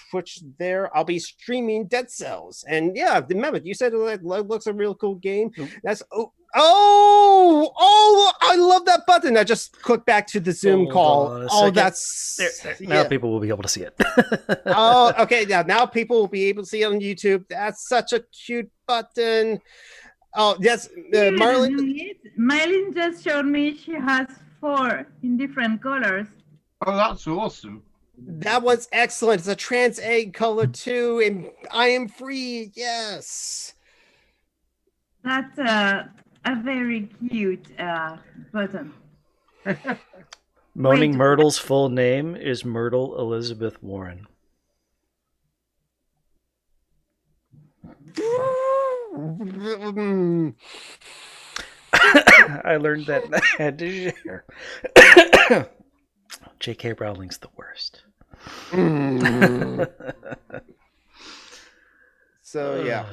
Twitch there. I'll be streaming Dead Cells. And yeah, remember, you said it looks a real cool game. That's I love that button. I just clicked back to the Zoom call. That's there. Now people will be able to see it. Oh, okay. Now people will be able to see it on YouTube. That's such a cute button. Oh, yes, Marlene just showed me she has 4 in different colors. Oh, that's awesome. That was excellent. It's a trans egg color too, and I am free. Yes. That's a very cute button. Moaning Myrtle's full name is Myrtle Elizabeth Warren. I learned that and I had to share. J.K. Rowling's the worst. So yeah.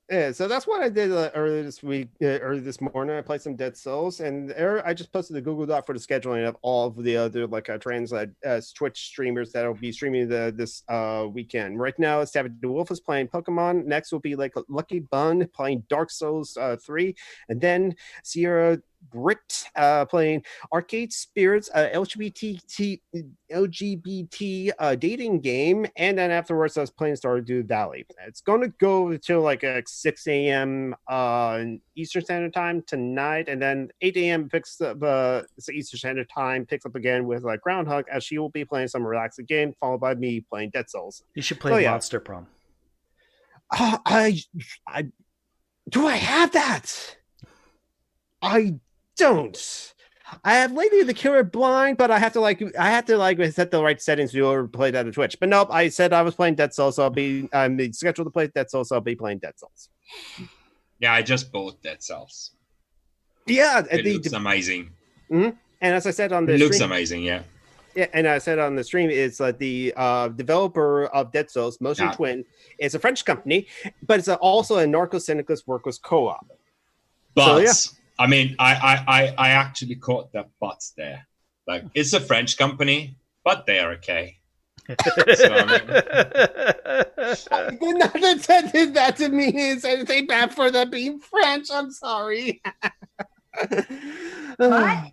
Yeah, so that's what I did earlier this week, early this morning. I played some Dead Cells, and I just posted the Google Doc for the scheduling of all of the other like trans Twitch streamers that will be streaming this weekend. Right now, it's Savage the Wolf is playing Pokemon. Next will be like Lucky Bun playing Dark Souls 3, and then Sierra Brit playing Arcade Spirits, LGBT dating game, and then afterwards I was playing Stardew Valley. It's going to go until like 6 a.m. Eastern Standard Time tonight, and then 8 a.m. picks up Eastern Standard Time, picks up again with like Groundhog, as she will be playing some relaxing game, followed by me playing Dead Cells. You should play Monster Prom. Do I have that? I don't. I have lately the Killer Blind, but I have to set the right settings to play that on Twitch. But nope, I said I was playing Dead Souls, so I'm scheduled to play Dead Souls, so I'll be playing Dead Souls. Yeah, I just bought Dead Cells. Yeah, It looks amazing. And as I said on the It looks stream, amazing, yeah. Yeah, and I said on the stream, it's the developer of Dead Souls, Motion Twin, is a French company, but it's also a Anarcho-Tomunists workers co-op. But So, yeah. I mean, I actually caught that but there. Like, it's a French company, but they are okay. So, I did not intend that to mean it's anything bad for them being French. I'm sorry. What?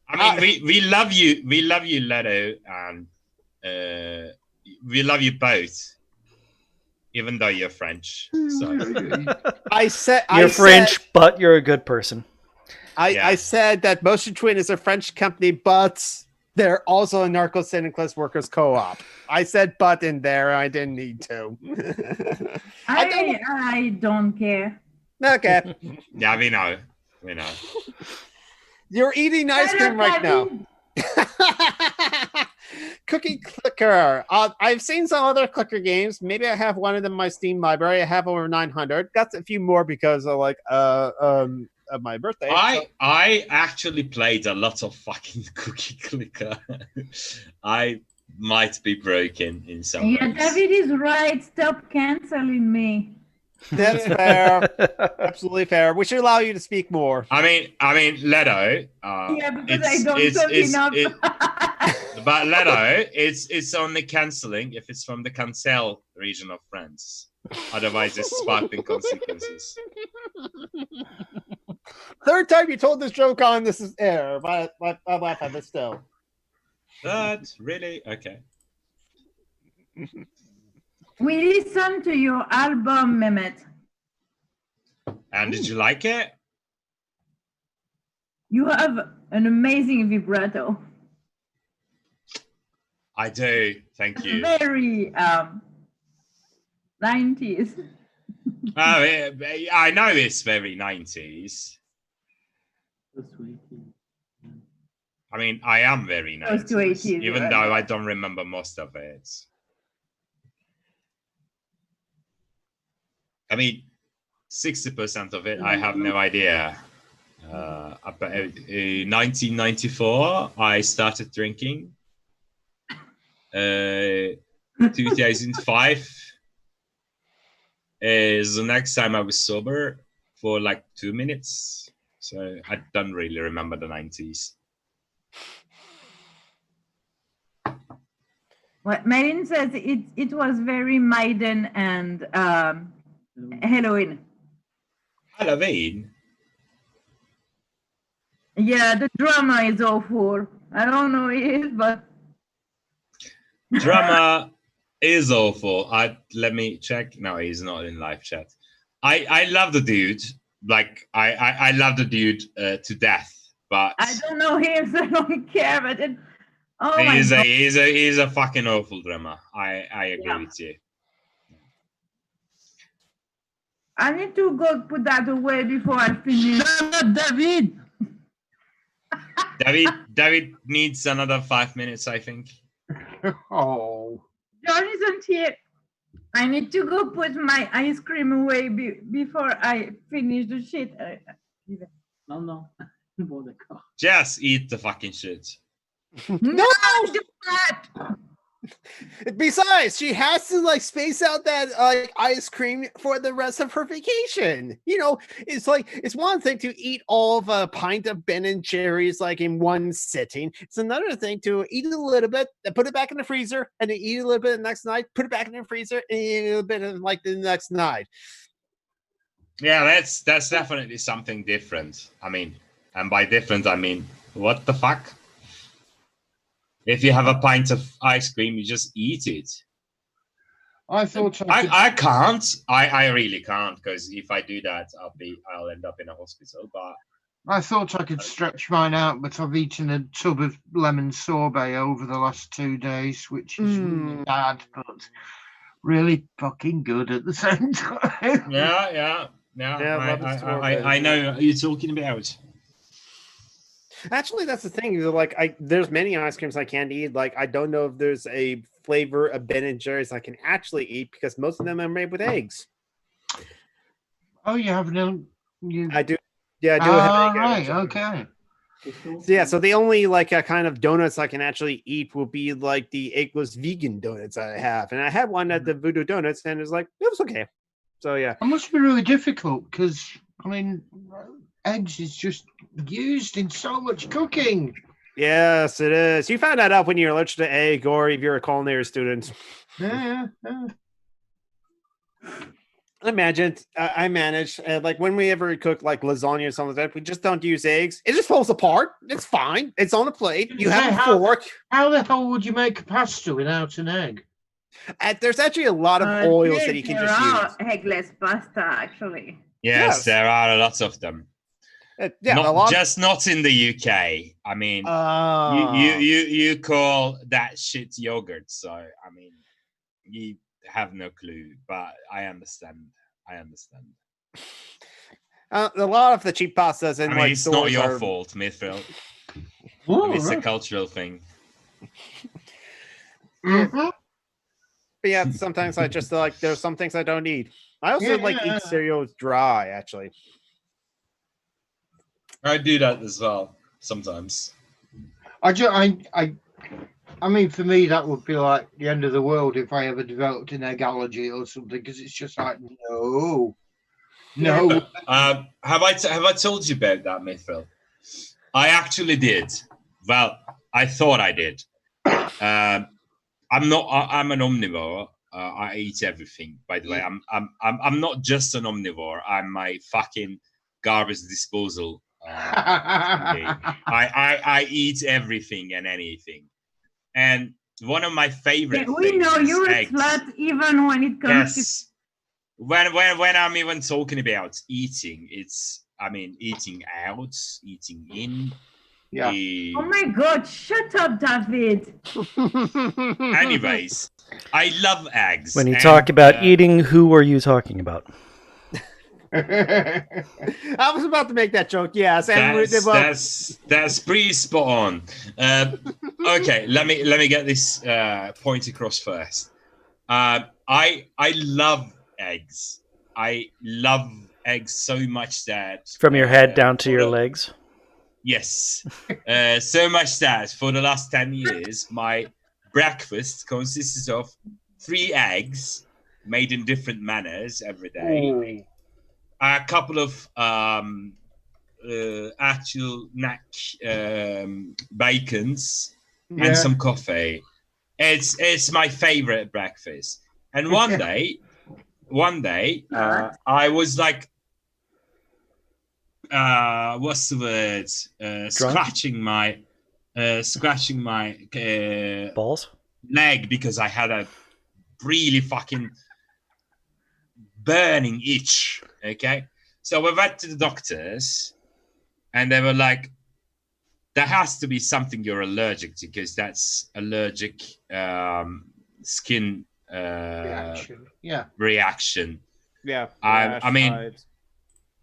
I mean, we love you, Leto, and we love you both, even though you're French. So. You're French, but you're a good person. I said that Motion Twin is a French company, but they're also a Anarcho-Tomunists workers co-op. I said but in there. I didn't need to. I don't care. Okay. Yeah, we know. You're eating ice cream right now. Cookie Clicker. I've seen some other Clicker games. Maybe I have one of them in my Steam library. I have over 900. Got a few more because of of my birthday. I actually played a lot of fucking Cookie Clicker. I might be broken in some ways. David is right. Stop canceling me. That's fair. Absolutely fair. We should allow you to speak more. I mean, Leto. Because I don't talk enough. But Leto, it's only cancelling if it's from the Cancel region of France. Otherwise, it's sparkling consequences. Third time you told this joke on this is air, but I laugh at it still. That really okay. We listened to your album, Mehmet. And did you like it? You have an amazing vibrato. I do. Thank you. Very 90s. I know it's very 90s. I mean, I am very 90s, even though I don't remember most of it. I mean, 60% of it, I have no idea. About 1994, I started drinking. 2005 is the next time I was sober for like 2 minutes. So I don't really remember the 90s. What Marin says, it was very Maiden and Halloween. Halloween? Yeah, the drama is awful. I don't know it is, but drama is awful. Let me check. No, he's not in live chat. I love the dude. Like I love the dude to death. But I don't know him, so I don't care. But he's a fucking awful drummer. I agree with you. I need to go put that away before I finish. David. David needs another 5 minutes, I think. Oh. John isn't here. I need to go put my ice cream away before I finish the shit. No. Just eat the fucking shit. No! Besides, she has to like space out that ice cream for the rest of her vacation. You know, it's one thing to eat all of a pint of Ben and Jerry's like in one sitting. It's another thing to eat a little bit, then put it back in the freezer, and then eat a little bit the next night, put it back in the freezer, and eat a little bit of, like the next night. Yeah, that's definitely something different. I mean, and by different, I mean, what the fuck? If you have a pint of ice cream, you just eat it. I thought I can't. I really can't, because if I do that, I'll end up in a hospital. But I thought I could stretch mine out, but I've eaten a tub of lemon sorbet over the last 2 days, which is really bad, but really fucking good at the same time. Yeah. I know what you're talking about. Actually, that's the thing. Like, there's many ice creams I can't eat. Like, I don't know if there's a flavor of Ben and Jerry's I can actually eat because most of them are made with eggs. Oh, you have no. You. I do. Yeah, I do Ah, have egg. right. actually. Okay. So, yeah, so the only like kind of donuts I can actually eat will be like the eggless vegan donuts I have, and I had one at the Voodoo Donuts, and it was like it was okay. So yeah, It must be really difficult because I mean, eggs is just used in so much cooking. yes, it is. You found that out when you're allergic to egg, or if you're a culinary student. Yeah. I manage like when we ever cook like lasagna or something like that, we just don't use eggs. It just falls apart. It's fine. It's on a plate. You have a fork. How the hell would you make a pasta without an egg? There's actually a lot of oils that you can there just are use. eggless pasta, actually. Yes, there are lots of them. Yeah, not in the UK. I mean, you call that shit yogurt, so I mean, you have no clue, but I understand. A lot of the cheap pastas and like it's not your fault, Mithril. It's a cultural thing. Mm-hmm. But yeah, sometimes I just like there's some things I don't eat. I also eat cereal dry, actually. I do that as well sometimes. I mean, for me, that would be like the end of the world if I ever developed an egg allergy or something, because it's just like no. Have I told you about that, Mithril? I actually did. Well, I thought I did. I'm not. I'm an omnivore. I eat everything. By the way, I'm not just an omnivore. I'm my fucking garbage disposal. I eat everything and anything. And one of my favorite we things know you're eggs. a slut even when it comes to when I'm even talking about eating, eating out, eating in. Yeah. Oh my God! Shut up, David. Anyways, I love eggs. When you talk about eating, who are you talking about? I was about to make that joke. Yes, that's pretty spot on. Okay, let me get this point across first. I love eggs. I love eggs so much that from your head down to your legs. Yes, so much that for the last 10 years, my breakfast consisted of 3 eggs made in different manners every day. Ooh. A couple of actual neck bacons and some coffee. It's my favorite breakfast. And one day, I was like, what's the word? Scratching my balls leg because I had a really fucking burning itch. Okay, so we went to the doctors, and they were like, "There has to be something you're allergic to because that's allergic skin reaction." Yeah, I mean,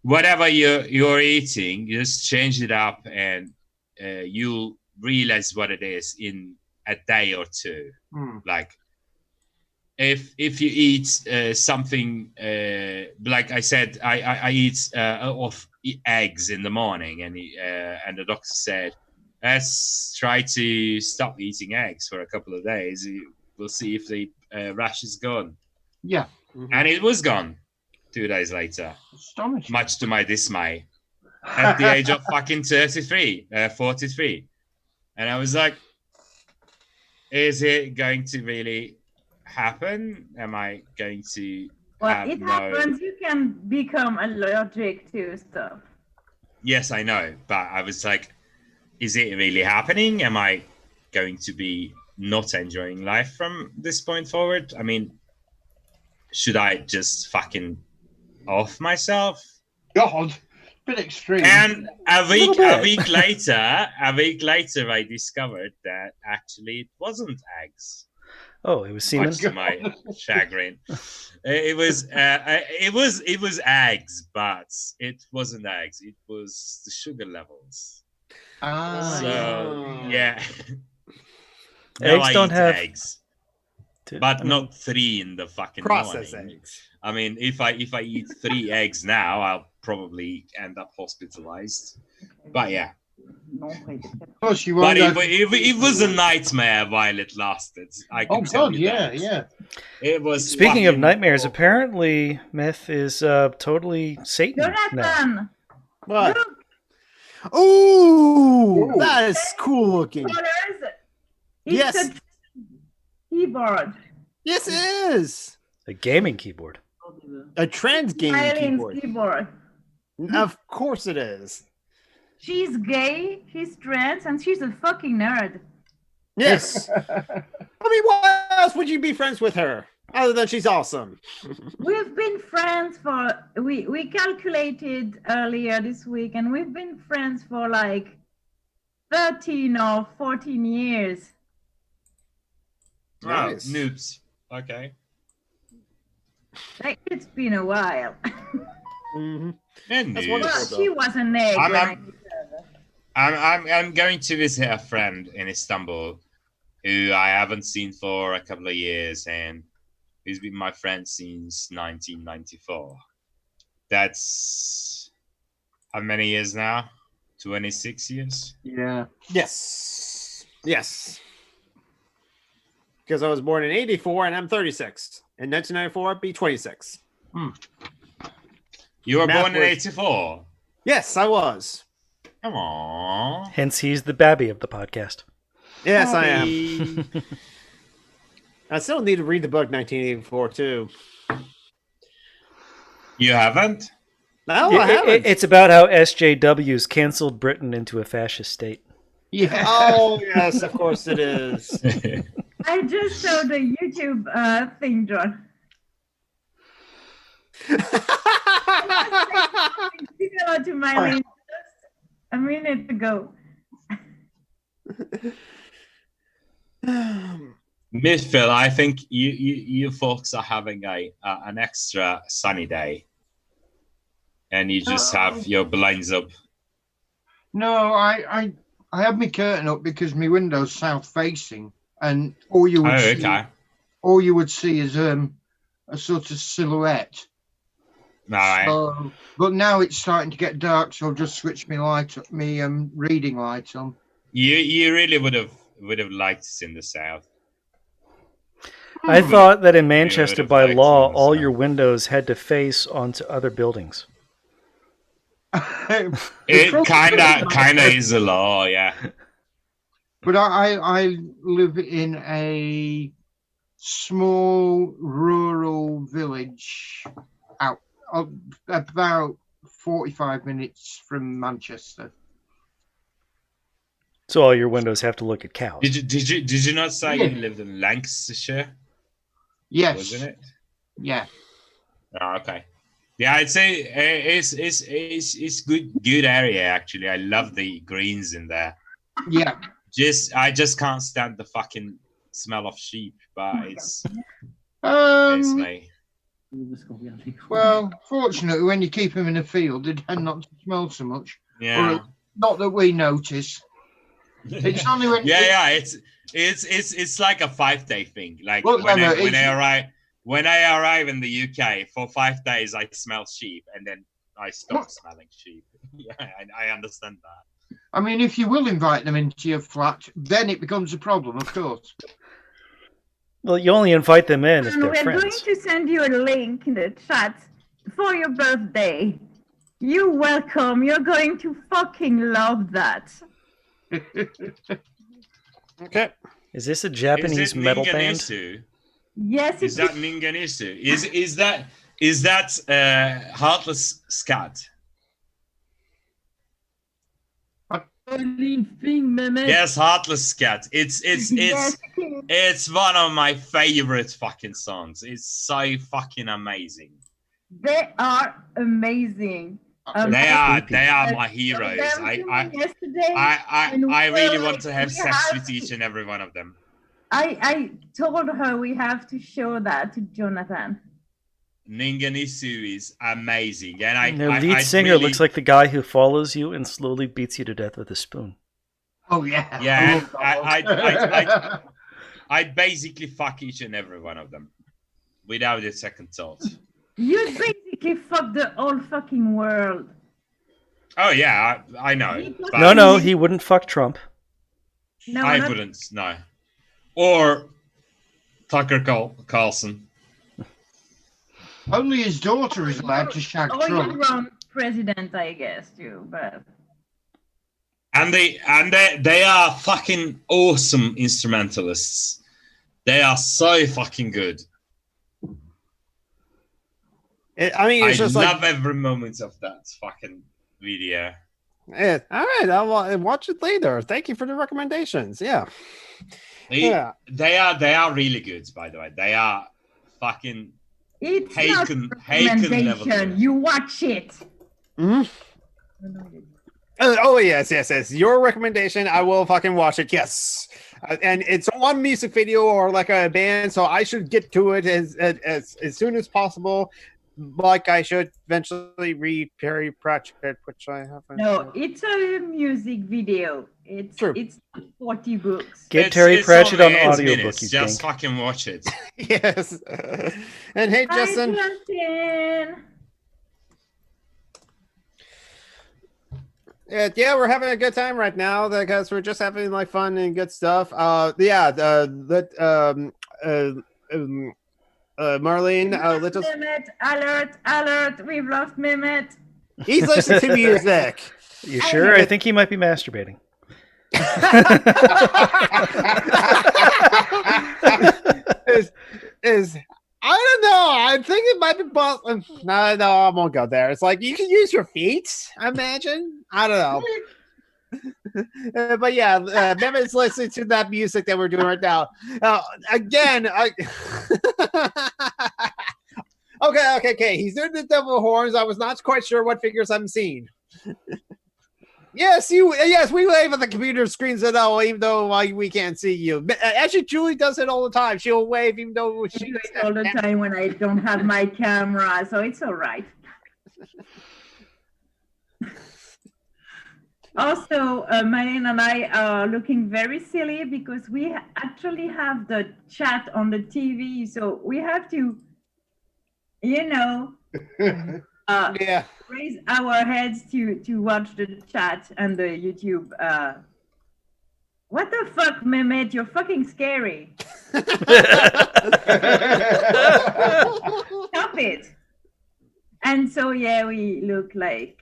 whatever you're eating, you just change it up, and you'll realize what it is in a day or two. Like, if you eat something like I said, I eat eggs in the morning, and the doctor said, let's try to stop eating eggs for a couple of days. We'll see if the rash is gone. Yeah, and it was gone 2 days later. Astonishing. Much to my dismay, at the age of fucking 43, and I was like, is it going to really happen? Am I going to happens. You can become allergic to stuff. Yes, I know, but I was like, is it really happening? Am I going to be not enjoying life from this point forward? I mean, should I just fucking off myself? God, bit extreme. And a week later, I discovered that actually it wasn't eggs. Oh, it was semen. To my chagrin, it was eggs, but it wasn't eggs. It was the sugar levels. So yeah. No, Eggs I don't eat have- eggs, but not 3 in the fucking Processed morning. eggs. I mean, if I eat 3 eggs now, I'll probably end up hospitalized. But yeah. Plus, you But won't. it was a nightmare while it lasted. I can tell you that. Yeah. It was. Speaking of fucking nightmares, awful. apparently Myth is totally Satan now. Jonathan, What? look, Ooh, that is cool looking. colors. It's Yes. a keyboard. Yes, it is. A gaming keyboard. A trans gaming Violin's keyboard. Of course it is. She's gay, she's trans, and she's a fucking nerd. Yes. I mean, why else would you be friends with her? Other than she's awesome. We've been friends for, we calculated earlier this week, and we've been friends for like 13 or 14 years. Nice. Oh, noobs. Okay. Like, it's been a while. Mm-hmm. And That's noobs. wonderful. Well, she was an egg. I'm- when I I'm- met her. I'm going to visit a friend in Istanbul who I haven't seen for a couple of years, and who's been my friend since 1994. That's how many years now? 26 years? Yeah. Yes. Yes. Because I was born in 84 and I'm 36. In 1994, I'd be 26. You were Math born in was- 84? Yes, I was. Come on. Hence, he's the babby of the podcast. Yes, I am. I still need to read the book 1984 too. You haven't? No, I haven't. It's about how SJWs canceled Britain into a fascist state. Yeah. Oh, yes, of course it is. I just saw the YouTube thing, John. Similar to my link just a minute ago. Midfield, I think you folks are having an extra sunny day, and you just have your blinds up. No, I have my curtain up because my window's south facing, and all you would see, Okay. all you would see is a sort of silhouette. All right. So, but now it's starting to get dark, so I'll just switch my light up, me reading light on. You really would have liked us in the south. I thought that in Manchester, have by liked law, it, all so. your windows had to face onto other buildings. It kind of is a law, yeah. But I live in a small rural village out of about 45 minutes from Manchester. So all your windows have to look at cows. Did you not say Yeah. you lived in Lancashire? Yes. Wasn't it? Yeah. Oh, okay. Yeah, I'd say it's good area actually. I love the greens in there. Yeah. I just can't stand the fucking smell of sheep, but it's me. Well, fortunately, when you keep them in a field, they tend not to smell so much. Yeah. Or not that we notice. It's only when Yeah. It's like a 5-day thing. Like Well, when no, I arrive in the UK for 5 days, I smell sheep, and then I stop smelling sheep. Yeah, I understand that. I mean, if you will invite them into your flat, then it becomes a problem, of course. Well, you only invite them in if And they're we're going friends. to send you a link in the chat for your birthday. You're welcome. You're going to fucking love that. Okay. Is this a Japanese Is it metal band? Ninganisu? Yes, Is that Ninganisu? Is that Heartless Scat? Yes, Heartless Scat. It's one of my favorite fucking songs. It's so fucking amazing. They are amazing. They are my heroes. I really want to have sex with each and every one of them. I told her we have to show that to Jonathan. Ninganisu is amazing, and Their lead singer looks like the guy who follows you and slowly beats you to death with a spoon. Oh yeah. Yeah, I love Donald. I'd basically fuck each and every one of them without a second thought. You basically fucked the whole fucking world. Oh yeah, I know. But No, he wouldn't fuck Trump. No, I not- wouldn't. No. Or Tucker Carlson. Only his daughter is allowed to shag Or your Trump. own president, I guess, too. But And they are fucking awesome instrumentalists. They are so fucking good. I mean, it's I just love like, every moment of that fucking video. all right, I'll watch it later. Thank you for the recommendations. Yeah. Yeah. They are really good, by the way. They are fucking it's Haken not level. recommendation. You watch it. Mhm. Oh yes. Your recommendation, I will fucking watch it. Yes, and it's one music video or like a band, so I should get to it as soon as possible. Like I should eventually read Perry Pratchett, which I haven't. No, it's a music video. It's True. It's 40 books. Get Terry Pratchett on audiobook, minutes. you Just think. fucking watch it. Yes. And hey, Hi, Justin. Justin. Yeah, we're having a good time right now because we're just having like fun and good stuff. Marlene, let us. Mehmet, alert! We've lost Mehmet. He's listening to music. You sure? I think he might be masturbating. is I don't know. I think it might be both. No, I won't go there. It's like you can use your feet. I imagine. I don't know. But yeah, Mehmet's listening to that music that we're doing right now. Again, okay. He's doing the double horns. I was not quite sure what figures I'm seeing. Yes, we wave at the computer screens at all, even though we can't see you. Actually, Julie does it all the time. She'll wave even though I do it all the time when I don't have my camera, so it's all right. Also, Marlene and I are looking very silly because we actually have the chat on the TV, so we have to, yeah. raise our heads to watch the chat and the YouTube. What the fuck, Mehmet? You're fucking scary. Stop it. And so, yeah, we look like,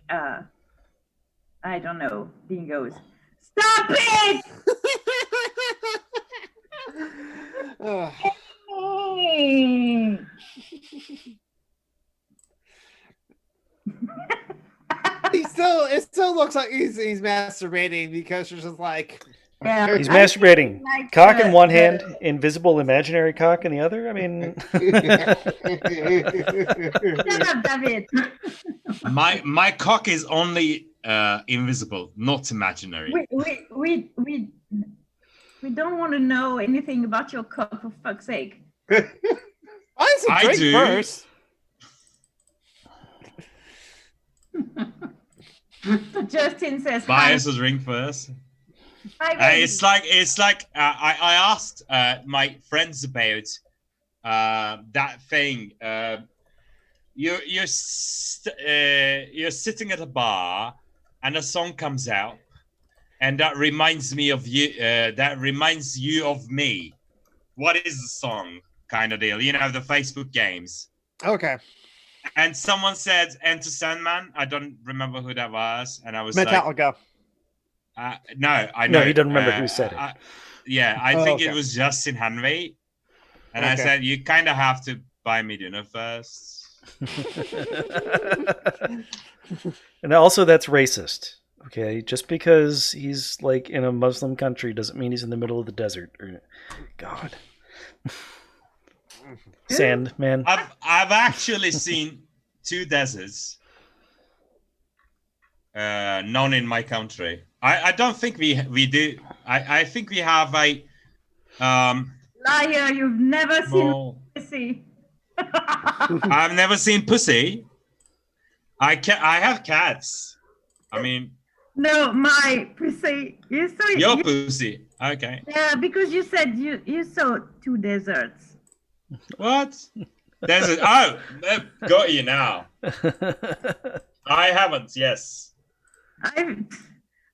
I don't know, dingoes. Stop it! Hey. It still looks like he's masturbating because it's just like Yeah, He's masturbating. like, Cock in one hand, invisible imaginary cock in the other. I mean, Shut up, David. My cock is only invisible, not imaginary. We don't want to know anything about your cock, for fuck's sake. why is it I drink do. first? So Justin says, Buy hi. us a drink first. Hi, baby. It's like I asked my friends about that thing. You're sitting at a bar and a song comes out, and that reminds me of you. That reminds you of me. What is the song? Kind of deal. You know, the Facebook games. Okay. And someone said Enter Sandman. I don't remember who that was, and I was Metallica. no, I know. no, he doesn't remember who said it. I think it was Justin Henry. And I Okay. said, you kind of have to buy me dinner first. And also, that's racist. Okay, just because he's like in a Muslim country doesn't mean he's in the middle of the desert. God, sand man. I've actually seen 2 deserts. None in my country. I don't think we do. I think we have a Liar, you've never seen small. pussy. I've never seen pussy. I have cats. I mean, No, my pussy. Your pussy. Okay. Yeah, because you said you saw 2 deserts. What? Desert. Oh, got you now. I haven't. Yes.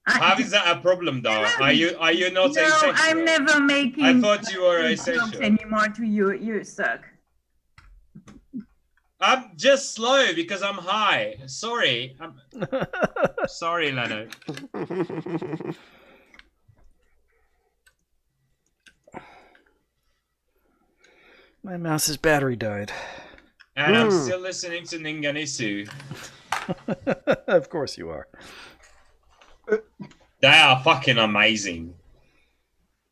How is that a problem, though? Are you not No, asexual? I'm never making. I thought you were jokes asexual. anymore to you. You suck. I'm just slow because I'm high. Sorry. Sorry, Leonard. My mouse's battery died. And I'm still listening to Ninganisu. Of course you are. They are fucking amazing.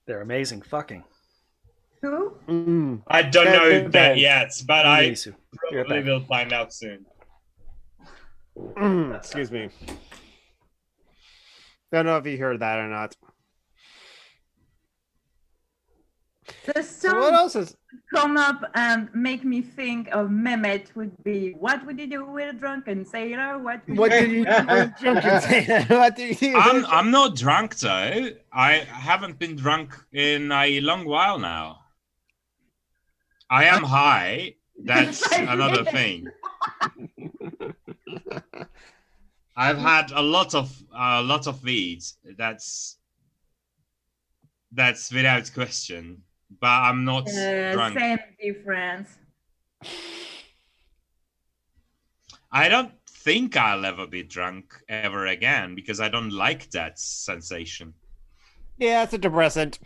They're amazing fucking. Who? I don't know that yet, but I Ninganisu. Be right probably back. will find out soon. Excuse me. Don't know if you heard that or not. The So what song else is? come up and make me think of Mehmet would be, what would you do with a drunken sailor? What Did you do with drunken sailor? What did you do? I'm not drunk though. I haven't been drunk in a long while now. I am high. That's another thing. I've had a lot of weed. That's without question. But I'm not drunk. Same difference. I don't think I'll ever be drunk ever again because I don't like that sensation. Yeah, it's a depressant.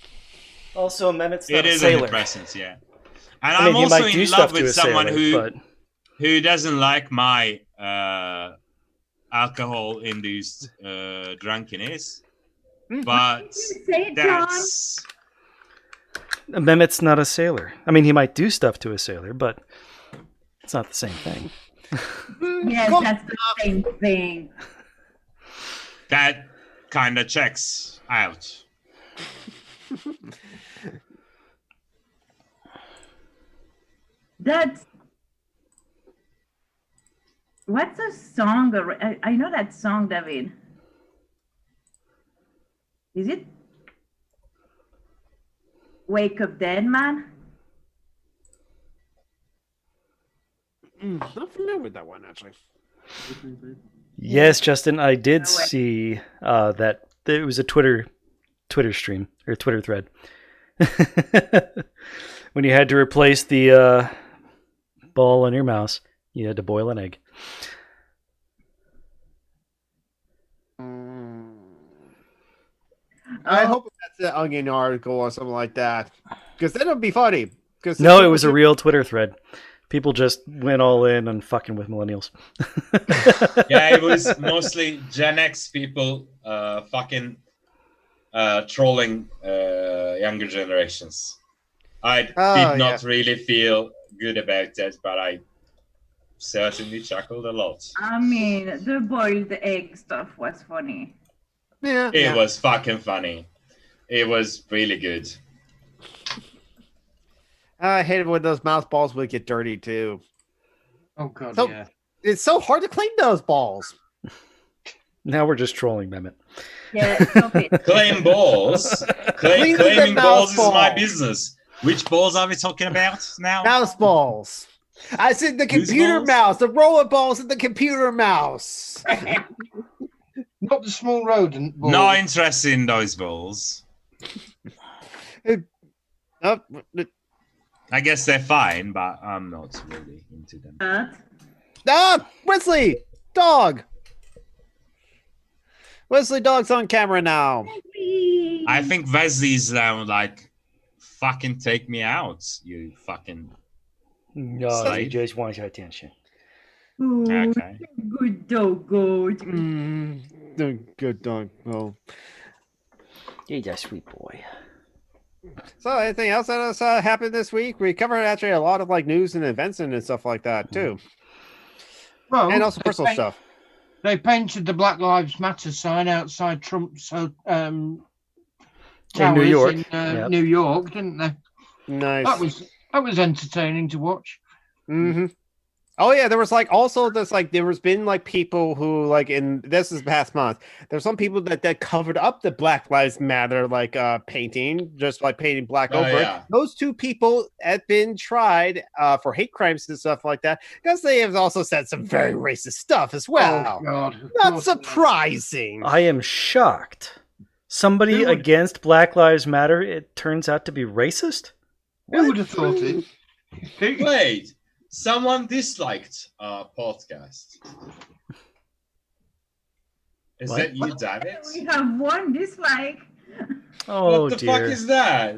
Also, Mehmet's not It a is sailor. a depressant, yeah. And I mean, I'm he also might do in stuff love to a with someone sailor, who doesn't like my alcohol-induced drunkenness. But Say, John. that's Mehmet's not a sailor. I mean, he might do stuff to a sailor, but it's not the same thing. Yes, that's the same thing. that kind of checks out. That's what's a song? I know that song, David. Is it Wake Up Dead Man? Not familiar with that one actually. Yes, Justin, I did see that it was a Twitter stream or Twitter thread when you had to replace the ball on your mouse, you had to boil an egg. I hope that's an Onion article or something like that, because then it'd be funny. Because No, it was a real Twitter thread. People just went all in on fucking with millennials. Yeah, it was mostly Gen X people fucking trolling younger generations. I did not really feel good about that, but I certainly chuckled a lot. I mean, the boiled egg stuff was funny. Yeah, It was fucking funny. It was really good. I hate it when those mouse balls would get dirty too. Oh god, So- yeah. It's so hard to clean those balls. Now we're just trolling Mehmet. Yeah, stop it. Claim balls. Clean the Claiming balls mouse is my ball. business. Which balls are we talking about now? Mouse balls. I said the Whose computer balls? mouse, the robot balls, and the computer mouse. Not the small rodent ball. No interest in those balls. Oh, I guess they're fine, but I'm not really into them. Wesley, dog. Wesley, dog's on camera now. I think Wesley's like, fucking take me out, you fucking. No, he just wants your attention. Ooh, Okay. good dog, good. Good dog. Oh. He's a sweet boy. So, anything else that has happened this week? We covered actually a lot of like news and events and stuff like that too, Well, and also they personal stuff. They painted the Black Lives Matter sign outside Trump's towers New York. in Yep. New York, didn't they? Nice. That was entertaining to watch. Mm-hmm. Oh yeah, there was like also this like there was been like people who like in this is past month. There's some people that covered up the Black Lives Matter like painting, just like painting black Oh, over it. yeah. Those two people have been tried for hate crimes and stuff like that because they have also said some very racist stuff as well. Oh God! of Not course. surprising. I am shocked. Somebody Who would- against Black Lives Matter, it turns out to be racist? Who would have thought it? Wait, someone disliked our podcast. Is What? that you, David? We have one dislike. Oh, What the dear. fuck is that?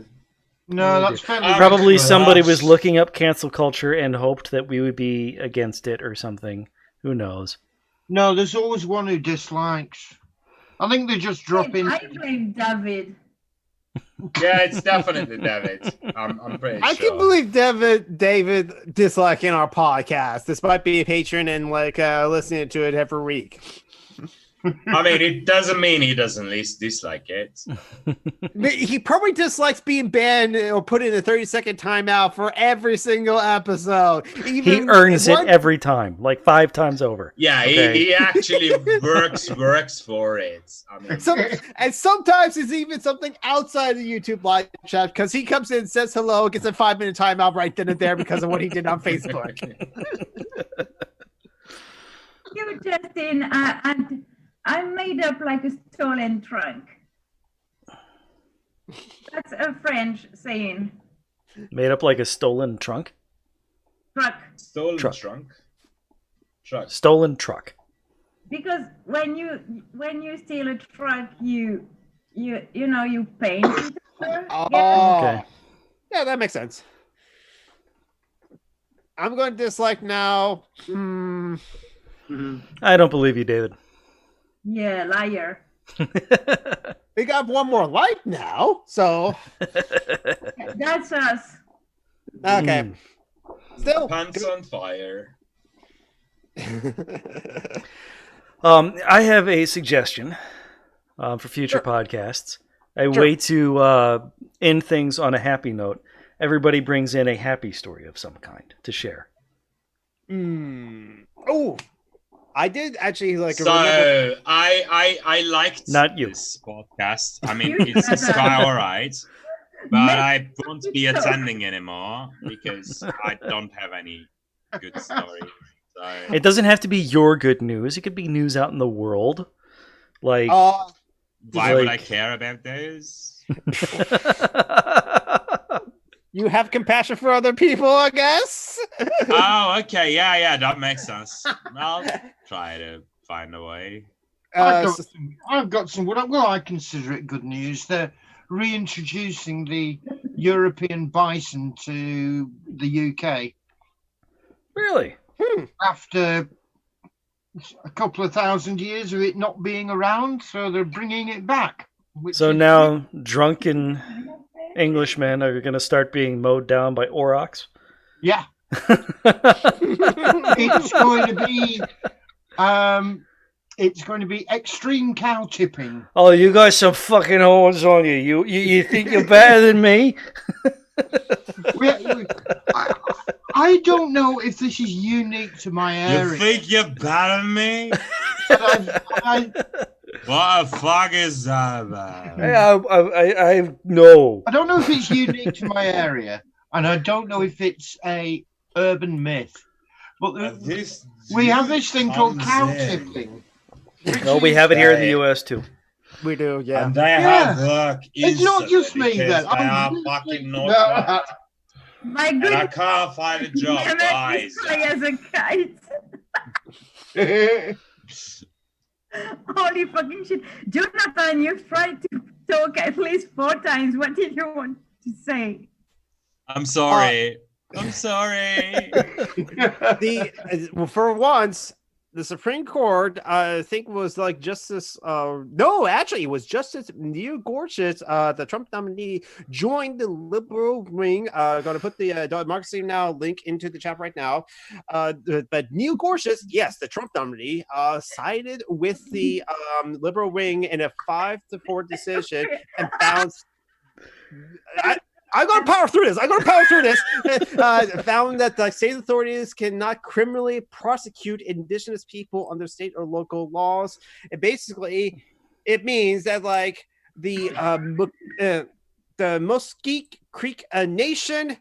No, that's fairly Probably Gosh. somebody was looking up cancel culture and hoped that we would be against it or something. Who knows? No, there's always one who dislikes. I think they just drop in. I blame David. Yeah, it's definitely David. I'm pretty I sure. can believe David disliking our podcast, despite being a patron and like listening to it every week. I mean, it doesn't mean he doesn't least dislike it. He probably dislikes being banned or put in a 30-second timeout for every single episode. He earns it every time, like 5 times over. Yeah, Okay. he actually works for it. I mean, And sometimes it's even something outside the YouTube live chat because he comes in, says hello, gets a 5-minute timeout right then and there because of what he did on Facebook. You, Justin, and I made up like a stolen trunk. That's a French saying. Made up like a stolen trunk? Truck. stolen Truck. truck. Stolen truck. Because when you steal a truck, you paint it. Oh, Okay. yeah, that makes sense. I'm going to dislike now. I don't believe you, David. Yeah, liar. We got one more like now, so That's us. okay. Still, Pants on fire. I have a suggestion for future podcasts. A way to end things on a happy note. Everybody brings in a happy story of some kind to share. Oh, I did actually like. So remember- I liked Not you. this podcast. I mean, it's quite all right, but I won't be attending anymore because I don't have any good story. So It doesn't have to be your good news. It could be news out in the world. Like, why would I like- care about those? you have compassion for other people, I guess. Oh, okay, yeah, that makes sense. I'll try to find a way. I've got some. Well, I consider it good news. They're reintroducing the European bison to the UK really? after a couple of thousand years of it not being around. So they're bringing it back. which So is- now drunken Englishmen are going to start being mowed down by aurochs? yeah, it's going to be extreme cow tipping. Oh, you got some fucking horns on you. You think you're better than me? I don't know if this is unique to my You area. think you're better than me? But What the fuck is that about? I no. I don't know if it's unique to my area, and I don't know if it's a urban myth. But we have this thing called cow tipping. No, we have it here in the U.S. too. We do, yeah. And they have work. It's not just me because then. They I'm are really- fucking No, not. My And I good can't find a job, guys. is high as a kite. Holy fucking shit. Jonathan, you've tried to talk at least 4 times. What did you want to say? I'm sorry. I'm sorry. For once, the Supreme Court, I think, was like Justice. No, actually, it was Justice Neil Gorsuch, the Trump nominee, joined the liberal wing. Going to put the Democracy Now! Link into the chat right now. But Neil Gorsuch, yes, the Trump nominee, sided with the liberal wing in a 5-4 decision and bounced. I'm gonna power through this. Found that the state authorities cannot criminally prosecute indigenous people under state or local laws. And basically, it means that like the Muskegon Creek Nation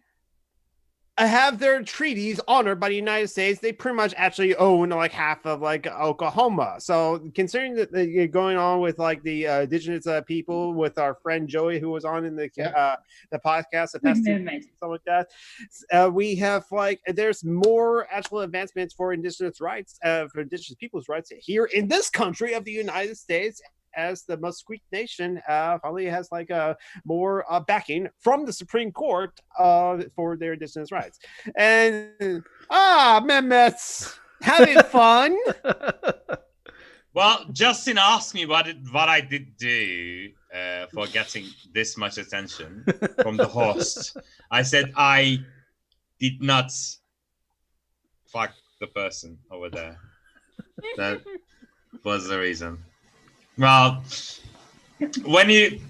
have their treaties honored by the United States. They pretty much actually own like half of like Oklahoma. So considering that going on with like the indigenous people with our friend Joey, who was on in the podcast, the past something like that, we have like there's more actual advancements for indigenous rights, for indigenous people's rights here in this country of the United States. As the Musqueam Nation finally has like more backing from the Supreme Court for their indigenous rights. And Mehmet's having fun. Well, Justin asked me what I did do for getting this much attention from the host. I said I did not fuck the person over there. That was the reason. Well, when you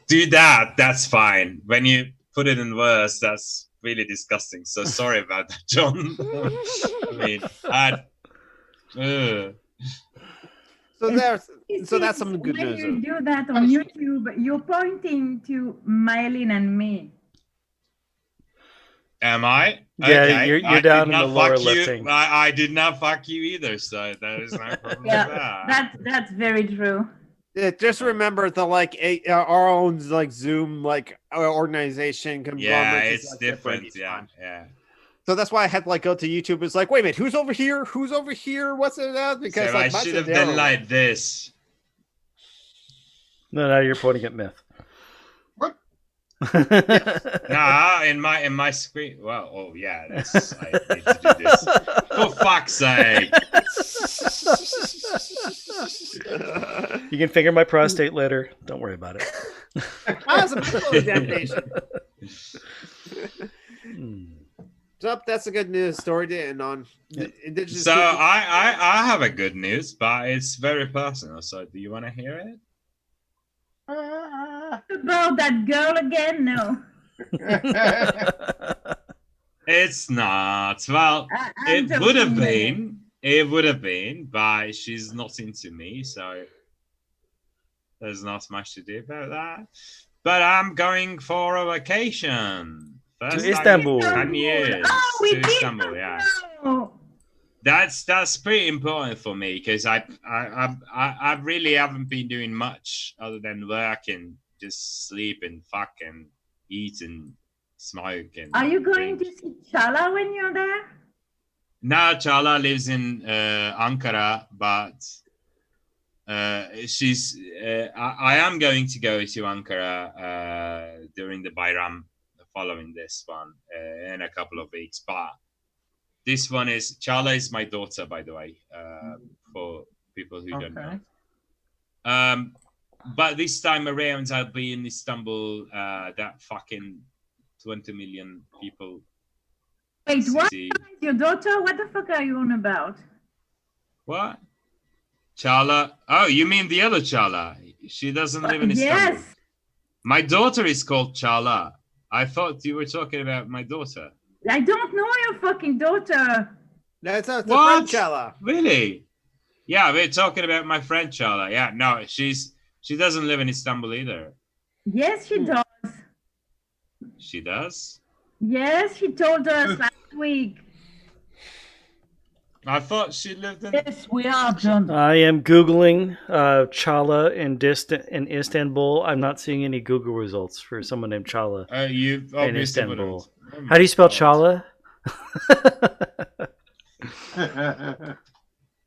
do that, that's fine. When you put it in words, that's really disgusting. So sorry about that, John. I mean, So that's some good news. When you do that on YouTube, you're pointing to Mylene and me. Am I? Yeah, okay. you're down in the lower fuck you. lifting. I did not fuck you either, so that is no problem with that. That's very true. Just remember the like our own like Zoom like organization. Yeah, it's like different. Yeah. So that's why I had to like go to YouTube. It's like, wait a minute, who's over here? Who's over here? What's it at? Because So like, I should have done like this. No, now you're pointing at Myth. What? Nah, in my screen. Well, oh yeah, I need to do this. For fuck's sake! You can finger my prostate later. Don't worry about it. It's a medical examination. So that's a good news story to end on. Indigenous So people- I have a good news, but it's very personal. So do you want to hear it? About that girl again? No. It's not. Well, I'm it would have joking. been. It would have been, but she's not into me, so there's not much to do about that. But I'm going for a vacation. First time in Istanbul. 10 years. Oh, we To did Istanbul, yeah. know. That's pretty important for me because I really haven't been doing much other than work and just sleep and fuck and eat and smoke and Are you going drink. to see Chala when you're there? No, Chala lives in Ankara, but she's. I am going to go to Ankara during the Bayram, following this one in a couple of weeks. But this one is Chala is my daughter, by the way, for people who don't know. But this time around, I'll be in Istanbul. That fucking 20 million people. Wait, what? city. Your daughter? What the fuck are you on about? What? Chala? Oh, you mean the other Chala? She doesn't live in Istanbul. Yes. My daughter is called Chala. I thought you were talking about my daughter. I don't know your fucking daughter. That's a What? friend, Chala. Really? Yeah, we're talking about my friend Chala. Yeah, no, she doesn't live in Istanbul either. Yes, she does. She does? Yes, she told us last week. I thought she lived in... Yes, we are, John. I am Googling Chala in Istanbul. I'm not seeing any Google results for someone named Chala you in obviously Istanbul. wouldn't. How do you spell Chala?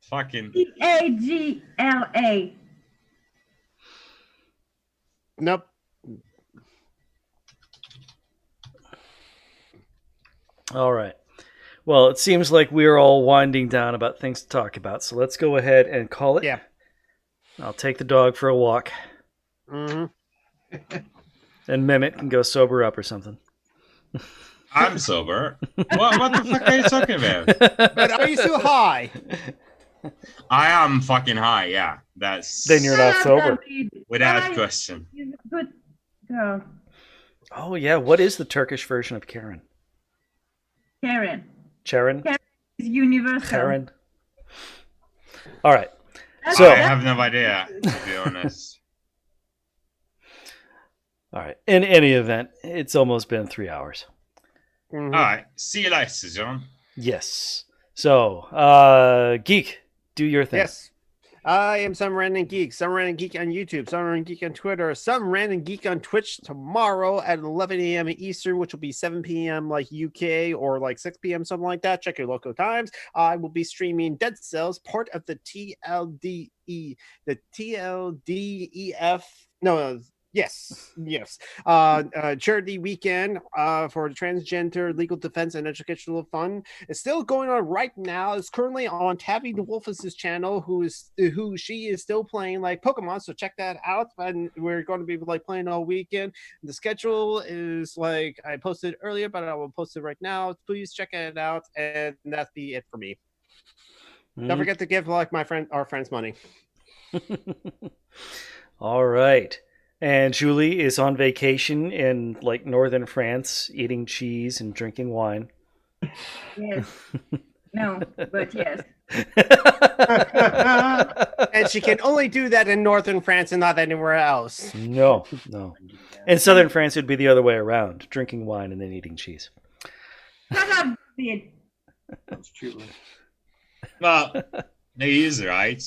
Fucking... Cagla. Nope. All right. Well, it seems like we're all winding down about things to talk about. So let's go ahead and call it. Yeah. I'll take the dog for a walk. Mm-hmm. And Mehmet can go sober up or something. I'm sober. What the fuck are you talking about? But are you still high? I am fucking high, yeah. That's... Then you're not sober. Without question. She's a good girl. Oh yeah, what is the Turkish version of Karen? Karen. Charon? Karen is universal. Karen? All right. That's- So- I have no idea, to be honest. All right. In any event, it's almost been 3 hours. Mhm. All right. See you later, John. Yes. So, Geek, do your thing. Yes. I am Some Random Geek. Some Random Geek on YouTube. Some Random Geek on Twitter. Some Random Geek on Twitch tomorrow at 11 a.m. Eastern, which will be 7 p.m. like UK or like 6 p.m. something like that. Check your local times. I will be streaming Dead Cells, part of the TLDEF. No. Yes. Charity weekend for transgender legal defense and educational fund. It's still going on right now. It's currently on Tabby the Wolf's channel, who she is still playing like Pokemon. So check that out. And we're going to be like playing all weekend. The schedule is like I posted earlier, but I will post it right now. Please check it out, and that's be it for me. Don't forget to give like our friends money. All right. And Julie is on vacation in like northern France, eating cheese and drinking wine. Yes. No, but yes. And she can only do that in northern France and not anywhere else. No. In southern France, it'd be the other way around, drinking wine and then eating cheese. Shut up, Sid. That's true. Well, no, he is right.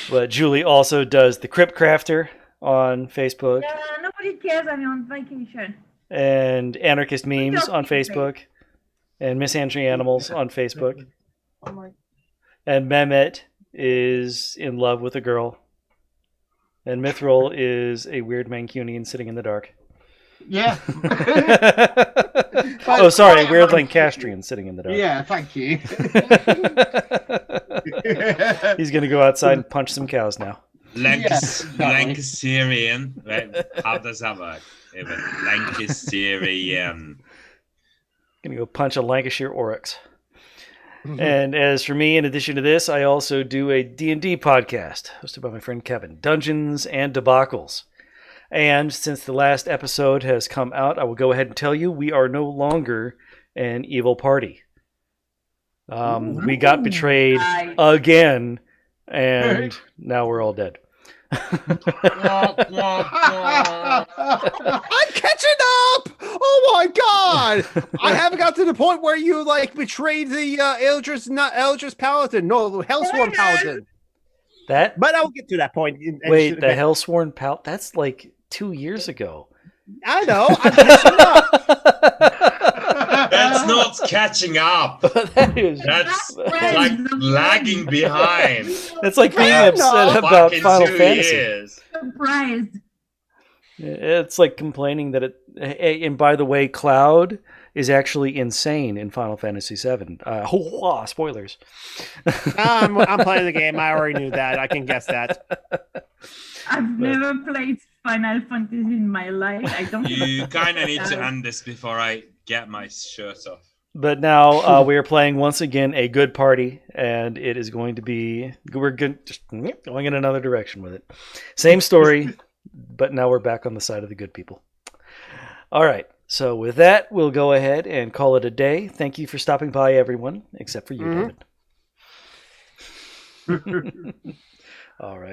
But Julie also does the Crypt Crafter on Facebook Yeah, nobody cares. I'm on vacation. and Anarchist Memes on Okay. Facebook and Miss Andrea Animals on Facebook. Oh my. And Mehmet is in love with a girl. And Mithril is a weird Mancunian sitting in the dark. Yeah. Oh, sorry, weird Lancastrian sitting in the dark. Yeah, thank you. He's going to go outside and punch some cows now. Lancasterian. Right? How does that work? Even Lancasterian. Going to go punch a Lancashire Oryx. And as for me, in addition to this, I also do a D&D podcast hosted by my friend Kevin, Dungeons and Debacles. And since the last episode has come out, I will go ahead and tell you we are no longer an evil party. We got betrayed Nice. again, and now we're all dead. I'm catching up! Oh my god! I haven't got to the point where you like betrayed the Eldritch Paladin. No, Hellsworn Paladin. That But I'll get to that point. wait, the Hellsworn Pal? That's like 2 years ago. I know. I'm catching up. That's not catching up. That is. That's like lagging behind. That's like being I upset know. about Fucking Final 2 Fantasy. years. Surprised. It's like complaining that it. And by the way, Cloud is actually insane in Final Fantasy VII. Spoilers. I'm playing the game. I already knew that. I can guess that. I've never played Final Fantasy in my life. I don't. You kind of need to end this before I get my shirt off. But now we are playing once again a good party, and it is going to be just going in another direction with it. Same story, but now we're back on the side of the good people. All right. So with that, we'll go ahead and call it a day. Thank you for stopping by, everyone, except for you, David. All right.